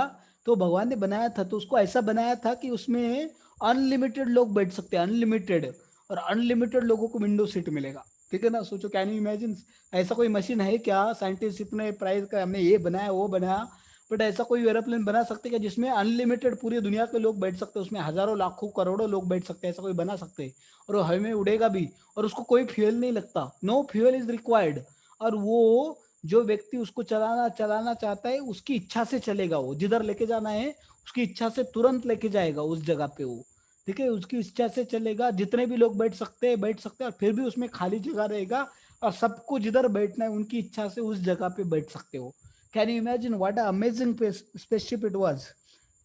तो भगवान ने बनाया था तो उसको ऐसा बनाया था कि उसमें अनलिमिटेड लोग बैठ सकते हैं, अनलिमिटेड, और अनलिमिटेड लोगों को विंडो सीट मिलेगा। ठीक है ना, सोचो, कैन यू इमेजिन, ऐसा कोई मशीन है क्या, साइंटिस्ट इतने प्राइस का हमने ये बनाया वो बनाया, बट ऐसा कोई एरोप्लेन बना सकते क्या जिसमें अनलिमिटेड पूरी दुनिया के लोग बैठ सकते हैं, उसमें हजारों लाखों करोड़ों लोग बैठ सकते हैं, ऐसा कोई बना सकते हैं, और वो हवा में उड़ेगा भी, और उसको कोई फ्यूल नहीं लगता, नो फ्यूल इज रिक्वायर्ड। और वो जो व्यक्ति उसको चलाना चलाना चाहता है उसकी इच्छा से चलेगा, वो जिधर लेके जाना है उसकी इच्छा से तुरंत लेके जाएगा उस जगह पे वो। ठीक है, उसकी इच्छा से चलेगा, जितने भी लोग बैठ सकते हैं, और फिर भी उसमें खाली जगह रहेगा, और सबको जिधर बैठना है उनकी इच्छा से उस जगह पे बैठ सकते हो। Can you imagine what amazing spaceship it was.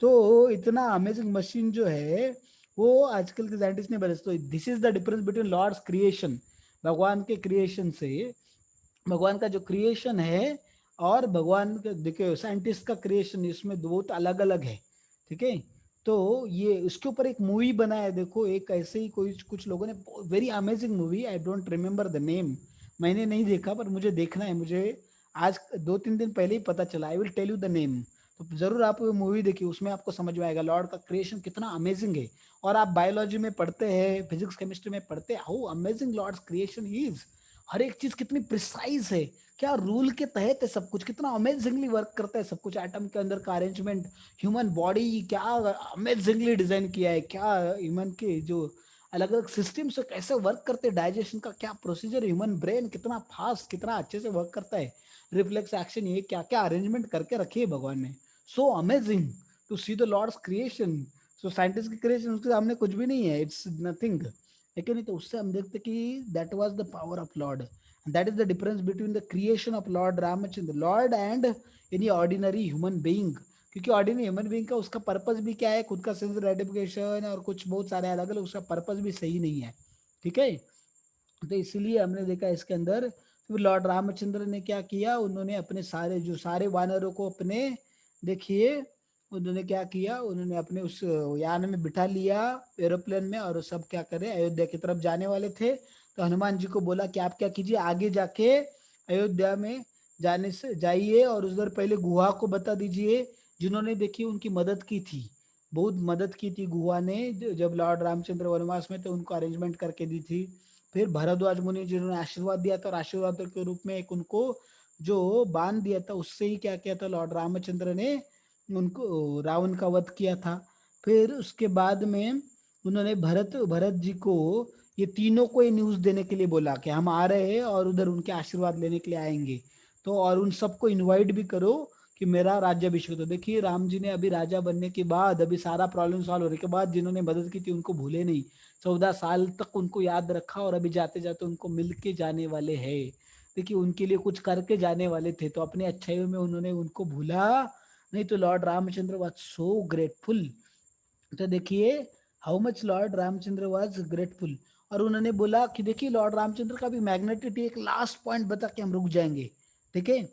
तो इतना अमेजिंग मशीन जो है वो आजकल के साइंटिस्ट ने बने। तो this is the difference between Lord's creation, भगवान के क्रिएशन से, भगवान का जो क्रिएशन है और भगवान के, देखिए साइंटिस्ट का क्रिएशन, इसमें बहुत अलग अलग है। ठीक है, तो ये इसके ऊपर एक मूवी बना है, देखो एक ऐसे ही कोई कुछ लोगों ने, very amazing movie, I don't remember the name, मैंने नहीं देखा पर मुझे देखना है, मुझे आज 2-3 दिन पहले ही पता चला, I will tell you the name. तो जरूर आप वो मूवी देखिए, उसमें आपको समझ में आएगा लॉर्ड का क्रिएशन कितना अमेजिंग है। और आप बायोलॉजी में पढ़ते हैं, फिजिक्स केमिस्ट्री में पढ़ते हैं, how amazing lord's creation is. हर एक चीज कितनी प्रिसाइज है, क्या रूल के तहत है सब कुछ, कितना अमेजिंगली वर्क करता है सब कुछ, एटम के अंदर का अरेंजमेंट, ह्यूमन बॉडी क्या अमेजिंगली डिजाइन किया है, क्या ह्यूमन के जो अलग अलग सिस्टम से कैसे वर्क करते हैं, डाइजेशन का क्या प्रोसीजर, ह्यूमन ब्रेन कितना फास्ट कितना अच्छे से वर्क करता है, रिफ्लेक्स एक्शन, ये क्या क्या अरेंजमेंट करके रखी है भगवान ने। So amazing to see the Lord's creation. So scientist की क्रिएशन उसके सामने कुछ भी नहीं है, इट्स नथिंग। ठीक है, नहीं तो उससे हम देखते कि that was the power of Lord, that is the difference between the creation of lord Ramchandra, Lord and any ordinary human being. क्योंकि ऑर्डिनरी ह्यूमन बीइंग का उसका पर्पस भी क्या है, खुद का सेंस ग्रेटिफिकेशन और कुछ बहुत सारे अलग अलग, उसका पर्पस भी सही नहीं है। ठीक है, तो इसलिए हमने देखा इसके अंदर, तो लॉर्ड रामचंद्र ने क्या किया, उन्होंने अपने सारे जो सारे वानरों को अपने, देखिए उन्होंने क्या किया, उन्होंने अपने उस यान में बिठा लिया एरोप्लेन में, और सब क्या करे अयोध्या की तरफ जाने वाले थे। तो हनुमान जी को बोला कि आप क्या कीजिए, आगे जाके अयोध्या में जाने से जाइए और उधर पहले गुहा को बता दीजिए, जिन्होंने देखिए उनकी मदद की थी, बहुत मदद की थी गुहा ने, जब लॉर्ड रामचंद्र वनवास में तो उनको अरेंजमेंट करके दी थी। फिर भरद्वाज मुनि जिन्होंने आशीर्वाद दिया था, और आशीर्वाद के रूप में एक उनको जो बांध दिया था, उससे ही क्या किया था लॉर्ड रामचंद्र ने, उनको रावण का वध किया था। फिर उसके बाद में उन्होंने भरत भरत जी को, ये तीनों को ये न्यूज देने के लिए बोला कि हम आ रहे हैं और उधर उनके आशीर्वाद लेने के लिए आएंगे, तो और उन सबको इनवाइट भी करो कि मेरा राज्याभिषेक। तो देखिए राम जी ने अभी राजा बनने के बाद, अभी सारा प्रॉब्लम सॉल्व होने के बाद, जिन्होंने मदद की थी उनको भूले नहीं, 14 साल तक उनको याद रखा, और अभी जाते जाते उनको मिल के जाने वाले हैं। देखिए उनके लिए कुछ करके जाने वाले थे, तो अपने अच्छाइयों में उन्होंने उनको भूला नहीं। तो lord Ramachandra was so grateful. तो देखिए how much Lord Ramachandra was grateful. और उन्होंने बोला कि देखिए लॉर्ड रामचंद्र का भी मैग्नेटिटी, एक लास्ट पॉइंट बता के हम रुक जाएंगे। ठीक है,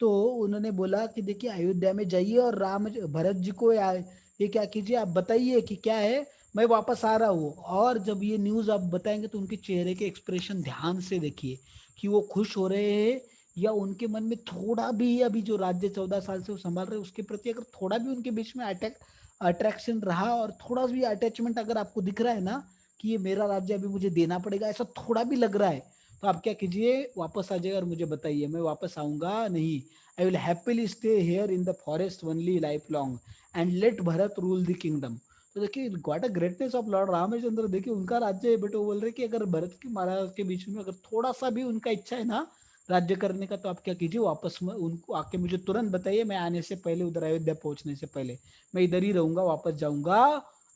तो उन्होंने बोला कि देखिए अयोध्या में जाइए और राम भरत जी को ये क्या कीजिए, आप बताइए कि क्या है, मैं वापस आ रहा हूँ। और जब ये न्यूज आप बताएंगे तो उनके चेहरे के एक्सप्रेशन ध्यान से देखिए कि वो खुश हो रहे हैं, या उनके मन में थोड़ा भी, अभी जो राज्य 14 साल से वो संभाल रहे उसके प्रति अगर थोड़ा भी उनके बीच में अट्रैक्शन रहा, और थोड़ा भी अटैचमेंट अगर आपको दिख रहा है ना कि ये मेरा राज्य अभी मुझे देना पड़ेगा, ऐसा थोड़ा भी लग रहा है, तो आप क्या कीजिए, वापस आ जाइए और मुझे बताइए, मैं वापस आऊंगा नहीं। I will happily stay here in the forest only life long and let Bharat rule the kingdom. तो देखिए what a greatness of lord Ramchandra, देखिए उनका राज्य है, बट वो बोल रहे कि अगर भरत की महाराज के बीच में अगर थोड़ा सा भी उनका इच्छा है ना, राज्य करने का, तो आप क्या कीजिए, वापस में उनको आके मुझे तुरंत बताइए, मैं आने से पहले, उधर अयोध्या पहुंचने से पहले मैं इधर ही रहूंगा, वापस जाऊंगा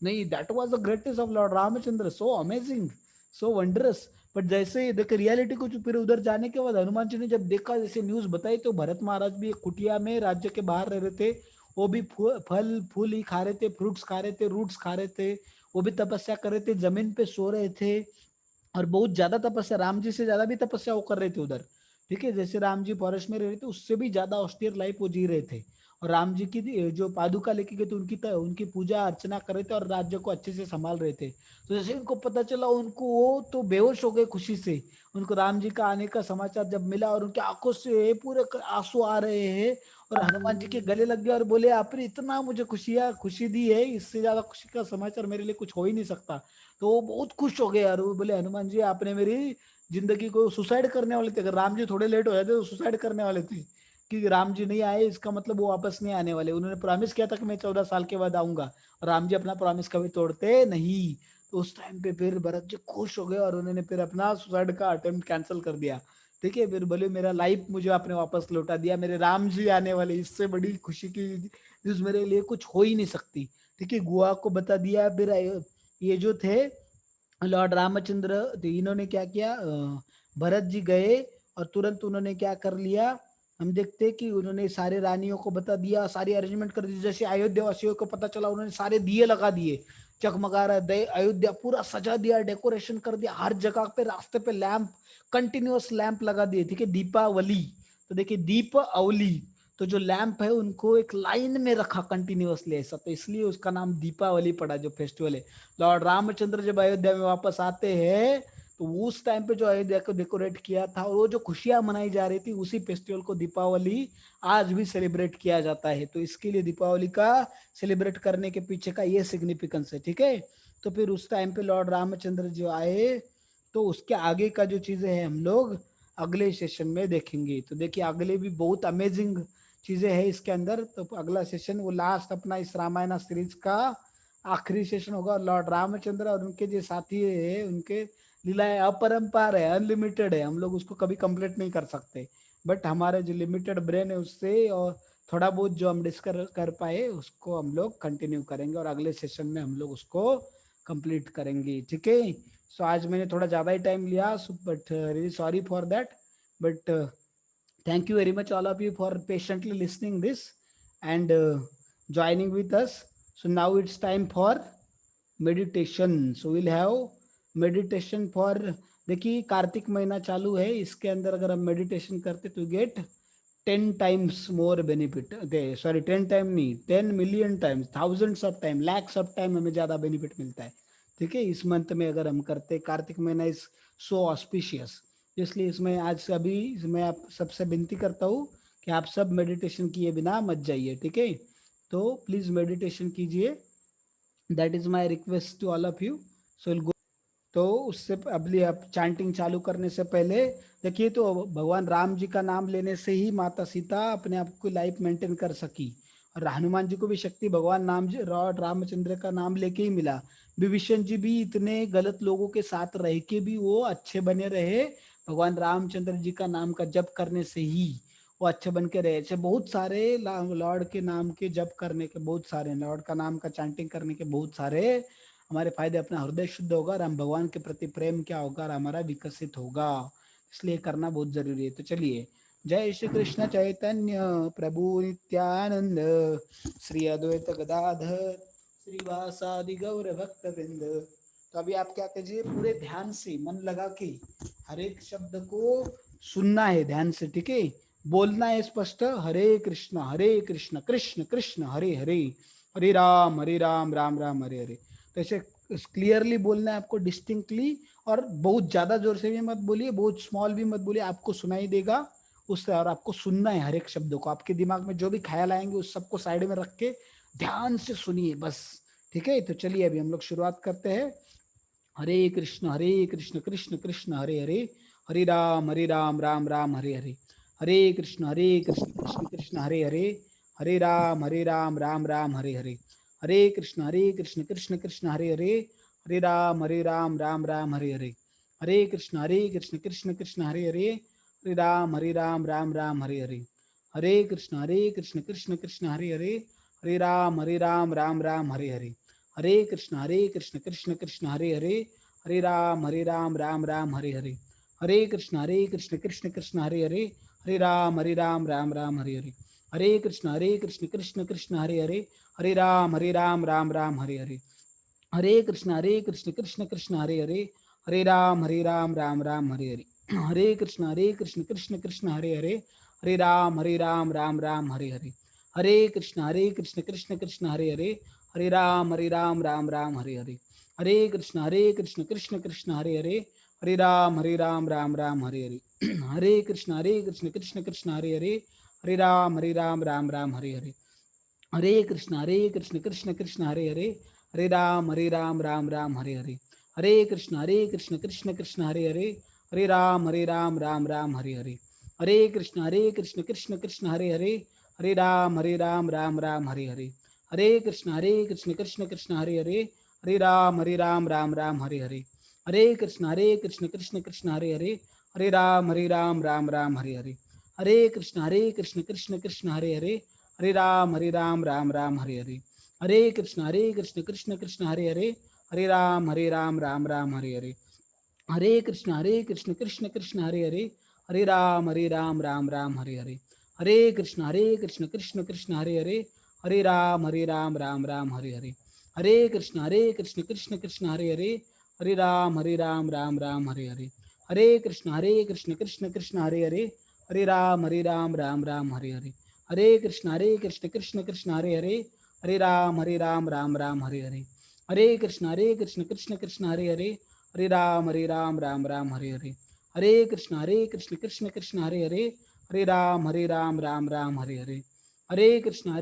नहीं। That was the greatest of lord Ramchandra, so amazing, so wondrous. But जैसे देखो रियलिटी को, फिर उधर जाने के बाद हनुमान जी ने जब देखा, जैसे न्यूज बताई, तो भरत महाराज भी एक कुटिया में राज्य के बाहर रह रहे थे, वो भी फल फूल ही खा रहे थे, फ्रूट्स खा रहे थे, रूट्स खा रहे थे, वो भी तपस्या कर रहे थे, जमीन पे सो रहे थे, और बहुत ज्यादा तपस्या, राम जी से ज्यादा भी तपस्या वो कर रहे थे उधर। ठीक है, जैसे राम जी फॉरेस्ट में रह रहे थे, उससे भी ज्यादा ऑस्टियर लाइफ वो जी रहे थे, और राम जी की जो पादुका लेके गए थे, उनकी पूजा अर्चना कर रहे थे, और राज्य को अच्छे से संभाल रहे थे। तो जैसे उनको पता चला, उनको वो तो बेहोश हो गए खुशी से, उनको राम जी का आने का समाचार जब मिला, और उनकी आंखों से पूरे आंसू आ रहे हैं, और हनुमान जी के गले लग गए, और बोले आपने इतना मुझे खुशी दी है, इससे ज्यादा खुशी का समाचार मेरे लिए कुछ हो ही नहीं सकता। तो वो बहुत खुश हो गए यार, वो बोले हनुमान जी आपने मेरी जिंदगी को, सुसाइड करने वाले थे, अगर राम जी थोड़े लेट हो जाते तो सुसाइड करने वाले थे, कि राम जी नहीं आए इसका मतलब वो वापस नहीं आने वाले, उन्होंने प्रॉमिस किया था कि मैं 14 साल के बाद आऊंगा, और राम जी अपना प्रॉमिस कभी तोड़ते नहीं। तो उस टाइम पे फिर भरत जी खुश हो गए, और उन्होंने फिर अपना सुसाइड का अटेम्प्ट कैंसिल कर दिया। ठीक है, फिर बोले मेरा लाइफ मुझे आपने वापस लौटा दिया, मेरे राम जी आने वाले, इससे बड़ी खुशी की न्यूज मेरे लिए कुछ हो ही नहीं सकती। ठीक है, गुआ को बता दिया। फिर ये जो थे लॉर्ड रामचंद्र, तो इन्होंने क्या किया, भरत जी गए, और तुरंत उन्होंने क्या कर लिया, हम देखते हैं कि उन्होंने सारे रानियों को बता दिया, सारी अरेंजमेंट कर दी, जैसे अयोध्या वासियों को पता चला, उन्होंने सारे दिए लगा दिए, चकमगा रहा है अयोध्या, पूरा सजा दिया, डेकोरेशन कर दिया, हर जगह पे रास्ते पे लैंप, कंटिन्यूअस लैंप लगा दिए। ठीक है, दीपावली, तो देखिए दीप अवली, तो जो लैंप है उनको एक लाइन में रखा कंटिन्यूअसली ऐसा, तो इसलिए उसका नाम दीपावली पड़ा, जो फेस्टिवल है। लॉर्ड रामचंद्र जब अयोध्या में वापस आते हैं, तो उस टाइम पे जो अयोध्या को डेकोरेट किया था, और वो जो खुशियां मनाई जा रही थी, उसी फेस्टिवल को दीपावली आज भी सेलिब्रेट किया जाता है। तो इसके लिए दीपावली का सेलिब्रेट करने के पीछे का ये सिग्निफिकेंस है। ठीक है, तो फिर उस टाइम पे लॉर्ड रामचंद्र जो आए, तो उसके आगे का जो चीजें हैं हम लोग अगले सेशन में देखेंगे। तो देखिए अगले भी बहुत अमेजिंग चीजें हैं इसके अंदर। तो अगला सेशन वो लास्ट अपना इस रामायण सीरीज का आखिरी सेशन होगा, और लॉर्ड रामचंद्र और उनके जो साथी है, उनके लीलाएं अपरंपार है, अनलिमिटेड है, हम लोग उसको कभी कंप्लीट नहीं कर सकते। बट हमारे जो लिमिटेड ब्रेन है उससे, और थोड़ा बहुत जो हम डिस्कस कर पाए उसको हम लोग कंटिन्यू करेंगे, और अगले सेशन में हम लोग उसको कंप्लीट करेंगे। ठीक है, सो आज मैंने थोड़ा ज़्यादा ही टाइम लिया, but really sorry for that, but thank you very much all of you for patiently listening this, and joining with us. So now it's time for meditation. So we'll have meditation for, देखिए कार्तिक महीना चालू है, इसके अंदर अगर हम meditation करते तो get 10 times more benefit, sorry 10 time नहीं, 10 million times, thousands of time, lakhs of time हमें ज्यादा बेनिफिट मिलता है। ठीक है, इस मंथ में अगर हम करते, कार्तिक महीना इज सो ऑस्पिशियस, इसलिए इसमें आज अभी मैं आप सबसे विनती करता हूँ कि आप सब मेडिटेशन किए बिना मत जाइए। ठीक है, तो प्लीज मेडिटेशन कीजिए, that is my request to all of you. So go. तो उससे अभी आप चैंटिंग चालू करने से पहले देखिए, तो भगवान राम जी का नाम लेने से ही माता सीता अपने आप को लाइफ मेंटेन कर सकी, और हनुमान जी को भी शक्ति भगवान रामचंद्र का नाम लेके ही मिला। विभीषण जी भी इतने गलत लोगों के साथ रह के भी वो अच्छे बने रहे, भगवान रामचंद्र जी का नाम का जप करने से ही वो अच्छे बन के रहे। ऐसे बहुत सारे लॉर्ड के नाम के जप करने के बहुत सारे, लॉर्ड का नाम का चैंटिंग करने के बहुत सारे हमारे फायदे, अपना हृदय शुद्ध होगा, और हम भगवान के प्रति प्रेम क्या होगा, और हमारा विकसित होगा, इसलिए करना बहुत जरूरी है। तो चलिए, जय श्री कृष्ण चैतन्य प्रभु नित्यानंद, श्री अद्वैत गदाधर श्रीवासादि गौर भक्त वृंद। तो अभी आप क्या कीजिए, पूरे ध्यान से मन लगा के हर एक शब्द को सुनना है ध्यान से। ठीक है, बोलना है स्पष्ट, हरे कृष्ण कृष्ण कृष्ण हरे हरे, हरे राम राम राम हरे हरे। तो ऐसे क्लियरली बोलना है आपको, डिस्टिंक्टली, और बहुत ज्यादा जोर से भी मत बोलिए, बहुत स्मॉल भी मत बोलिए, आपको सुनाई देगा उससे, और आपको सुनना है हर एक शब्द को, आपके दिमाग में जो भी ख्याल आएंगे उस सबको साइड में रख के ध्यान से सुनिए बस। ठीक है, तो चलिए अभी हम लोग शुरुआत करते हैं। हरे कृष्ण कृष्ण कृष्ण हरे हरे, हरे राम राम राम हरे हरे, हरे कृष्ण कृष्ण कृष्ण हरे हरे, हरे राम राम राम हरे हरे, हरे कृष्ण कृष्ण कृष्ण हरे हरे, हरे राम राम राम हरे हरे, हरे कृष्ण कृष्ण कृष्ण हरे हरे, हरे राम राम हरे हरे, हरे कृष्ण कृष्ण कृष्ण हरे हरे, हरे राम राम हरे हरे, हरे कृष्ण कृष्ण कृष्ण हरे हरे, हरे राम राम हरे हरे, हरे कृष्ण कृष्ण कृष्ण हरे हरे, हरे राम राम हरे हरे, हरे कृष्ण कृष्ण कृष्ण हरे हरे, हरे राम हरे हरे, हरे कृष्ण कृष्ण कृष्ण हरे हरे, हरे राम राम हरे हरे, हरे कृष्ण कृष्ण कृष्ण हरे हरे, हरे राम हरे हरे, हरे कृष्ण कृष्ण कृष्ण हरे हरे, हरे राम हरे हरे, हरे कृष्ण कृष्ण कृष्ण हरे हरे, हरे राम हरे हरे, हरे कृष्ण कृष्ण कृष्ण हरे हरे, हरे राम हरे हरे, हरे कृष्ण कृष्ण कृष्ण हरे हरे, हरे राम हरे हरे, हरे कृष्ण कृष्ण कृष्ण हरे हरे, हरे राम हरे हरे, हरे कृष्ण कृष्ण कृष्ण हरे हरे, हरे राम हरे हरे, हरे कृष्ण कृष्ण कृष्ण हरे हरे, हरे राम हरे हरे, हरे कृष्ण कृष्ण कृष्ण हरे हरे, हरे राम हरे हरे, हरे कृष्ण कृष्ण कृष्ण हरे हरे, हरे राम हरे हरे, हरे कृष्ण कृष्ण कृष्ण हरे हरे, हरे राम हरे हरे, हरे कृष्ण कृष्ण कृष्ण हरे हरे, हरे राम हरे हरे, हरे कृष्ण कृष्ण कृष्ण हरे हरे, हरे राम हरे हरे, हरे कृष्ण कृष्ण कृष्ण हरे हरे, हरे राम हरे हरे, हरे कृष्ण कृष्ण कृष्ण हरे हरे, हरे राम हरे हरे, हरे कृष्ण कृष्ण कृष्ण हरे हरे, हरे राम हरे हरे, हरे कृष्ण कृष्ण कृष्ण हरे हरे, हरे राम हरे हरे, हरे कृष्ण कृष्ण कृष्ण हरे हरे, हरे राम हरे हरे, हरे कृष्ण कृष्ण कृष्ण हरे हरे, हरे राम हरे हरे, हरे कृष्ण कृष्ण कृष्ण हरे हरे, हरे राम हरे हरे, हरे कृष्ण कृष्ण कृष्ण हरे हरे, हरे राम हरे हरे, हरे कृष्ण कृष्ण कृष्ण हरे हरे, हरे राम हरे हरे, हरे कृष्ण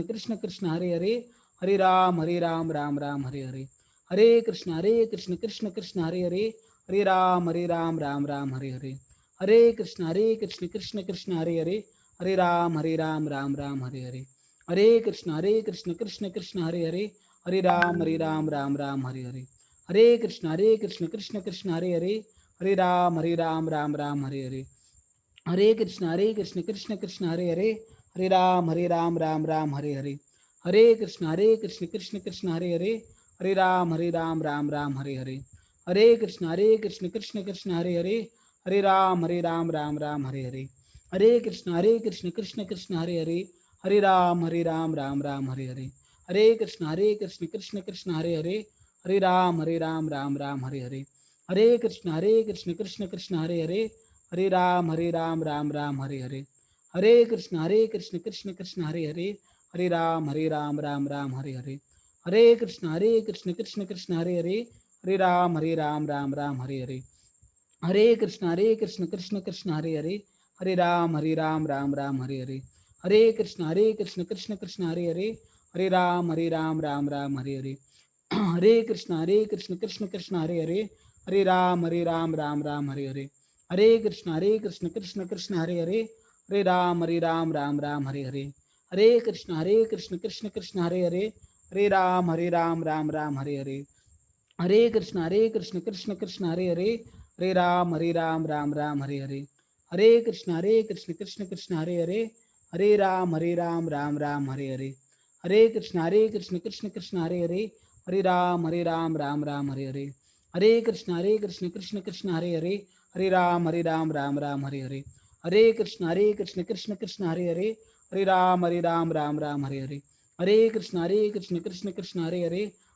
कृष्ण कृष्ण हरे हरे, हरे राम हरे हरे, हरे कृष्ण कृष्ण कृष्ण हरे हरे, हरे राम हरे हरे, हरे कृष्ण कृष्ण कृष्ण हरे हरे, हरे राम हरे हरे, हरे कृष्ण कृष्ण कृष्ण हरे हरे, हरे राम हरे हरे, हरे कृष्ण कृष्ण कृष्ण हरे हरे, हरे राम हरे हरे, हरे कृष्ण कृष्ण कृष्ण हरे हरे, हरे राम हरे हरे, हरे कृष्ण कृष्ण कृष्ण हरे हरे, हरे राम हरे हरे, हरे कृष्ण कृष्ण कृष्ण हरे हरे, हरे राम हरे हरे, हरे कृष्ण कृष्ण कृष्ण हरे हरे, हरे राम हरे हरे, हरे कृष्ण कृष्ण कृष्ण हरे हरे, हरे राम हरे हरे, हरे कृष्ण कृष्ण कृष्ण हरे हरे, हरे राम हरे हरे, हरे कृष्ण कृष्ण कृष्ण हरे हरे, हरे राम हरे हरे, हरे कृष्ण कृष्ण कृष्ण हरे हरे, हरे राम हरे हरे, हरे कृष्ण कृष्ण कृष्ण हरे हरे, हरे राम हरे हरे, हरे कृष्ण कृष्ण कृष्ण हरे हरे, हरे राम हरे हरे, हरे कृष्ण कृष्ण कृष्ण हरे हरे, हरे राम हरे हरे, हरे कृष्ण कृष्ण कृष्ण हरे हरे, हरे राम हरे हरे, हरे कृष्ण कृष्ण कृष्ण हरे हरे, हरे राम हरे हरे, हरे कृष्ण कृष्ण कृष्ण हरे हरे,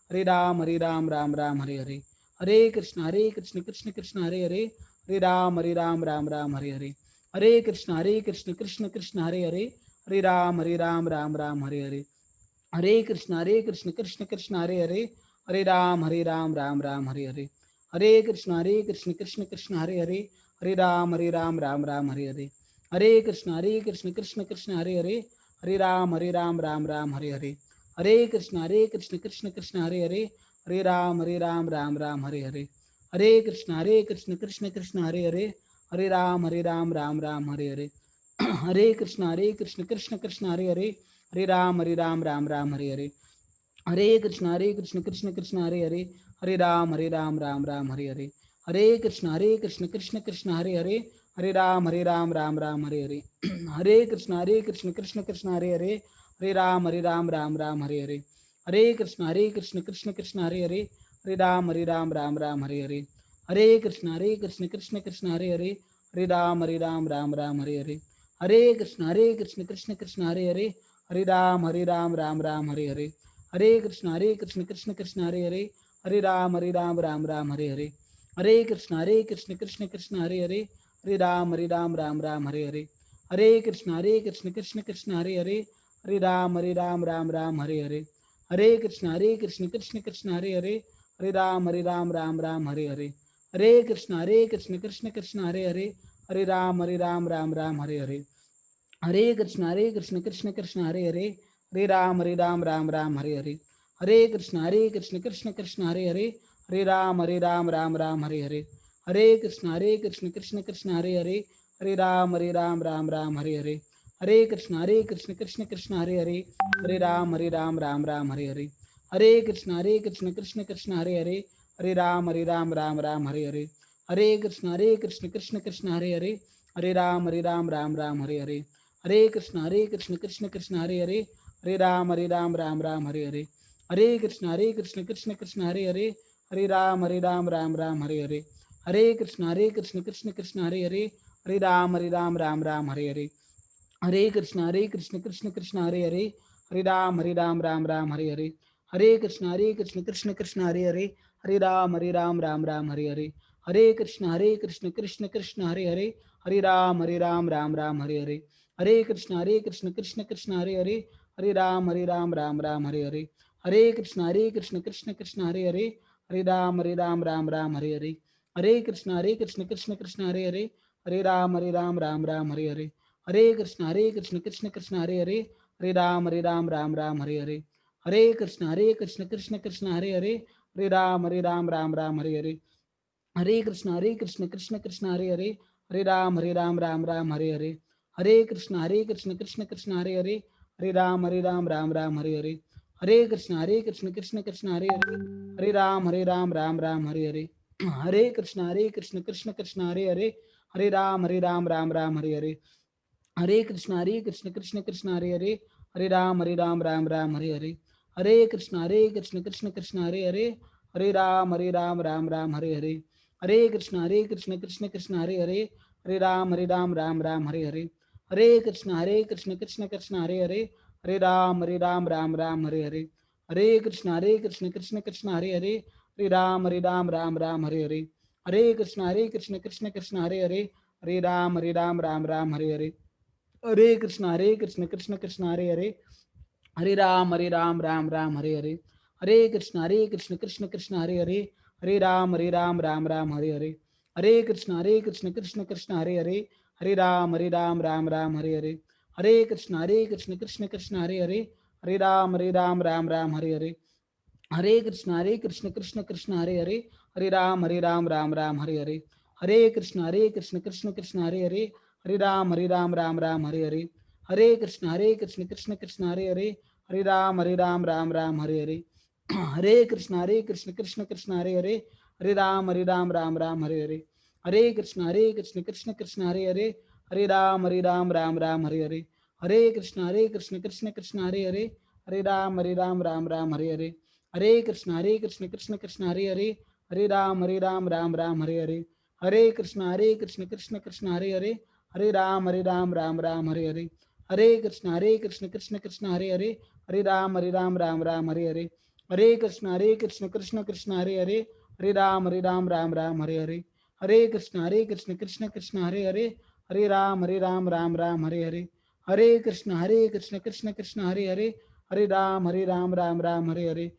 हरे राम हरे हरे, हरे कृष्ण कृष्ण कृष्ण हरे हरे, हरे राम हरे हरे, हरे कृष्ण कृष्ण कृष्ण हरे हरे, हरे राम हरे हरे, हरे कृष्ण कृष्ण कृष्ण हरे हरे, हरे राम हरे हरे, हरे कृष्ण कृष्ण कृष्ण हरे हरे, हरे राम हरे हरे, हरे कृष्ण कृष्ण कृष्ण हरे हरे, हरे राम हरे हरे, हरे कृष्ण कृष्ण कृष्ण हरे हरे, हरे राम हरे हरे, हरे कृष्ण कृष्ण कृष्ण हरे हरे, हरे राम हरे हरे, हरे कृष्ण कृष्ण कृष्ण हरे हरे, हरे राम हरे हरे, हरे कृष्ण कृष्ण कृष्ण हरे हरे, हरे राम हरे हरे, हरे कृष्ण कृष्ण कृष्ण हरे हरे, हरे राम हरे हरे, हरे कृष्ण कृष्ण कृष्ण हरे हरे, हरे राम राम हरे हरे, हरे कृष्ण कृष्ण कृष्ण हरे हरे, हरे राम राम हरे हरे, हरे कृष्ण कृष्ण कृष्ण हरे हरे, हरे राम राम हरे हरे, हरे कृष्ण कृष्ण कृष्ण हरे हरे, हरे राम राम हरे हरे, हरे कृष्ण कृष्ण कृष्ण हरे हरे, हरे राम राम हरे हरे, हरे कृष्ण कृष्ण कृष्ण हरे हरे, हरे राम हरे हरे, हरे कृष्ण कृष्ण कृष्ण हरे हरे, हरे राम राम हरे हरे, हरे कृष्ण कृष्ण कृष्ण हरे हरे, हरे राम हरे हरे, हरे कृष्ण कृष्ण कृष्ण हरे हरे, हरे राम हरे हरे, हरे कृष्ण कृष्ण कृष्ण हरे हरे, हरे राम हरे हरे, हरे कृष्ण कृष्ण कृष्ण हरे हरे, हरे राम हरे हरे, हरे कृष्ण कृष्ण कृष्ण हरे हरे, हरे राम हरे हरे, हरे कृष्ण कृष्ण कृष्ण हरे हरे, हरे राम हरे हरे, हरे कृष्ण कृष्ण कृष्ण हरे हरे, हरे राम हरे हरे, हरे कृष्ण कृष्ण कृष्ण हरे हरे, हरे राम हरे हरे, हरे कृष्ण कृष्ण कृष्ण हरे हरे, हरे राम हरे हरे, हरे कृष्ण कृष्ण कृष्ण हरे हरे, हरे राम हरे हरे, हरे कृष्ण कृष्ण कृष्ण हरे हरे, हरे राम हरे हरे, हरे कृष्ण कृष्ण कृष्ण हरे हरे, हरे राम हरे हरे, हरे कृष्ण कृष्ण कृष्ण हरे हरे, हरे राम हरे हरे, हरे कृष्ण कृष्ण कृष्ण हरे हरे, हरे राम हरे हरे, हरे कृष्ण कृष्ण कृष्ण हरे हरे, हरे राम हरे हरे, हरे कृष्ण कृष्ण कृष्ण हरे हरे, हरे राम हरे हरे, हरे कृष्ण कृष्ण कृष्ण हरे हरे, हरे राम हरे हरे, हरे कृष्ण कृष्ण कृष्ण हरे हरे, हरे राम हरे हरे, हरे कृष्ण कृष्ण कृष्ण हरे हरे, हरे राम हरे हरे, हरे कृष्ण कृष्ण कृष्ण हरे हरे, हरे राम हरे हरे, हरे कृष्ण कृष्ण कृष्ण हरे हरे, हरे राम हरे हरे, हरे कृष्ण कृष्ण कृष्ण हरे हरे, हरे राम हरे हरे, हरे कृष्ण कृष्ण कृष्ण हरे हरे, हरे राम हरे हरे, हरे कृष्ण कृष्ण कृष्ण हरे हरे, हरे राम हरे हरे, हरे कृष्ण कृष्ण कृष्ण हरे हरे, हरे राम हरे हरे, हरे कृष्ण कृष्ण कृष्ण हरे हरे, हरे राम हरे हरे, हरे कृष्ण कृष्ण कृष्ण हरे हरे, हरे राम हरे हरे, हरे कृष्ण कृष्ण कृष्ण हरे हरे, हरे राम हरे हरे, हरे कृष्ण कृष्ण कृष्ण हरे हरे, हरे राम हरे हरे, हरे कृष्ण कृष्ण कृष्ण हरे हरे, हरे राम हरे हरे, हरे कृष्ण कृष्ण कृष्ण हरे हरे, हरे राम हरे हरे, हरे कृष्ण कृष्ण कृष्ण हरे हरे, हरे राम हरे हरे, हरे कृष्ण कृष्ण कृष्ण हरे हरे, हरे राम हरे हरे, हरे कृष्ण कृष्ण कृष्ण हरे हरे, हरे राम हरे हरे, हरे कृष्ण कृष्ण कृष्ण हरे हरे, हरे राम हरे हरे, हरे कृष्ण कृष्ण कृष्ण हरे हरे, हरे राम हरे हरे, हरे कृष्ण कृष्ण कृष्ण हरे हरे, हरे राम हरे हरे, हरे कृष्ण कृष्ण कृष्ण हरे हरे, हरे राम हरे हरे, हरे कृष्ण कृष्ण कृष्ण हरे हरे, हरे राम हरे हरे, हरे कृष्ण कृष्ण कृष्ण हरे हरे, हरे राम हरे हरे, हरे कृष्ण कृष्ण कृष्ण हरे हरे, हरे राम हरे हरे, हरे कृष्ण कृष्ण कृष्ण हरे हरे, हरे राम हरे हरे, हरे कृष्ण कृष्ण कृष्ण हरे हरे, हरे राम हरे हरे, हरे कृष्ण कृष्ण कृष्ण हरे हरे, हरे राम हरे हरे, हरे कृष्ण कृष्ण कृष्ण हरे हरे, हरे राम हरे हरे, हरे कृष्ण कृष्ण कृष्ण हरे हरे, हरे राम हरे हरे, हरे कृष्ण कृष्ण कृष्ण हरे हरे, हरे राम हरे हरे,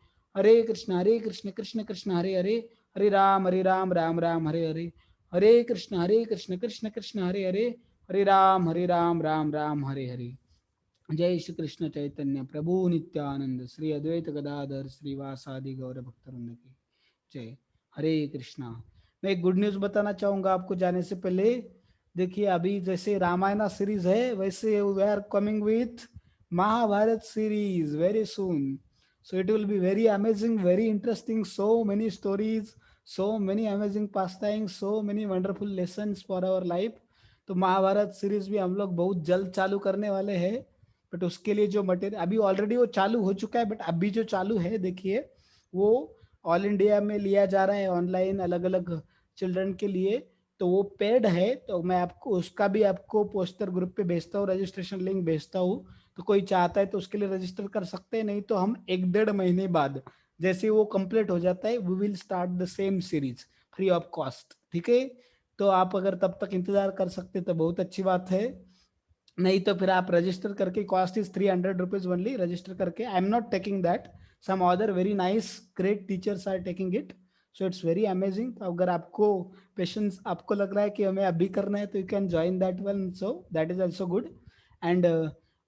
हरे कृष्ण कृष्ण कृष्ण हरे हरे, हरे राम हरे हरे, हरे कृष्ण कृष्ण कृष्ण हरे हरे, हरे राम हरे हरे। जय श्री कृष्ण चैतन्य प्रभु नित्यानंद श्री अद्वैत गदाधर श्रीवासादि गौर भक्तवृंद की जय। हरे कृष्णा। मैं एक गुड न्यूज बताना चाहूंगा आपको जाने से पहले। देखिए अभी जैसे रामायण सीरीज है वैसे we are coming with Mahabharata series very soon. So it will be very amazing, very interesting. So many stories, so many amazing pastimes, so many wonderful lessons for our life. तो महाभारत सीरीज भी हम लोग बहुत जल्द चालू करने वाले हैं, बट उसके लिए जो मटेरियल अभी ऑलरेडी वो चालू हो चुका है, बट अभी जो चालू है देखिए वो ऑल इंडिया में लिया जा रहा है ऑनलाइन अलग अलग चिल्ड्रन के लिए, तो वो पेड है। तो मैं आपको उसका भी आपको पोस्टर ग्रुप पे भेजता हूँ, रजिस्ट्रेशन लिंक भेजता हूँ, तो कोई चाहता है तो उसके लिए रजिस्टर कर सकते हैं। नहीं तो हम 1-1.5 महीने बाद जैसे वो कंप्लीट हो जाता है we will start the same series free of cost, ठीक है। तो आप अगर तब तक इंतजार कर सकते तो बहुत अच्छी बात है, नहीं तो फिर आप रजिस्टर करके, cost is 300 rupees only, register करके, I am not taking that, some other very nice great teachers are taking it, so it's very amazing. तो अगर आपको पेशेंस, आपको लग रहा है कि हमें अभी करना है तो you can join that one, so that is also good. And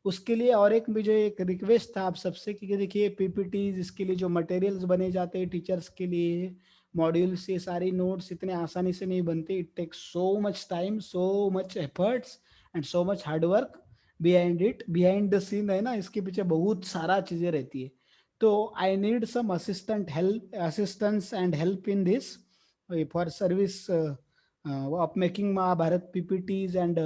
उसके लिए और एक मुझे एक रिक्वेस्ट था आप सबसे कि देखिए पीपीटीज, इसके लिए जो मटेरियल्स बने जाते हैं टीचर्स के लिए, मॉड्यूल्स, ये सारी नोट्स इतने आसानी से नहीं बनते, it takes so much time, so much efforts and so much hard work behind it, behind the scene है ना, इसके पीछे बहुत सारा चीजें रहती है। तो I need some assistant help, assistance and help in this for service of making Mahabharata PPTs and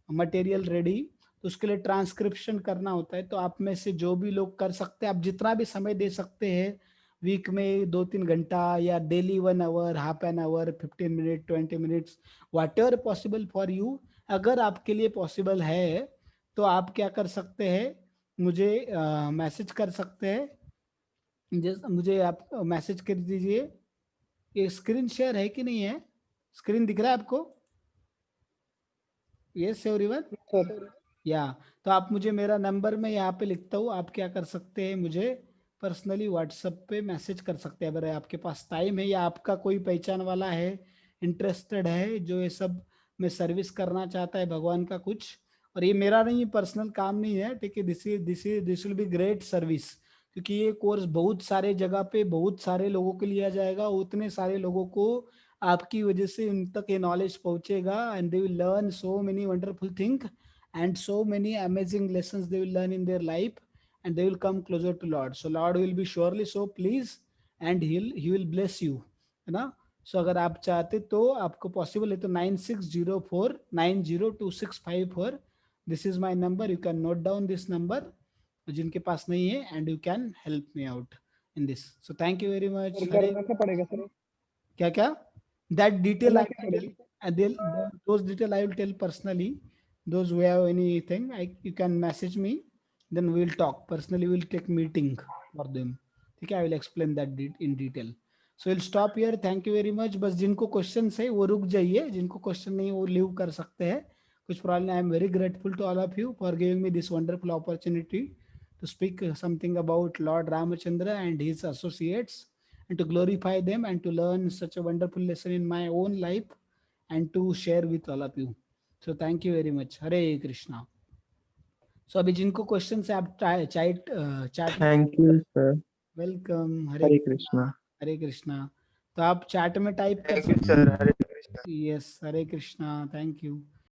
material ready. तो उसके लिए ट्रांसक्रिप्शन करना होता है, तो आप में से जो भी लोग कर सकते हैं, आप जितना भी समय दे सकते हैं, वीक में 2-3 घंटा या daily 1 hour, half an hour, 15 minute, 20 minutes, whatever possible for you. अगर आपके लिए पॉसिबल है तो आप क्या कर सकते हैं, मुझे मैसेज कर सकते हैं, जैसे मुझे आप मैसेज कर दीजिए। ये स्क्रीन शेयर है कि नहीं है, स्क्रीन दिख रहा है आपको? यस एवरीवन, सर या तो आप मुझे, मेरा नंबर मैं यहाँ पे लिखता हूँ, आप क्या कर सकते हैं, मुझे पर्सनली व्हाट्सएप पे मैसेज कर सकते हैं अगर आपके पास टाइम है, या आपका कोई पहचान वाला है, इंटरेस्टेड है, जो ये सब में सर्विस करना चाहता है भगवान का कुछ। और ये मेरा नहीं, पर्सनल काम नहीं है, ठीक है, this will be great service, क्योंकि ये कोर्स बहुत सारे जगह पे बहुत सारे लोगों के लिया जाएगा, उतने सारे लोगों को आपकी वजह से उन तक ये नॉलेज पहुंचेगा, and they will learn so many wonderful thing and so many amazing lessons they will learn in their life, and they will come closer to Lord. So Lord will be surely so pleased and he will bless you, है ना। सो अगर आप चाहते तो आपको possible है तो 9604902654, this is my number, you can note down this number, जिनके पास नहीं है, and you can help me out in this. So thank you very much. Sir Hare, करना क्या पड़ेगा सर? क्या क्या, दैट डिटेल करना आई क्या विल टेल, पड़ेगा? and those detail I will tell personally. Those who have anything, you can message me, then we will talk personally, we will take meeting for them, ठीक है, I will explain that in detail. So we'll stop here, thank you very much। बस जिनको question है वो रुक जाइए, जिनको question नहीं वो लीव कर सकते हैं, कुछ problem. I am very grateful to all of you for giving me this wonderful opportunity to speak something about Lord Ramachandra and his associates, and to glorify them and to learn such a wonderful lesson in my own life and to share with all of you. So thank you very much। Hare Krishna. So अभी जिनको question है आप chat chat, thank you sir. Welcome, Hare Hare Krishna, Krishna. Hare Krishna. तो आप chat में type कर thank you सकते, sir. Hare Krishna. Yes, Hare Krishna, thank you.